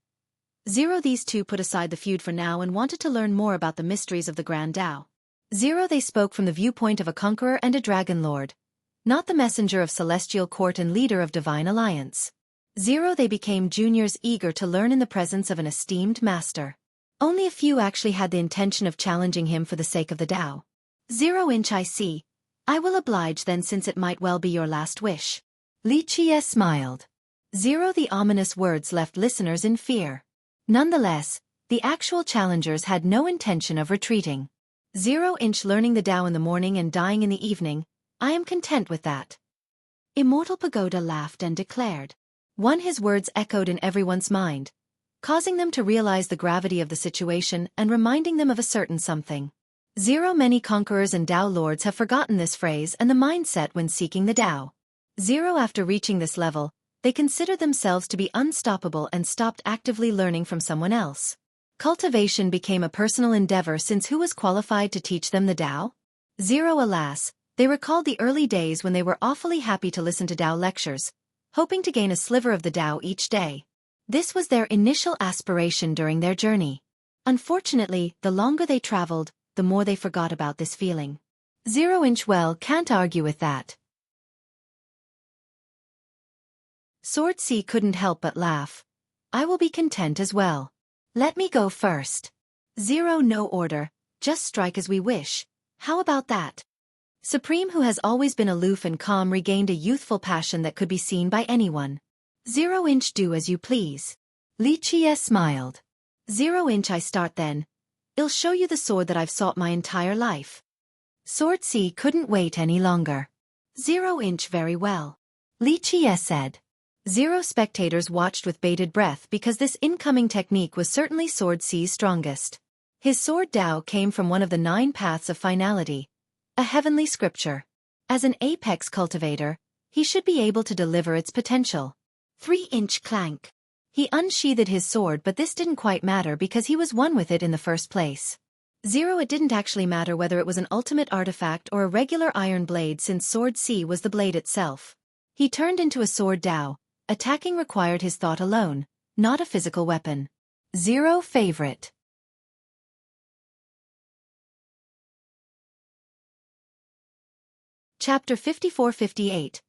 These two put aside the feud for now and wanted to learn more about the mysteries of the Grand Tao. They spoke from the viewpoint of a conqueror and a dragon lord, not the messenger of Celestial Court and leader of Divine Alliance. They became juniors eager to learn in the presence of an esteemed master. Only a few actually had the intention of challenging him for the sake of the Tao. 0-inch I see. I will oblige then since it might well be your last wish. Li Qia smiled. The ominous words left listeners in fear. Nonetheless, the actual challengers had no intention of retreating. 0-inch learning the Tao in the morning and dying in the evening, I am content with that. Immortal Pagoda laughed and declared. His words echoed in everyone's mind, causing them to realize the gravity of the situation and reminding them of a certain something. Many conquerors and Tao lords have forgotten this phrase and the mindset when seeking the Tao. After reaching this level, they consider themselves to be unstoppable and stopped actively learning from someone else. Cultivation became a personal endeavor since who was qualified to teach them the Tao? Alas, they recalled the early days when they were awfully happy to listen to Tao lectures, hoping to gain a sliver of the Tao each day. This was their initial aspiration during their journey. Unfortunately, the longer they traveled, the more they forgot about this feeling. 0-inch well can't argue with that. Sword Sea couldn't help but laugh. I will be content as well. Let me go first. No order, just strike as we wish. How about that? Supreme, who has always been aloof and calm, regained a youthful passion that could be seen by anyone. 0-inch do as you please. Li Qia smiled. 0-inch I start then. I'll show you the sword that I've sought my entire life. Sword Sea couldn't wait any longer. 0-inch very well. Li Qia said. Spectators watched with bated breath because this incoming technique was certainly Sword Sea's strongest. His sword Tao came from one of the 9 paths of finality, a heavenly scripture. As an apex cultivator, he should be able to deliver its potential. 3-inch clank. He unsheathed his sword, but this didn't quite matter because he was one with it in the first place. It didn't actually matter whether it was an ultimate artifact or a regular iron blade since Sword Sea was the blade itself. He turned into a sword Tao. Attacking required his thought alone, not a physical weapon. Favorite. Chapter 54-58.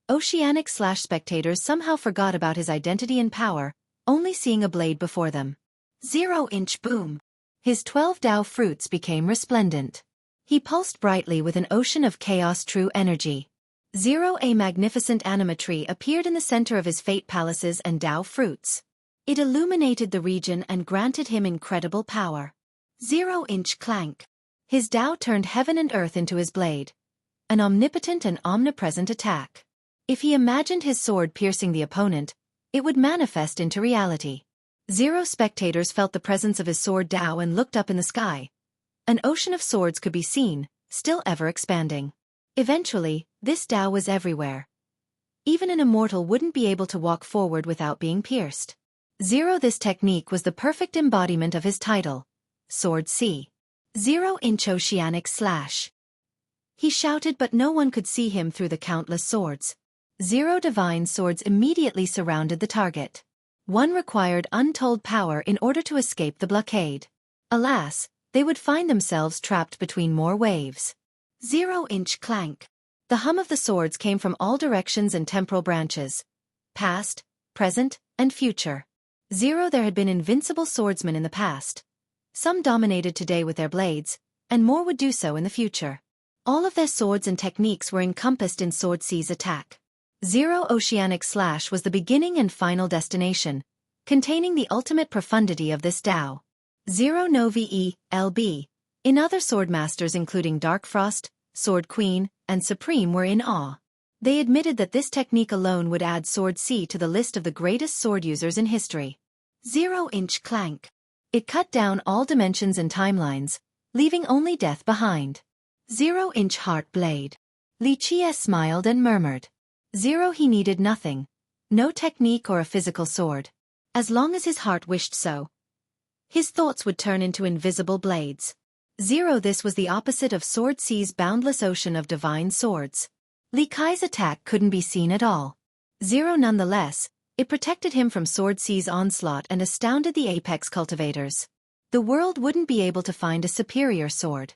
Oceanic/spectators somehow forgot about his identity and power, only seeing a blade before them. 0-inch boom. His 12 Tao fruits became resplendent. He pulsed brightly with an ocean of chaos true energy. 0. A magnificent anima tree appeared in the center of his fate palaces and Tao fruits. It illuminated the region and granted him incredible power. 0-inch clank. His Tao turned heaven and earth into his blade. An omnipotent and omnipresent attack. If he imagined his sword piercing the opponent, it would manifest into reality. 0 spectators felt the presence of his sword Tao and looked up in the sky. An ocean of swords could be seen, still ever expanding. Eventually, this Tao was everywhere. Even an immortal wouldn't be able to walk forward without being pierced. 0 This technique was the perfect embodiment of his title, Sword C. 0-inch oceanic slash. He shouted but no one could see him through the countless swords. 0 divine swords immediately surrounded the target. One required untold power in order to escape the blockade. Alas, they would find themselves trapped between more waves. 0-inch clank. The hum of the swords came from all directions and temporal branches. Past, present, and future. 0 There had been invincible swordsmen in the past. Some dominated today with their blades, and more would do so in the future. All of their swords and techniques were encompassed in Sword C's attack. 0 Oceanic Slash was the beginning and final destination, containing the ultimate profundity of this Tao. 0 No VE-LB. In other swordmasters including Dark Frost, Sword Queen, and Supreme were in awe. They admitted that this technique alone would add Sword C to the list of the greatest sword users in history. 0-inch clank. It cut down all dimensions and timelines, leaving only death behind. 0-inch heart blade. Li Qie smiled and murmured. 0 He needed nothing. No technique or a physical sword. As long as his heart wished so. His thoughts would turn into invisible blades. 0 This was the opposite of Sword C's boundless ocean of divine swords. Li Kai's attack couldn't be seen at all. 0 Nonetheless, it protected him from Sword C's onslaught and astounded the apex cultivators. The world wouldn't be able to find a superior sword.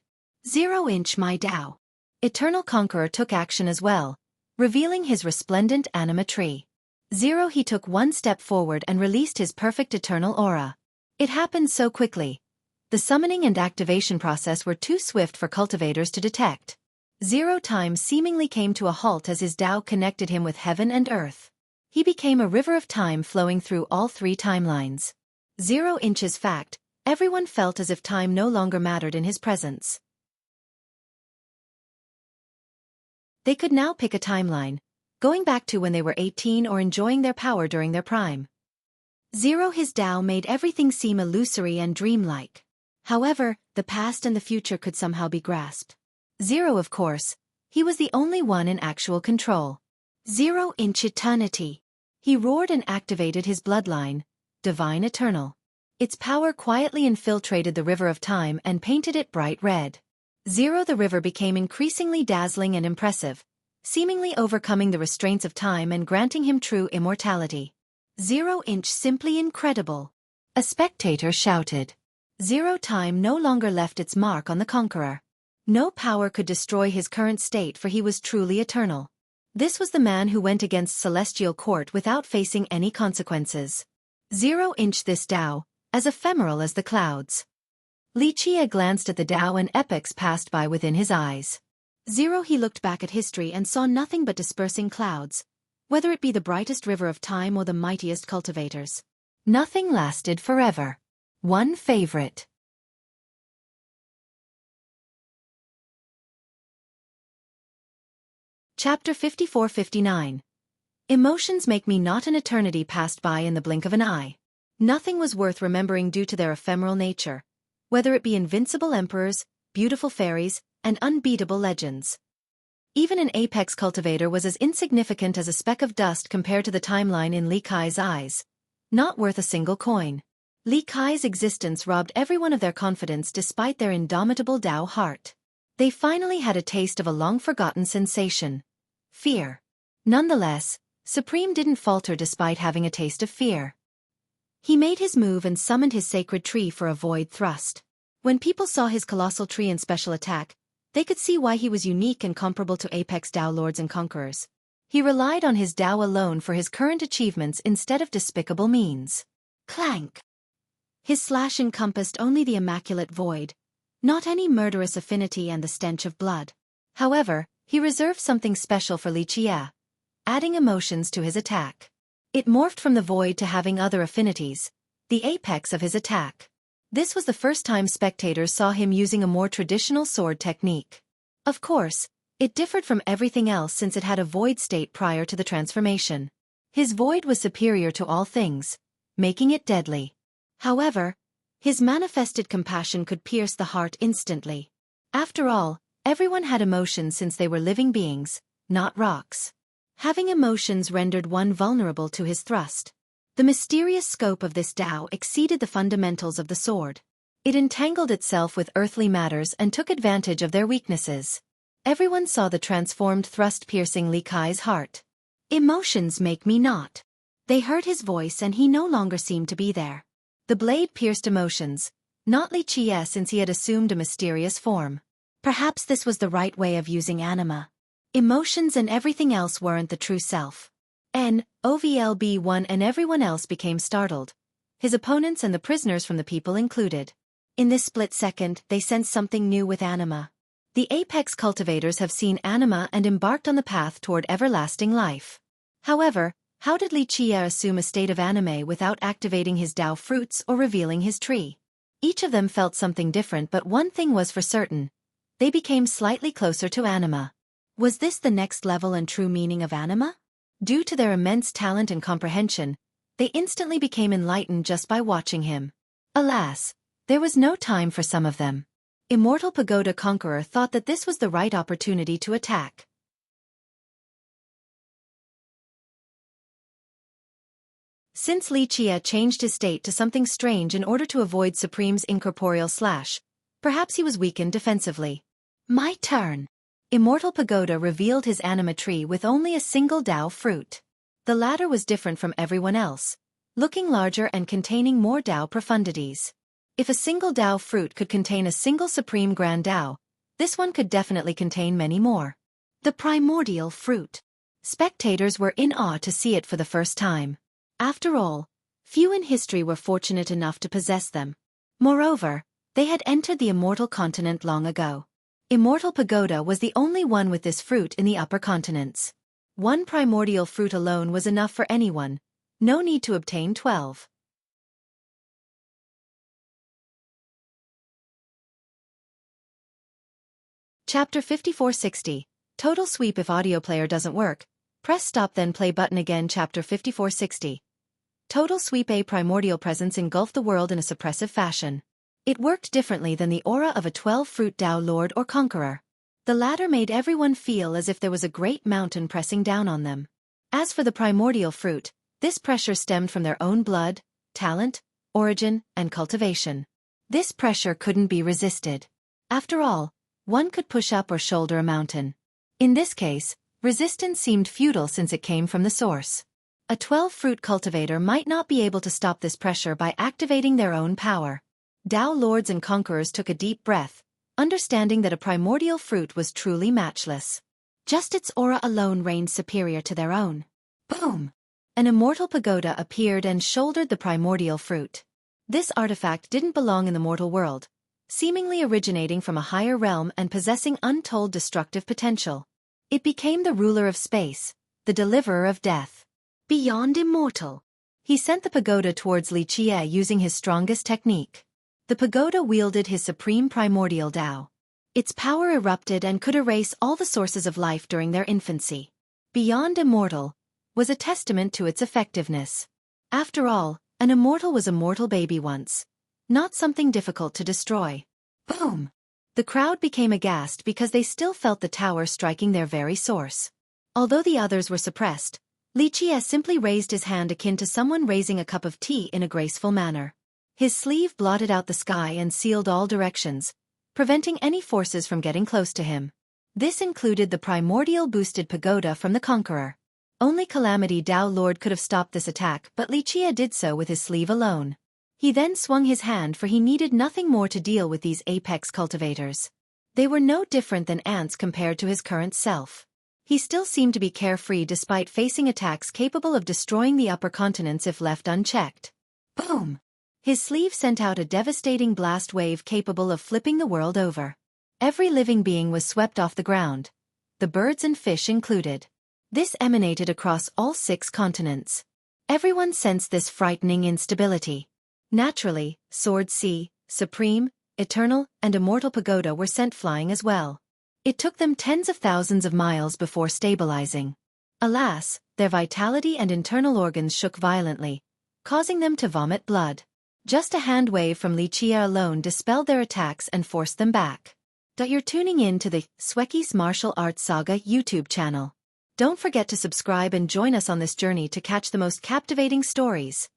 0-inch My Tao. Eternal Conqueror took action as well, revealing his resplendent anima tree. 0 He took one step forward and released his perfect eternal aura. It happened so quickly. The summoning and activation process were too swift for cultivators to detect. 0 Time seemingly came to a halt as his Tao connected him with heaven and earth. He became a river of time flowing through all three timelines. 0-inch's fact, everyone felt as if time no longer mattered in his presence. They could now pick a timeline, going back to when they were 18 or enjoying their power during their prime. 0 His Tao made everything seem illusory and dreamlike. However, the past and the future could somehow be grasped. 0 Of course, he was the only one in actual control. 0-inch eternity. He roared and activated his bloodline, Divine Eternal. Its power quietly infiltrated the river of time and painted it bright red. 0 The river became increasingly dazzling and impressive, seemingly overcoming the restraints of time and granting him true immortality. 0-inch Simply incredible. A spectator shouted. 0 Time no longer left its mark on the conqueror. No power could destroy his current state for he was truly eternal. This was the man who went against celestial court without facing any consequences. 0-inch This Tao, as ephemeral as the clouds. Li Qie glanced at the Tao and epochs passed by within his eyes. 0 He looked back at history and saw nothing but dispersing clouds, whether it be the brightest river of time or the mightiest cultivators. Nothing lasted forever. One favorite. Chapter 54-59. Emotions make me not an eternity passed by in the blink of an eye. Nothing was worth remembering due to their ephemeral nature, whether it be invincible emperors, beautiful fairies, and unbeatable legends. Even an apex cultivator was as insignificant as a speck of dust compared to the timeline in Li Kai's eyes. Not worth a single coin. Li Kai's existence robbed everyone of their confidence despite their indomitable Tao heart. They finally had a taste of a long-forgotten sensation. Fear. Nonetheless, Supreme didn't falter despite having a taste of fear. He made his move and summoned his sacred tree for a void thrust. When people saw his colossal tree and special attack, They could see why he was unique and comparable to apex Tao lords and conquerors. He relied on his Tao alone for his current achievements instead of despicable means. Clank! His slash encompassed only the immaculate void, not any murderous affinity and the stench of blood. However, he reserved something special for Li Qie, adding emotions to his attack. It morphed from the void to having other affinities, the apex of his attack. This was the first time spectators saw him using a more traditional sword technique. Of course, it differed from everything else since it had a void state prior to the transformation. His void was superior to all things, making it deadly. However, his manifested compassion could pierce the heart instantly. After all, everyone had emotions since they were living beings, not rocks. Having emotions rendered one vulnerable to his thrust. The mysterious scope of this Tao exceeded the fundamentals of the sword. It entangled itself with earthly matters and took advantage of their weaknesses. Everyone saw the transformed thrust piercing Li Kai's heart. Emotions make me not. They heard his voice and he no longer seemed to be there. The blade pierced emotions, not Li Qie since he had assumed a mysterious form. Perhaps this was the right way of using anima. Emotions and everything else weren't the true self. OVLB1 and everyone else became startled. His opponents and the prisoners from the people included. In this split second, they sensed something new with anima. The apex cultivators have seen anima and embarked on the path toward everlasting life. However, how did Li Qie assume a state of anime without activating his Tao fruits or revealing his tree? Each of them felt something different, but one thing was for certain. They became slightly closer to anima. Was this the next level and true meaning of anima? Due to their immense talent and comprehension, they instantly became enlightened just by watching him. Alas, there was no time for some of them. Immortal Pagoda Conqueror thought that this was the right opportunity to attack. Since Li Qie changed his state to something strange in order to avoid Supreme's incorporeal slash, perhaps he was weakened defensively. My turn. Immortal Pagoda revealed his anima tree with only a single Tao fruit. The latter was different from everyone else, looking larger and containing more Tao profundities. If a single Tao fruit could contain a single Supreme Grand Tao, this one could definitely contain many more. The primordial fruit. Spectators were in awe to see it for the first time. After all, few in history were fortunate enough to possess them. Moreover, they had entered the immortal continent long ago. Immortal Pagoda was the only one with this fruit in the upper continents. One primordial fruit alone was enough for anyone, no need to obtain 12. Chapter 5460. Total sweep. If audio player doesn't work, press stop then play button again. Chapter 5460. Total sweep. A primordial presence engulfed the world in a suppressive fashion. It worked differently than the aura of a 12-fruit Tao Lord or Conqueror. The latter made everyone feel as if there was a great mountain pressing down on them. As for the primordial fruit, this pressure stemmed from their own blood, talent, origin, and cultivation. This pressure couldn't be resisted. After all, one could push up or shoulder a mountain. In this case, resistance seemed futile since it came from the source. A 12-fruit cultivator might not be able to stop this pressure by activating their own power. Tao Lords and Conquerors took a deep breath, understanding that a primordial fruit was truly matchless. Just its aura alone reigned superior to their own. Boom! An immortal pagoda appeared and shouldered the primordial fruit. This artifact didn't belong in the mortal world, seemingly originating from a higher realm and possessing untold destructive potential. It became the ruler of space, the deliverer of death. Beyond immortal. He sent the pagoda towards Li Qie using his strongest technique. The pagoda wielded his supreme primordial Tao. Its power erupted and could erase all the sources of life during their infancy. Beyond immortal was a testament to its effectiveness. After all, an immortal was a mortal baby once, not something difficult to destroy. Boom! The crowd became aghast because they still felt the tower striking their very source. Although the others were suppressed, Li Qie simply raised his hand akin to someone raising a cup of tea in a graceful manner. His sleeve blotted out the sky and sealed all directions, preventing any forces from getting close to him. This included the primordial boosted pagoda from the Conqueror. Only Calamity Tao Lord could have stopped this attack, but Li Qie did so with his sleeve alone. He then swung his hand, for he needed nothing more to deal with these apex cultivators. They were no different than ants compared to his current self. He still seemed to be carefree despite facing attacks capable of destroying the upper continents if left unchecked. Boom! His sleeve sent out a devastating blast wave capable of flipping the world over. Every living being was swept off the ground, the birds and fish included. This emanated across all 6 continents. Everyone sensed this frightening instability. Naturally, Sword Sea, Supreme, Eternal, and Immortal Pagoda were sent flying as well. It took them tens of thousands of miles before stabilizing. Alas, their vitality and internal organs shook violently, causing them to vomit blood. Just a hand wave from Lichia alone dispelled their attacks and forced them back. You're tuning in to the Xueqi's Martial Arts Saga YouTube channel. Don't forget to subscribe and join us on this journey to catch the most captivating stories.